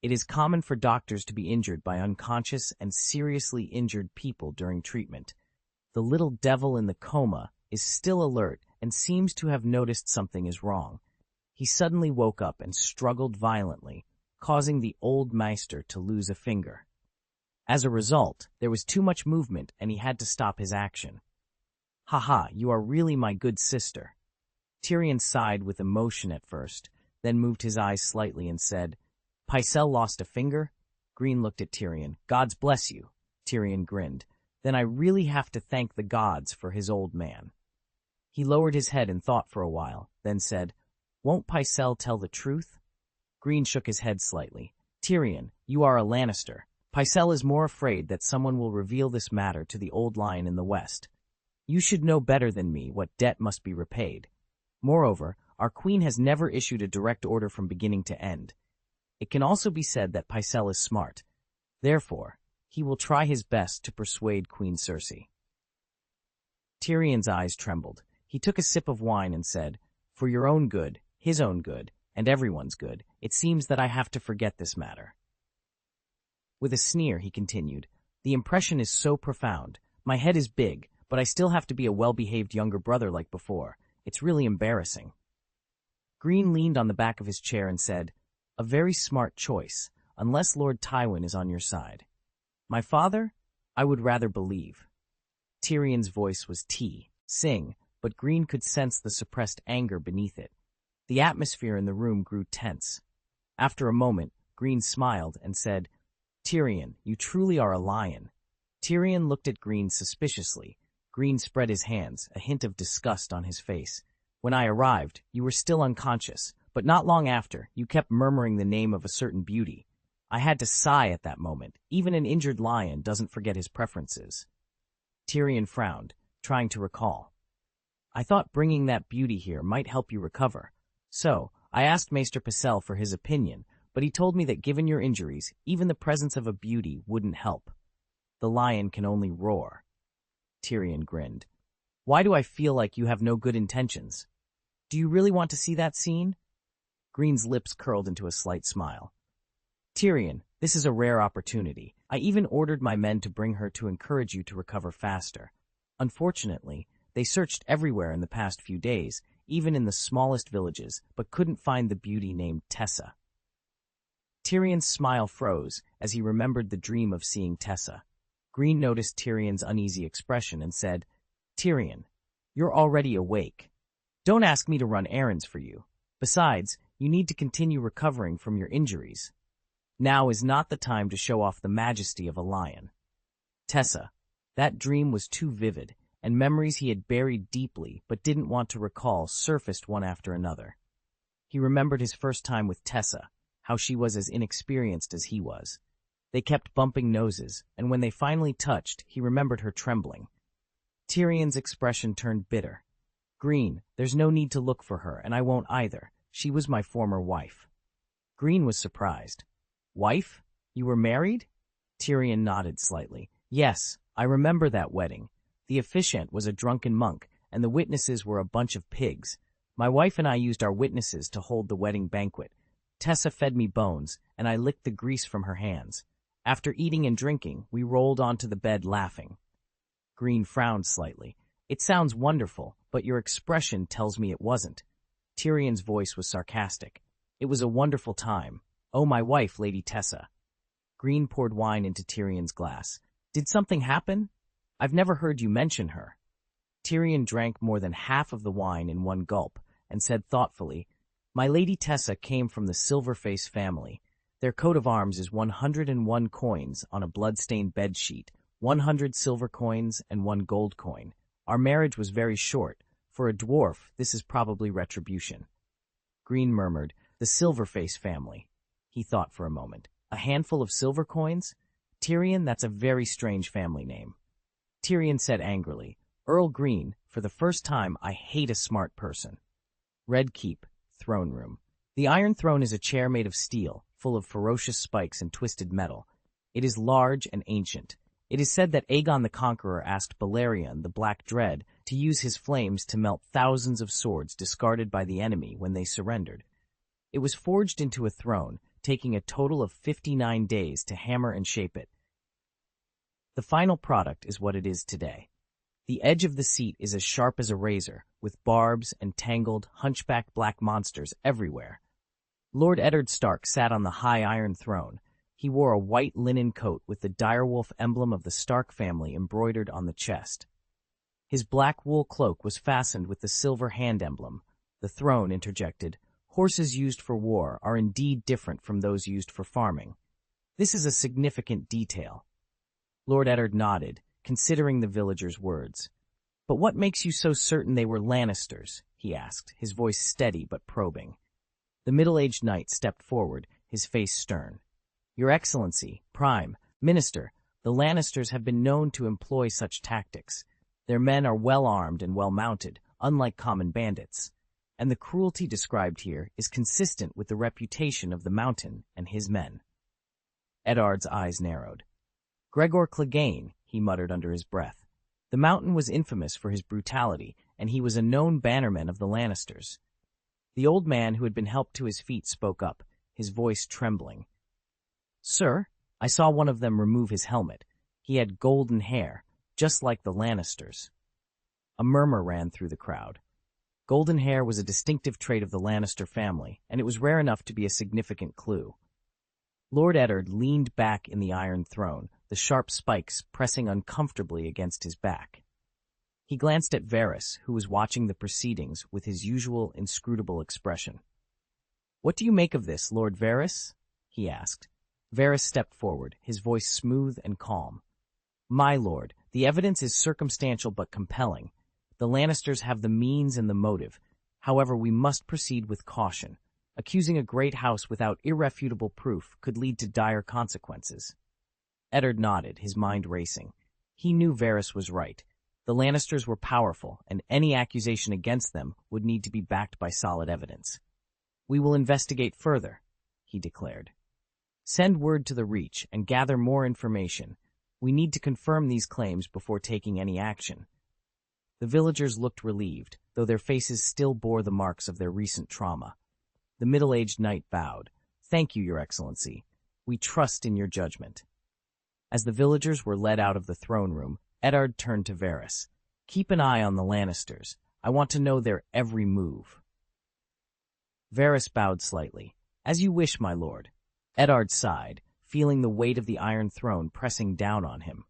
[SPEAKER 1] It is common for doctors to be injured by unconscious and seriously injured people during treatment. The little devil in the coma is still alert and seems to have noticed something is wrong. He suddenly woke up and struggled violently, causing the old Maester to lose a finger. As a result, there was too much movement and he had to stop his action. Haha, you are really my good sister. Tyrion sighed with emotion at first, then moved his eyes slightly and said, Pycelle lost a finger? Greene looked at Tyrion. Gods bless you. Tyrion grinned. Then I really have to thank the gods for his old man. He lowered his head and thought for a while, then said, Won't Pycelle tell the truth? Greene shook his head slightly. Tyrion, you are a Lannister. Pycelle is more afraid that someone will reveal this matter to the old lion in the west. You should know better than me what debt must be repaid. Moreover, our queen has never issued a direct order from beginning to end. It can also be said that Pycelle is smart. Therefore, he will try his best to persuade Queen Cersei. Tyrion's eyes trembled. He took a sip of wine and said, For your own good, his own good, and everyone's good, it seems that I have to forget this matter. With a sneer, he continued, The impression is so profound. My head is big, but I still have to be a well-behaved younger brother like before. It's really embarrassing. Greene leaned on the back of his chair and said, A very smart choice, unless Lord Tywin is on your side. My father? I would rather believe. Tyrion's voice was sing, but Greene could sense the suppressed anger beneath it. The atmosphere in the room grew tense. After a moment, Greene smiled and said, Tyrion, you truly are a lion. Tyrion looked at Greene suspiciously. Greene spread his hands, a hint of disgust on his face. When I arrived, you were still unconscious, but not long after, you kept murmuring the name of a certain beauty. I had to sigh at that moment. Even an injured lion doesn't forget his preferences. Tyrion frowned, trying to recall. I thought bringing that beauty here might help you recover. So, I asked Maester Pycelle for his opinion, but he told me that given your injuries, even the presence of a beauty wouldn't help. The lion can only roar. Tyrion grinned. Why do I feel like you have no good intentions? Do you really want to see that scene? Greene's lips curled into a slight smile. Tyrion, this is a rare opportunity. I even ordered my men to bring her to encourage you to recover faster. Unfortunately, they searched everywhere in the past few days, even in the smallest villages, but couldn't find the beauty named Tessa. Tyrion's smile froze as he remembered the dream of seeing Tessa. Greene noticed Tyrion's uneasy expression and said, Tyrion, you're already awake. Don't ask me to run errands for you. Besides, you need to continue recovering from your injuries. Now is not the time to show off the majesty of a lion. Tessa, that dream was too vivid, and memories he had buried deeply but didn't want to recall surfaced one after another. He remembered his first time with Tessa, how she was as inexperienced as he was. They kept bumping noses, and when they finally touched, he remembered her trembling. Tyrion's expression turned bitter. Greene, there's no need to look for her, and I won't either. She was my former wife. Greene was surprised. Wife? You were married? Tyrion nodded slightly. Yes, I remember that wedding. The officiant was a drunken monk, and the witnesses were a bunch of pigs. My wife and I used our witnesses to hold the wedding banquet. Tessa fed me bones, and I licked the grease from her hands. After eating and drinking, we rolled onto the bed laughing. Greene frowned slightly. It sounds wonderful, but your expression tells me it wasn't. Tyrion's voice was sarcastic. It was a wonderful time. Oh, my wife, Lady Tessa. Greene poured wine into Tyrion's glass. Did something happen? I've never heard you mention her. Tyrion drank more than half of the wine in one gulp and said thoughtfully, My Lady Tessa came from the Silverface family. Their coat of arms is 101 coins on a blood-stained bedsheet, 100 silver coins and 1 gold coin. Our marriage was very short. For a dwarf, this is probably retribution. Greene murmured, The Silverface family. He thought for a moment. A handful of silver coins? Tyrion, that's a very strange family name. Tyrion said angrily, Earl Greene, for the first time, I hate a smart person. Red Keep, Throne Room. The Iron Throne is a chair made of steel, full of ferocious spikes and twisted metal. It is large and ancient. It is said that Aegon the Conqueror asked Balerion, the Black Dread, to use his flames to melt thousands of swords discarded by the enemy when they surrendered. It was forged into a throne, taking a total of 59 days to hammer and shape it. The final product is what it is today. The edge of the seat is as sharp as a razor, with barbs and tangled, hunchbacked black monsters everywhere. Lord Eddard Stark sat on the high iron throne. He wore a white linen coat with the direwolf emblem of the Stark family embroidered on the chest. His black wool cloak was fastened with the silver hand emblem. The throne interjected, Horses used for war are indeed different from those used for farming. This is a significant detail. Lord Eddard nodded, considering the villagers' words. But what makes you so certain they were Lannisters? He asked, his voice steady but probing. The middle-aged knight stepped forward, his face stern. Your Excellency, Prime, Minister, the Lannisters have been known to employ such tactics. Their men are well armed and well mounted, unlike common bandits. And the cruelty described here is consistent with the reputation of the Mountain and his men. Eddard's eyes narrowed. Gregor Clegane, he muttered under his breath. The Mountain was infamous for his brutality, and he was a known bannerman of the Lannisters. The old man who had been helped to his feet spoke up, his voice trembling. Sir, I saw one of them remove his helmet. He had golden hair, just like the Lannisters. A murmur ran through the crowd. Golden hair was a distinctive trait of the Lannister family, and it was rare enough to be a significant clue. Lord Eddard leaned back in the iron throne, the sharp spikes pressing uncomfortably against his back. He glanced at Varys, who was watching the proceedings with his usual inscrutable expression. What do you make of this, Lord Varys? He asked. Varys stepped forward, his voice smooth and calm. My lord, the evidence is circumstantial but compelling. The Lannisters have the means and the motive. However, we must proceed with caution. Accusing a great house without irrefutable proof could lead to dire consequences. Eddard nodded, his mind racing. He knew Varys was right. The Lannisters were powerful, and any accusation against them would need to be backed by solid evidence. We will investigate further, he declared. Send word to the Reach and gather more information. We need to confirm these claims before taking any action. The villagers looked relieved, though their faces still bore the marks of their recent trauma. The middle-aged knight bowed. Thank you, Your Excellency. We trust in your judgment. As the villagers were led out of the throne room, Eddard turned to Varys. Keep an eye on the Lannisters. I want to know their every move. Varys bowed slightly. As you wish, my lord. Eddard sighed, feeling the weight of the Iron Throne pressing down on him.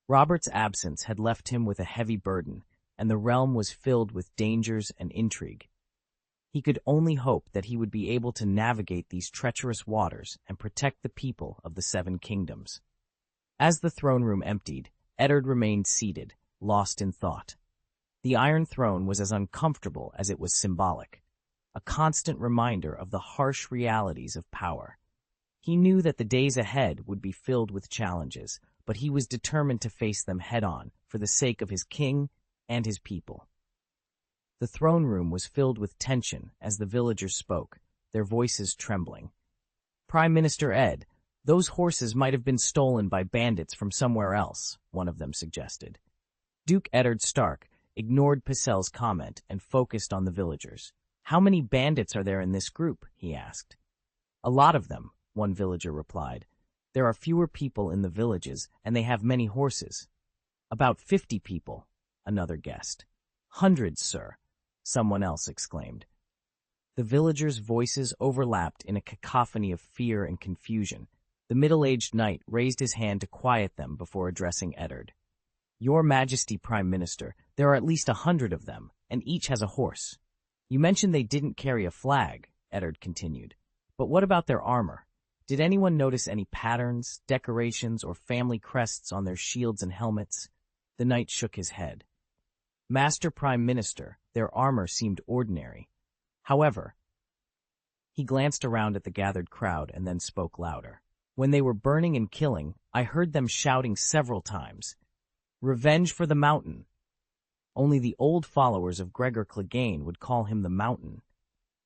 [SPEAKER 1] Robert's absence had left him with a heavy burden, and the realm was filled with dangers and intrigue. He could only hope that he would be able to navigate these treacherous waters and protect the people of the Seven Kingdoms. As the throne room emptied, Eddard remained seated, lost in thought. The Iron Throne was as uncomfortable as it was symbolic, a constant reminder of the harsh realities of power. He knew that the days ahead would be filled with challenges, but he was determined to face them head-on for the sake of his king and his people. The throne room was filled with tension as the villagers spoke, their voices trembling. Prime Minister Ed, those horses might have been stolen by bandits from somewhere else, one of them suggested. Duke Eddard Stark ignored Pycelle's comment and focused on the villagers. How many bandits are there in this group? He asked. A lot of them, one villager replied. There are fewer people in the villages, and they have many horses. About 50 people, another guessed. Hundreds, sir, someone else exclaimed. The villagers' voices overlapped in a cacophony of fear and confusion. The middle-aged knight raised his hand to quiet them before addressing Eddard. Your Majesty, Prime Minister, there are at least 100 of them, and each has a horse. You mentioned they didn't carry a flag, Eddard continued. But what about their armor? Did anyone notice any patterns, decorations, or family crests on their shields and helmets? The knight shook his head. Master Prime Minister, their armor seemed ordinary. However, he glanced around at the gathered crowd and then spoke louder. When they were burning and killing, I heard them shouting several times, "Revenge for the Mountain!" Only the old followers of Gregor Clegane would call him the Mountain.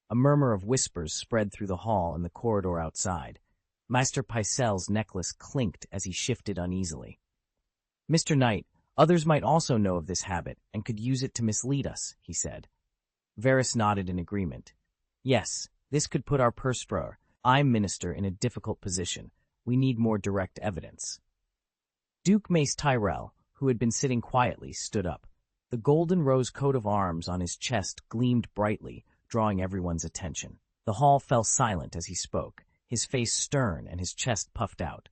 [SPEAKER 1] A murmur of whispers spread through the hall and the corridor outside. Master Pycelle's necklace clinked as he shifted uneasily. Mr. Knight, others might also know of this habit and could use it to mislead us, he said. Varys nodded in agreement. Yes, this could put our purse drawer, minister, in a difficult position. We need more direct evidence. Duke Mace Tyrell, who had been sitting quietly, stood up. The golden rose coat of arms on his chest gleamed brightly, drawing everyone's attention. The hall fell silent as he spoke, his face stern and his chest puffed out.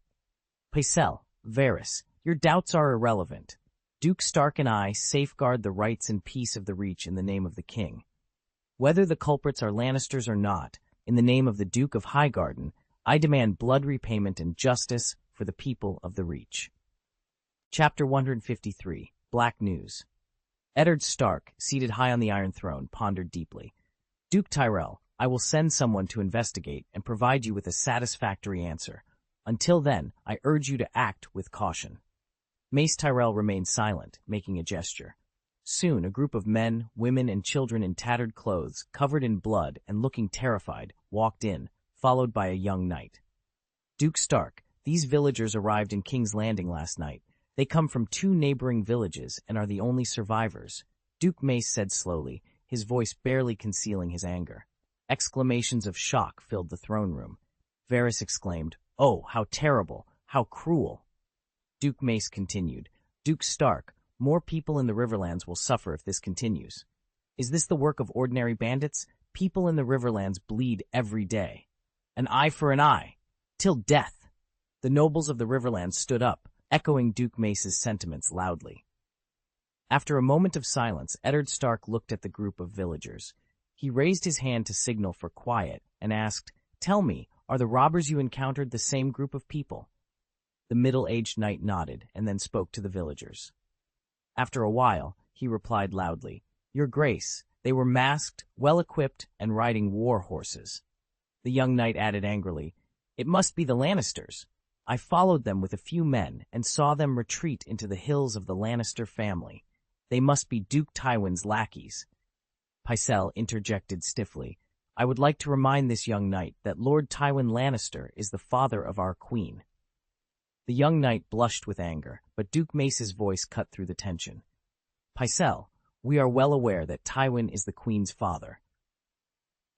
[SPEAKER 1] Pycelle, Varys, your doubts are irrelevant. Duke Stark and I safeguard the rights and peace of the Reach in the name of the king. Whether the culprits are Lannisters or not, in the name of the Duke of Highgarden, I demand blood repayment and justice for the people of the Reach. Chapter 153, Black News. Eddard Stark, seated high on the Iron Throne, pondered deeply. Duke Tyrell, I will send someone to investigate and provide you with a satisfactory answer. Until then, I urge you to act with caution. Mace Tyrell remained silent, making a gesture. Soon, a group of men, women, and children in tattered clothes, covered in blood and looking terrified, walked in, followed by a young knight. Duke Stark, these villagers arrived in King's Landing last night. They come from 2 neighboring villages and are the only survivors. Duke Mace said slowly, his voice barely concealing his anger. Exclamations of shock filled the throne room. Varys exclaimed, "Oh, how terrible! How cruel!" Duke Mace continued, "Duke Stark, more people in the Riverlands will suffer if this continues. Is this the work of ordinary bandits? People in the Riverlands bleed every day. An eye for an eye, till death." The nobles of the Riverlands stood up, echoing Duke Mace's sentiments loudly. After a moment of silence, Eddard Stark looked at the group of villagers. He raised his hand to signal for quiet and asked, "Tell me, Are the robbers you encountered the same group of people? The middle-aged knight nodded and then spoke to the villagers. After a while, he replied loudly, "Your Grace, they were masked, well-equipped, and riding war horses." The young knight added angrily, "It must be the Lannisters. I followed them with a few men and saw them retreat into the hills of the Lannister family. They must be Duke Tywin's lackeys." Pycelle interjected stiffly, "I would like to remind this young knight that Lord Tywin Lannister is the father of our queen." The young knight blushed with anger, but Duke Mace's voice cut through the tension. "Pycelle, we are well aware that Tywin is the queen's father."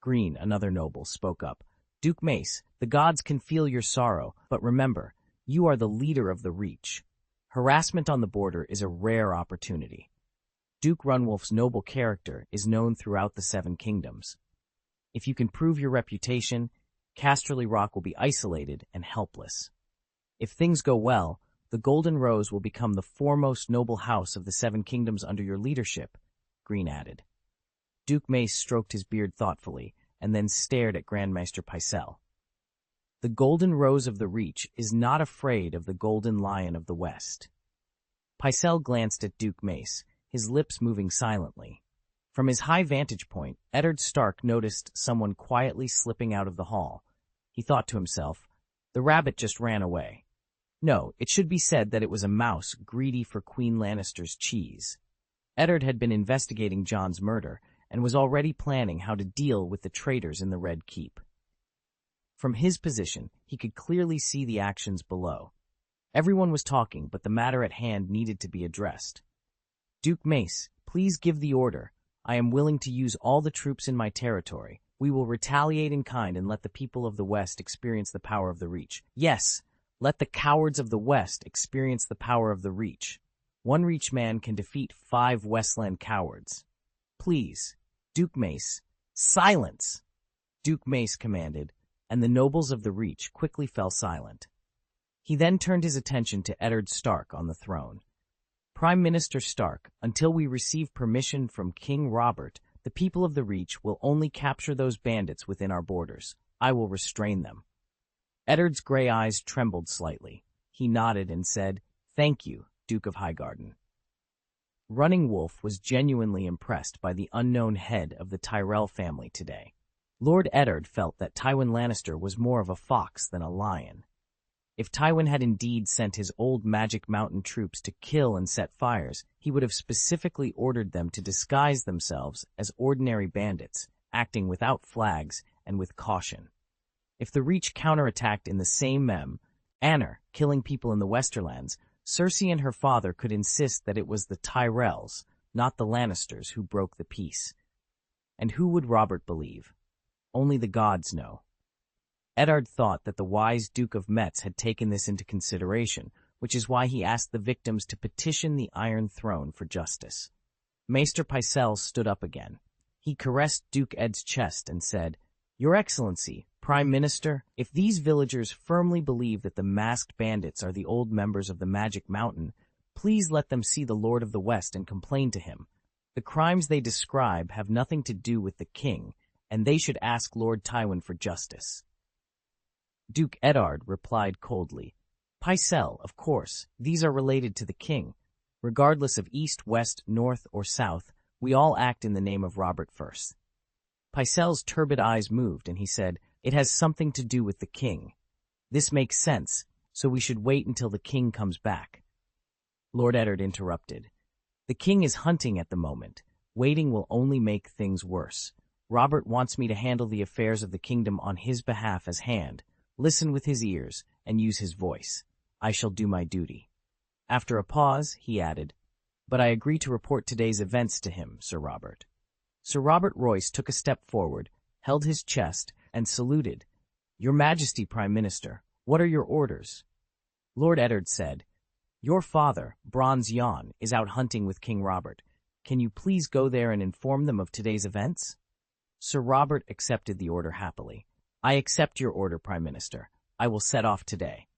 [SPEAKER 1] Greene, another noble, spoke up. "Duke Mace, the gods can feel your sorrow, but remember, you are the leader of the Reach. Harassment on the border is a rare opportunity. Duke Runwolf's noble character is known throughout the Seven Kingdoms. If you can prove your reputation, Casterly Rock will be isolated and helpless. If things go well, the Golden Rose will become the foremost noble house of the Seven Kingdoms under your leadership," Greene added. Duke Mace stroked his beard thoughtfully and then stared at Grandmaster Pycelle. "The Golden Rose of the Reach is not afraid of the Golden Lion of the West." Pycelle glanced at Duke Mace, his lips moving silently. From his high vantage point, Eddard Stark noticed someone quietly slipping out of the hall. He thought to himself, "The rabbit just ran away." No, it should be said that it was a mouse greedy for Queen Lannister's cheese. Eddard had been investigating Jon's murder and was already planning how to deal with the traitors in the Red Keep. From his position, he could clearly see the actions below. Everyone was talking, but the matter at hand needed to be addressed. "Duke Mace, please give the order. I am willing to use all the troops in my territory. We will retaliate in kind and let the people of the West experience the power of the Reach. Yes, let the cowards of the West experience the power of the Reach. One Reach man can defeat 5 Westland cowards. Please, Duke Mace, silence!" Duke Mace commanded, and the nobles of the Reach quickly fell silent. He then turned his attention to Eddard Stark on the throne. "Prime Minister Stark, until we receive permission from King Robert, the people of the Reach will only capture those bandits within our borders. I will restrain them." Eddard's gray eyes trembled slightly. He nodded and said, "Thank you, Duke of Highgarden." Running Wolf was genuinely impressed by the unknown head of the Tyrell family today. Lord Eddard felt that Tywin Lannister was more of a fox than a lion. If Tywin had indeed sent his old Magic Mountain troops to kill and set fires, he would have specifically ordered them to disguise themselves as ordinary bandits, acting without flags and with caution. If the Reach counterattacked in the same manner, killing people in the Westerlands, Cersei and her father could insist that it was the Tyrells, not the Lannisters, who broke the peace. And who would Robert believe? Only the gods know. Eddard thought that the wise Duke of Metz had taken this into consideration, which is why he asked the victims to petition the Iron Throne for justice. Maester Pycelle stood up again. He caressed Duke Ed's chest and said, "Your Excellency, Prime Minister, if these villagers firmly believe that the masked bandits are the old members of the Magic Mountain, please let them see the Lord of the West and complain to him. The crimes they describe have nothing to do with the king, and they should ask Lord Tywin for justice." Duke Eddard replied coldly, "Pycelle, of course, these are related to the king. Regardless of east, west, north, or south, we all act in the name of Robert first." Pycelle's turbid eyes moved, and he said, "It has something to do with the king. This makes sense, so we should wait until the king comes back." Lord Eddard interrupted. "The king is hunting at the moment. Waiting will only make things worse. Robert wants me to handle the affairs of the kingdom on his behalf as hand, listen with his ears, and use his voice. I shall do my duty." After a pause, he added, "But I agree to report today's events to him, Sir Robert." Sir Robert Royce took a step forward, held his chest, and saluted. "Your Majesty, Prime Minister, what are your orders?" Lord Eddard said, "Your father, Bronze Jon, is out hunting with King Robert. Can you please go there and inform them of today's events?" Sir Robert accepted the order happily. "I accept your order, Prime Minister. I will set off today."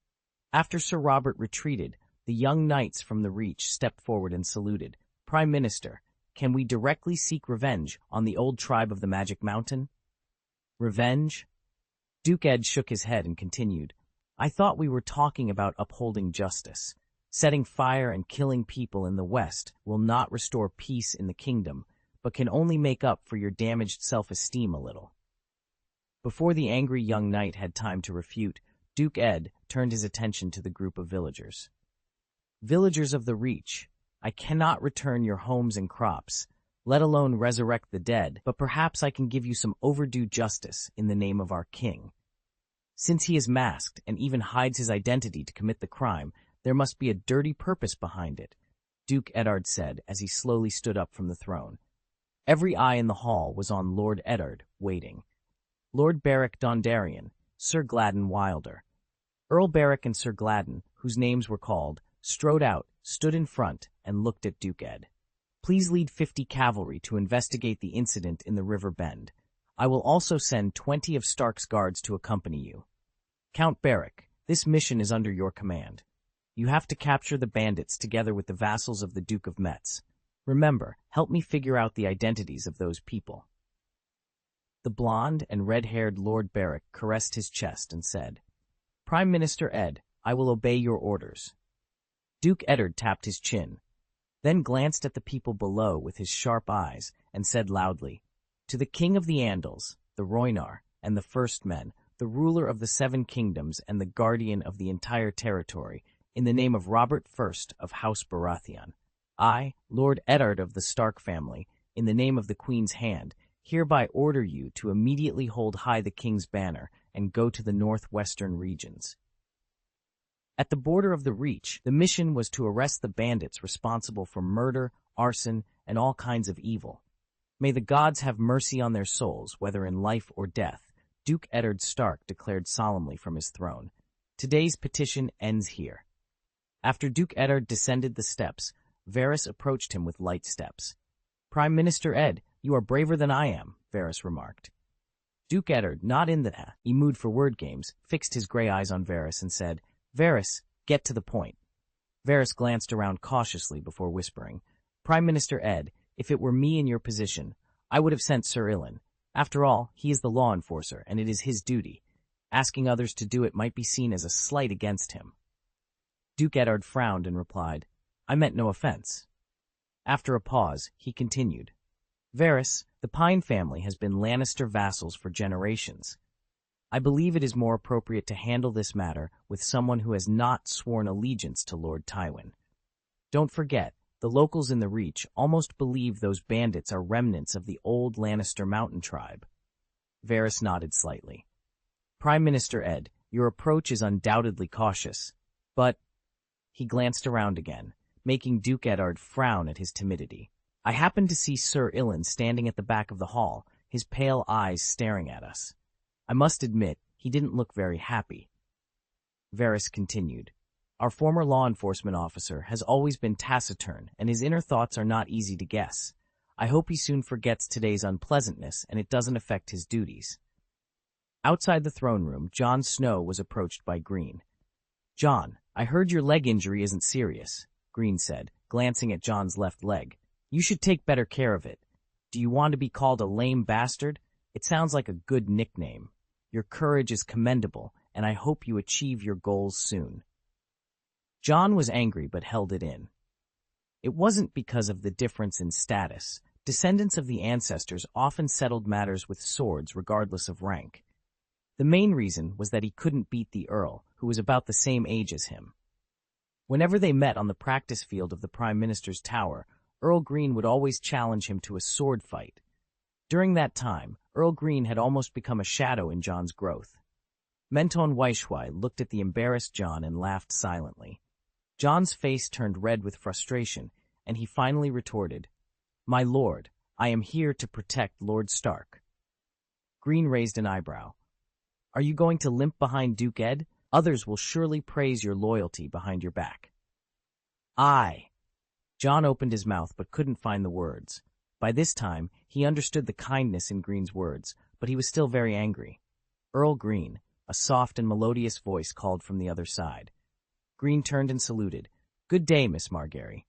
[SPEAKER 1] After Sir Robert retreated, the young knights from the Reach stepped forward and saluted. "Prime Minister, can we directly seek revenge on the old tribe of the Magic Mountain?" "Revenge?" Duke Ed shook his head and continued, I thought we were talking about upholding justice. Setting fire and killing people in the West will not restore peace in the kingdom, but can only make up for your damaged self-esteem a little. Before the angry young knight had time to refute, Duke Ed turned his attention to the group of villagers. Villagers of the Reach, I cannot return your homes and crops, let alone resurrect the dead, but perhaps I can give you some overdue justice in the name of our king. Since he is masked and even hides his identity to commit the crime, there must be a dirty purpose behind it, Duke Eddard said as he slowly stood up from the throne. Every eye in the hall was on Lord Eddard, waiting. Lord Beric Dondarrion, Sir Gladden Wilder. Earl Beric and Sir Gladden, whose names were called, strode out, stood in front, and looked at Duke Ed. Please lead 50 cavalry to investigate the incident in the River Bend. I will also send 20 of Stark's guards to accompany you. Count Beric, this mission is under your command. You have to capture the bandits together with the vassals of the Duke of Metz. Remember, help me figure out the identities of those people. The blonde and red-haired Lord Beric caressed his chest and said, Prime Minister Ed, I will obey your orders. Duke Eddard tapped his chin, then glanced at the people below with his sharp eyes and said loudly, To the King of the Andals, the Rhoynar, and the First Men, the ruler of the 7 kingdoms and the guardian of the entire territory, in the name of Robert I of House Baratheon, I, Lord Eddard of the Stark family, in the name of the Queen's hand, hereby order you to immediately hold high the King's banner and go to the northwestern regions. At the border of the Reach, the mission was to arrest the bandits responsible for murder, arson, and all kinds of evil. May the gods have mercy on their souls, whether in life or death, Duke Eddard Stark declared solemnly from his throne. Today's petition ends here. After Duke Eddard descended the steps, Varys approached him with light steps. Prime Minister Ed, you are braver than I am, Varys remarked. Duke Eddard, not in the mood for word games, fixed his gray eyes on Varys and said, Varys, get to the point. Varys glanced around cautiously before whispering, Prime Minister Ed, if it were me in your position, I would have sent Sir Ilyn. After all, he is the law enforcer, and it is his duty. Asking others to do it might be seen as a slight against him. Duke Eddard frowned and replied, I meant no offense. After a pause, he continued, Varys, the Pine family has been Lannister vassals for generations. I believe it is more appropriate to handle this matter with someone who has not sworn allegiance to Lord Tywin. Don't forget, the locals in the Reach almost believe those bandits are remnants of the old Lannister mountain tribe. Varys nodded slightly. Prime Minister Ed, your approach is undoubtedly cautious, but... He glanced around again, making Duke Eddard frown at his timidity. I happened to see Sir Ilyn standing at the back of the hall, his pale eyes staring at us. I must admit, he didn't look very happy. Varys continued, Our former law enforcement officer has always been taciturn, and his inner thoughts are not easy to guess. I hope he soon forgets today's unpleasantness and it doesn't affect his duties. Outside the throne room, Jon Snow was approached by Greene. Jon, I heard your leg injury isn't serious, Greene said, glancing at Jon's left leg. You should take better care of it. Do you want to be called a lame bastard? It sounds like a good nickname. Your courage is commendable, and I hope you achieve your goals soon. Jon was angry but held it in. It wasn't because of the difference in status. Descendants of the ancestors often settled matters with swords regardless of rank. The main reason was that he couldn't beat the Earl, who was about the same age as him. Whenever they met on the practice field of the Prime Minister's tower, Earl Greene would always challenge him to a sword fight. During that time, Earl Greene had almost become a shadow in Jon's growth. Menton Weishwai looked at the embarrassed Jon and laughed silently. Jon's face turned red with frustration, and he finally retorted, My lord, I am here to protect Lord Stark. Greene raised an eyebrow. Are you going to limp behind Duke Ed? Others will surely praise your loyalty behind your back. Aye. Jon opened his mouth but couldn't find the words. By this time, he understood the kindness in Greene's words, but he was still very angry. Earl Greene, a soft and melodious voice called from the other side. Greene turned and saluted. Good day, Miss Margaery.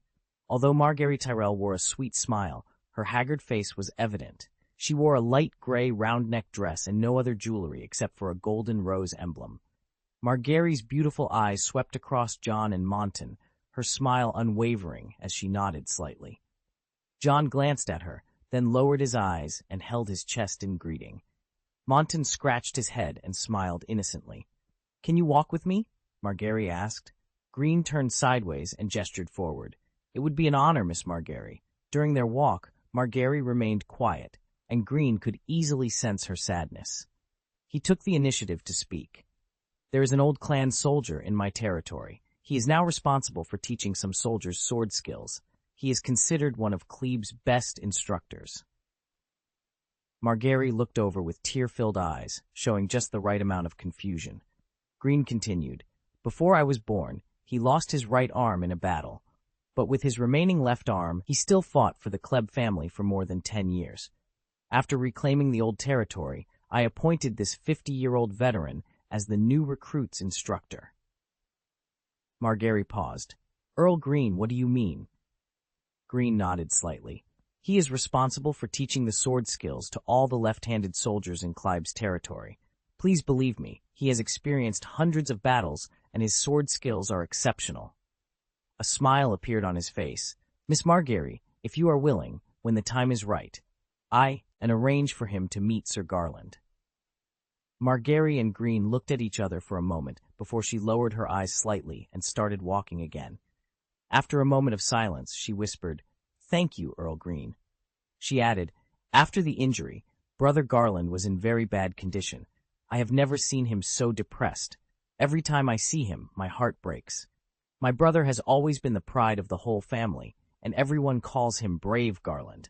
[SPEAKER 1] Although Margaery Tyrell wore a sweet smile, her haggard face was evident. She wore a light gray round-neck dress and no other jewelry except for a golden rose emblem. Margaery's beautiful eyes swept across Jon and Monton, her smile unwavering as she nodded slightly. Jon glanced at her, then lowered his eyes and held his chest in greeting. Monton scratched his head and smiled innocently. "Can you walk with me?" Margaery asked. Greene turned sideways and gestured forward. "It would be an honor, Miss Margaery." During their walk, Margaery remained quiet, and Greene could easily sense her sadness. He took the initiative to speak. "There is an old clan soldier in my territory. He is now responsible for teaching some soldiers sword skills. He is considered one of Kleb's best instructors." Margaery looked over with tear-filled eyes, showing just the right amount of confusion. Greene continued, "Before I was born, he lost his right arm in a battle, but with his remaining left arm, he still fought for the Kleb family for more than 10 years. After reclaiming the old territory, I appointed this 50-year-old veteran as the new recruit's instructor." Margaery paused. "Earl Greene, what do you mean?" Greene nodded slightly. "He is responsible for teaching the sword skills to all the left-handed soldiers in Kleb's territory. Please believe me, he has experienced hundreds of battles, and his sword skills are exceptional." A smile appeared on his face. "Miss Margaery, if you are willing, when the time is right, and arrange for him to meet Sir Garland." Margaery and Greene looked at each other for a moment before she lowered her eyes slightly and started walking again. After a moment of silence, she whispered, "Thank you, Earl Greene." She added, "After the injury, Brother Garland was in very bad condition. I have never seen him so depressed. Every time I see him, my heart breaks. My brother has always been the pride of the whole family, and everyone calls him Brave Garland."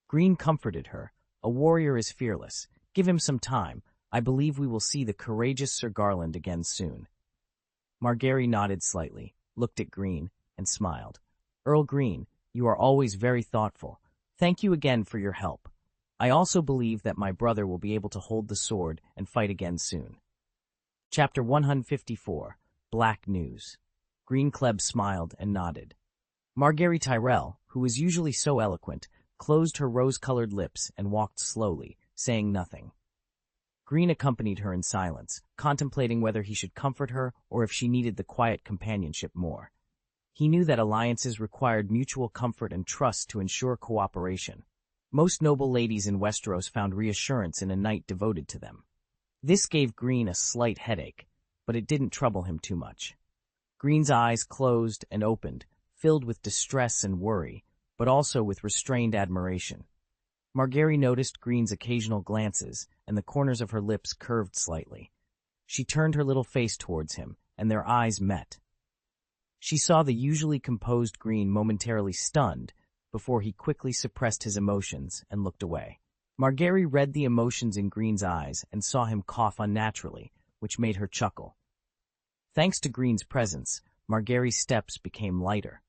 [SPEAKER 1] Greene comforted her. "A warrior is fearless. Give him some time. I believe we will see the courageous Sir Garland again soon." Margaery nodded slightly, looked at Greene, and smiled. "Earl Greene, you are always very thoughtful. Thank you again for your help. I also believe that my brother will be able to hold the sword and fight again soon." Chapter 154, Black News. Greene Kleb smiled and nodded. Margaery Tyrell, who was usually so eloquent, closed her rose-colored lips and walked slowly, saying nothing. Greene accompanied her in silence, contemplating whether he should comfort her or if she needed the quiet companionship more. He knew that alliances required mutual comfort and trust to ensure cooperation. Most noble ladies in Westeros found reassurance in a knight devoted to them. This gave Greene a slight headache, but it didn't trouble him too much. Greene's eyes closed and opened, filled with distress and worry, but also with restrained admiration. Margaery noticed Greene's occasional glances, and the corners of her lips curved slightly. She turned her little face towards him, and their eyes met. She saw the usually composed Greene momentarily stunned, before he quickly suppressed his emotions and looked away. Margaery read the emotions in Greene's eyes and saw him cough unnaturally, which made her chuckle. Thanks to Greene's presence, Margaery's steps became lighter.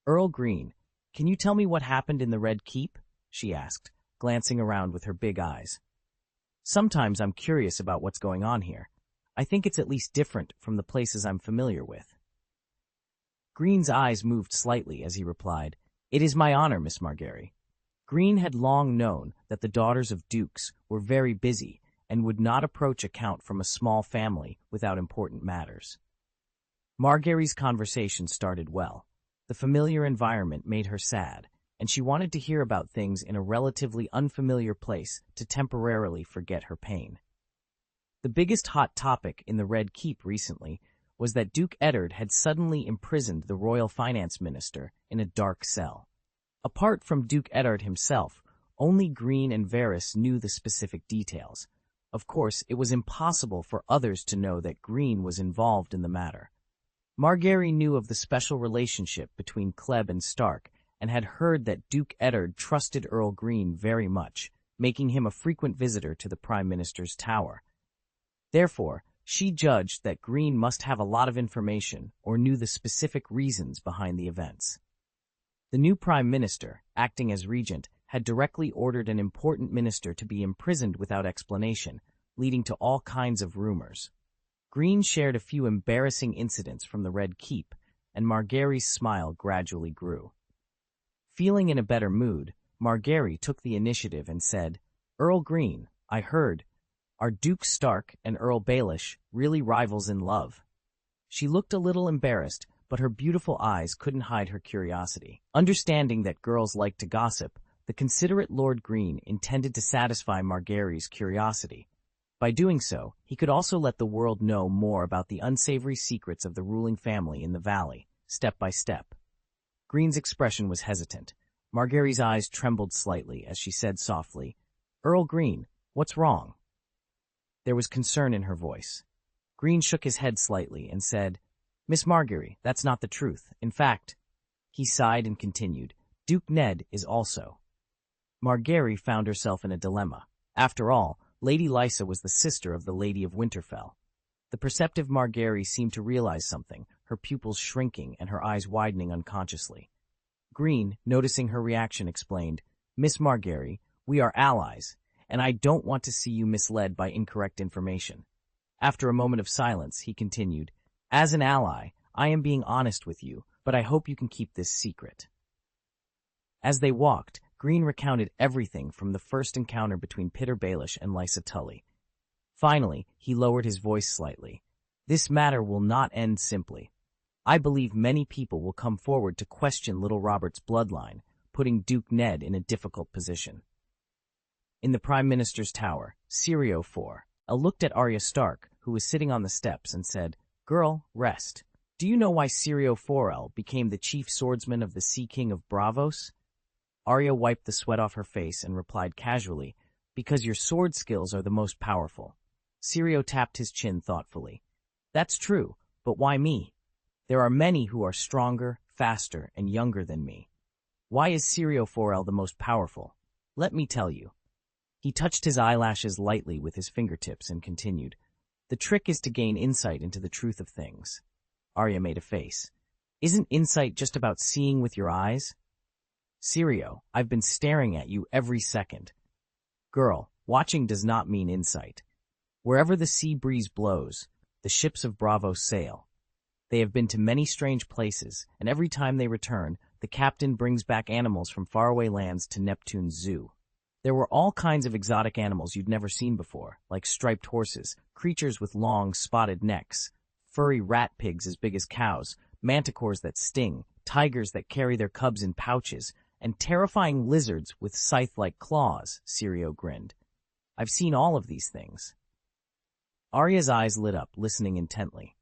[SPEAKER 1] "Earl Greene, can you tell me what happened in the Red Keep?" she asked, glancing around with her big eyes. "Sometimes I'm curious about what's going on here. I think it's at least different from the places I'm familiar with." Greene's eyes moved slightly as he replied, "It is my honor, Miss Margaery." Greene had long known that the daughters of dukes were very busy and would not approach a count from a small family without important matters. Margaery's conversation started well. The familiar environment made her sad, and she wanted to hear about things in a relatively unfamiliar place to temporarily forget her pain. The biggest hot topic in the Red Keep recently was that Duke Eddard had suddenly imprisoned the royal finance minister in a dark cell. Apart from Duke Eddard himself, only Greene and Varys knew the specific details. Of course, it was impossible for others to know that Greene was involved in the matter. Margaery knew of the special relationship between Kleb and Stark and had heard that Duke Eddard trusted Earl Greene very much, making him a frequent visitor to the Prime Minister's tower. Therefore, she judged that Greene must have a lot of information or knew the specific reasons behind the events. The new Prime Minister, acting as regent, had directly ordered an important minister to be imprisoned without explanation, leading to all kinds of rumors. Greene shared a few embarrassing incidents from the Red Keep, and Margaery's smile gradually grew. Feeling in a better mood, Margaery took the initiative and said, "Earl Greene, I heard, are Duke Stark and Earl Baelish really rivals in love?" She looked a little embarrassed, but her beautiful eyes couldn't hide her curiosity. Understanding that girls like to gossip, the considerate Lord Greene intended to satisfy Margaery's curiosity. By doing so, he could also let the world know more about the unsavory secrets of the ruling family in the valley, step by step. Greene's expression was hesitant. Margaery's eyes trembled slightly as she said softly, "Earl Greene, what's wrong?" There was concern in her voice. Greene shook his head slightly and said, "Miss Margaery, that's not the truth. In fact," he sighed and continued, "Duke Ned is also." Margaery found herself in a dilemma. After all, Lady Lysa was the sister of the Lady of Winterfell. The perceptive Margaery seemed to realize something, her pupils shrinking and her eyes widening unconsciously. Greene, noticing her reaction, explained, "Miss Margaery, we are allies, and I don't want to see you misled by incorrect information." After a moment of silence, he continued, "As an ally, I am being honest with you, but I hope you can keep this secret." As they walked, Greene recounted everything from the first encounter between Petyr Baelish and Lysa Tully. Finally, he lowered his voice slightly. "This matter will not end simply. I believe many people will come forward to question little Robert's bloodline, putting Duke Ned in a difficult position." In the Prime Minister's tower, Syrio 4, looked at Arya Stark, who was sitting on the steps, and said, "Girl, rest. Do you know why Syrio 4L became the chief swordsman of the Sea King of Braavos?" Arya wiped the sweat off her face and replied casually, "Because your sword skills are the most powerful." Syrio tapped his chin thoughtfully. "That's true, but why me? There are many who are stronger, faster, and younger than me. Why is Syrio 4L the most powerful? Let me tell you." He touched his eyelashes lightly with his fingertips and continued, "The trick is to gain insight into the truth of things." Arya made a face. "Isn't insight just about seeing with your eyes?" "Syrio, I've been staring at you every second." "Girl, watching does not mean insight. Wherever the sea breeze blows, the ships of Braavos sail. They have been to many strange places, and every time they return, the captain brings back animals from faraway lands to Neptune's zoo. There were all kinds of exotic animals you'd never seen before, like striped horses, creatures with long, spotted necks, furry rat pigs as big as cows, manticores that sting, tigers that carry their cubs in pouches, and terrifying lizards with scythe-like claws," Syrio grinned. "I've seen all of these things." Arya's eyes lit up, listening intently.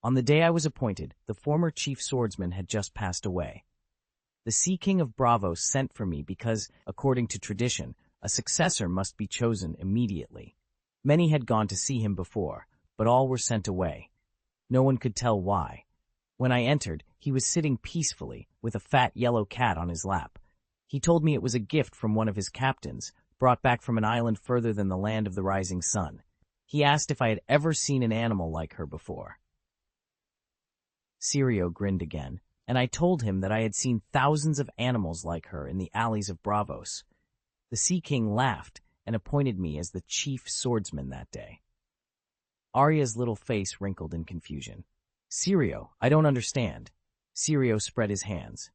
[SPEAKER 1] "On the day I was appointed, the former chief swordsman had just passed away. The Sea King of Braavos sent for me because, according to tradition, a successor must be chosen immediately. Many had gone to see him before, but all were sent away. No one could tell why. When I entered, he was sitting peacefully, with a fat yellow cat on his lap. He told me it was a gift from one of his captains, brought back from an island further than the land of the rising sun. He asked if I had ever seen an animal like her before." Syrio grinned again, and I told him that I had seen thousands of animals like her in the alleys of Braavos. The Sea King laughed and appointed me as the chief swordsman that day. Arya's little face wrinkled in confusion. "Syrio, I don't understand." Syrio spread his hands.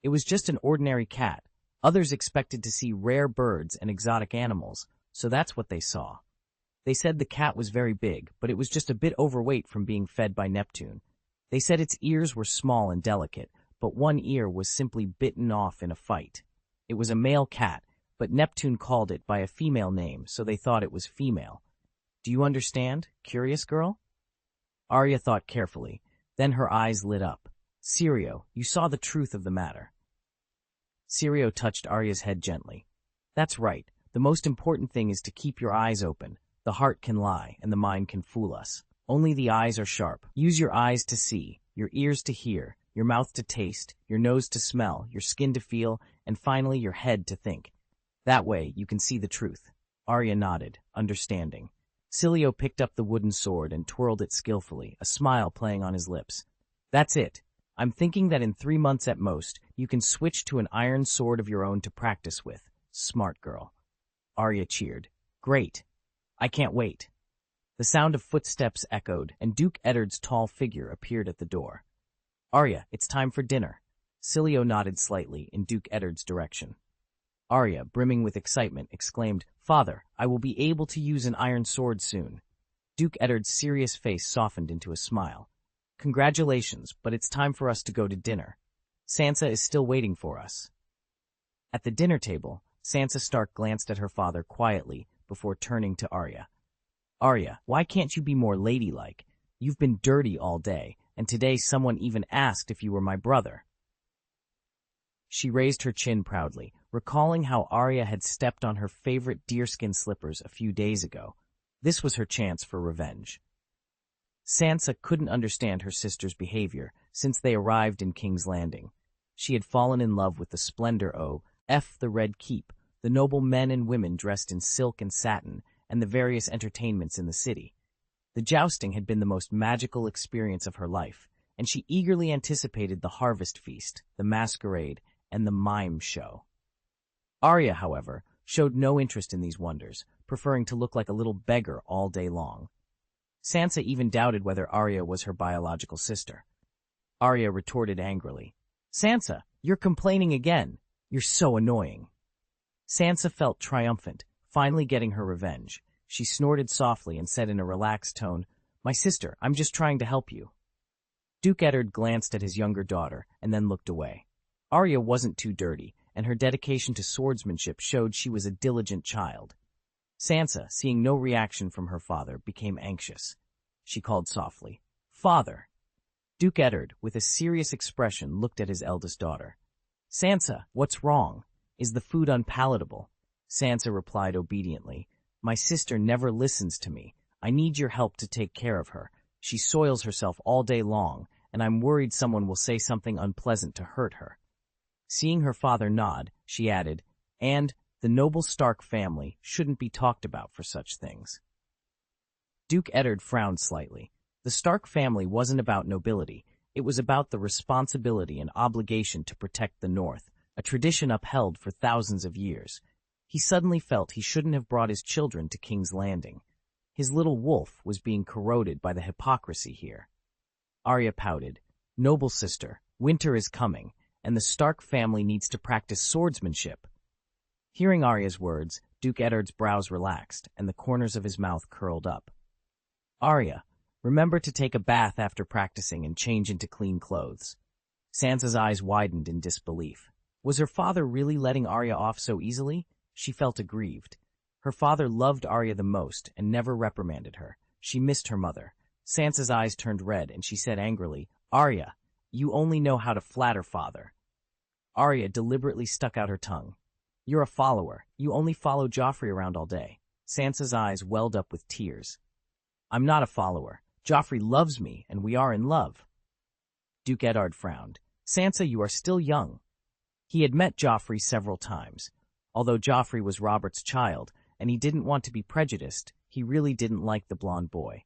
[SPEAKER 1] "It was just an ordinary cat. Others expected to see rare birds and exotic animals, so that's what they saw. They said the cat was very big, but it was just a bit overweight from being fed by Neptune. They said its ears were small and delicate, but one ear was simply bitten off in a fight. It was a male cat, but Neptune called it by a female name, so they thought it was female. Do you understand, curious girl?" Arya thought carefully. Then her eyes lit up. "Syrio, you saw the truth of the matter." Syrio touched Arya's head gently. "That's right. The most important thing is to keep your eyes open. The heart can lie, and the mind can fool us. Only the eyes are sharp. Use your eyes to see, your ears to hear, your mouth to taste, your nose to smell, your skin to feel, and finally your head to think. That way you can see the truth." Arya nodded, understanding. Syrio picked up the wooden sword and twirled it skillfully, a smile playing on his lips. "That's it. I'm thinking that in 3 months at most, you can switch to an iron sword of your own to practice with. Smart girl." Arya cheered. "Great. I can't wait." The sound of footsteps echoed, and Duke Eddard's tall figure appeared at the door. "Arya, it's time for dinner." Syrio nodded slightly in Duke Eddard's direction. Arya, brimming with excitement, exclaimed, "Father, I will be able to use an iron sword soon." Duke Eddard's serious face softened into a smile. "Congratulations, but it's time for us to go to dinner. Sansa is still waiting for us." At the dinner table, Sansa Stark glanced at her father quietly before turning to Arya. "Arya, why can't you be more ladylike? You've been dirty all day, and today someone even asked if you were my brother." She raised her chin proudly, recalling how Arya had stepped on her favorite deerskin slippers a few days ago. This was her chance for revenge. Sansa couldn't understand her sister's behavior since they arrived in King's Landing. She had fallen in love with the splendor of the Red Keep, the noble men and women dressed in silk and satin, and the various entertainments in the city. The jousting had been the most magical experience of her life, and she eagerly anticipated the harvest feast, the masquerade, and the mime show. Arya, however, showed no interest in these wonders, preferring to look like a little beggar all day long. Sansa even doubted whether Arya was her biological sister. Arya retorted angrily, "Sansa, you're complaining again. You're so annoying." Sansa felt triumphant, finally getting her revenge. She snorted softly and said in a relaxed tone, "My sister, I'm just trying to help you." Duke Eddard glanced at his younger daughter and then looked away. Arya wasn't too dirty, and her dedication to swordsmanship showed she was a diligent child. Sansa, seeing no reaction from her father, became anxious. She called softly, "Father." Duke Eddard, with a serious expression, looked at his eldest daughter. "Sansa, what's wrong? Is the food unpalatable?" Sansa replied obediently, "My sister never listens to me. I need your help to take care of her. She soils herself all day long, and I'm worried someone will say something unpleasant to hurt her." Seeing her father nod, she added, "And the noble Stark family shouldn't be talked about for such things." Duke Eddard frowned slightly. The Stark family wasn't about nobility. It was about the responsibility and obligation to protect the North, a tradition upheld for thousands of years. He suddenly felt he shouldn't have brought his children to King's Landing. His little wolf was being corroded by the hypocrisy here. Arya pouted, "Noble sister, winter is coming, and the Stark family needs to practice swordsmanship." Hearing Arya's words, Duke Eddard's brows relaxed, and the corners of his mouth curled up. "Arya, remember to take a bath after practicing and change into clean clothes." Sansa's eyes widened in disbelief. Was her father really letting Arya off so easily? She felt aggrieved. Her father loved Arya the most and never reprimanded her. She missed her mother. Sansa's eyes turned red, and she said angrily, "Arya, you only know how to flatter father." Arya deliberately stuck out her tongue. "You're a follower. You only follow Joffrey around all day." Sansa's eyes welled up with tears. "I'm not a follower. Joffrey loves me, and we are in love." Duke Eddard frowned. "Sansa, you are still young." He had met Joffrey several times. Although Joffrey was Robert's child, and he didn't want to be prejudiced, he really didn't like the blonde boy.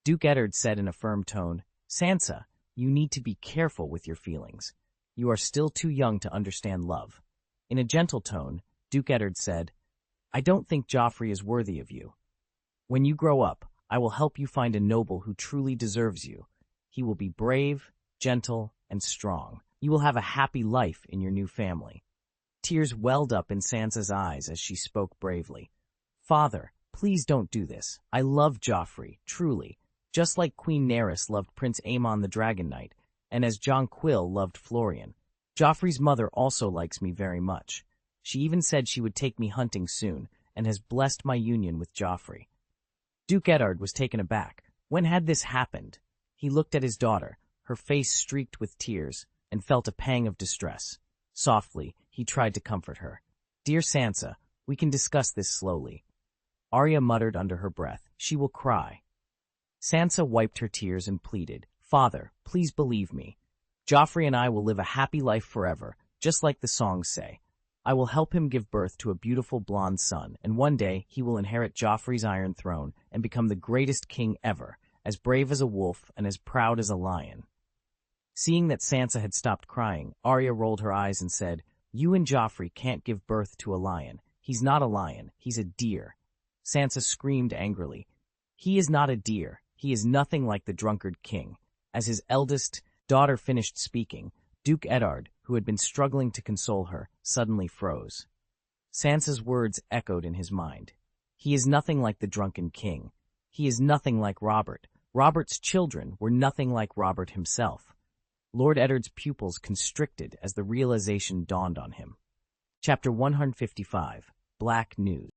[SPEAKER 1] Duke Eddard said in a firm tone, "Sansa, you need to be careful with your feelings. You are still too young to understand love." In a gentle tone, Duke Eddard said, "I don't think Joffrey is worthy of you. When you grow up, I will help you find a noble who truly deserves you. He will be brave, gentle, and strong. You will have a happy life in your new family." Tears welled up in Sansa's eyes as she spoke bravely. "Father, please don't do this. I love Joffrey, truly, just like Queen Nerys loved Prince Aemon the Dragon Knight, and as Jonquil loved Florian. Joffrey's mother also likes me very much. She even said she would take me hunting soon, and has blessed my union with Joffrey." Duke Eddard was taken aback. When had this happened? He looked at his daughter, her face streaked with tears, and felt a pang of distress. Softly, he tried to comfort her. "Dear Sansa, we can discuss this slowly." Arya muttered under her breath, "She will cry." Sansa wiped her tears and pleaded, "Father, please believe me. Joffrey and I will live a happy life forever, just like the songs say. I will help him give birth to a beautiful blonde son, and one day he will inherit Joffrey's Iron Throne and become the greatest king ever, as brave as a wolf and as proud as a lion." Seeing that Sansa had stopped crying, Arya rolled her eyes and said, "You and Joffrey can't give birth to a lion. He's not a lion, he's a deer." Sansa screamed angrily, "He is not a deer. He is nothing like the drunkard king." As his eldest daughter finished speaking, Duke Eddard, who had been struggling to console her, suddenly froze. Sansa's words echoed in his mind. He is nothing like the drunken king. He is nothing like Robert. Robert's children were nothing like Robert himself. Lord Eddard's pupils constricted as the realization dawned on him. Chapter 155, Black News.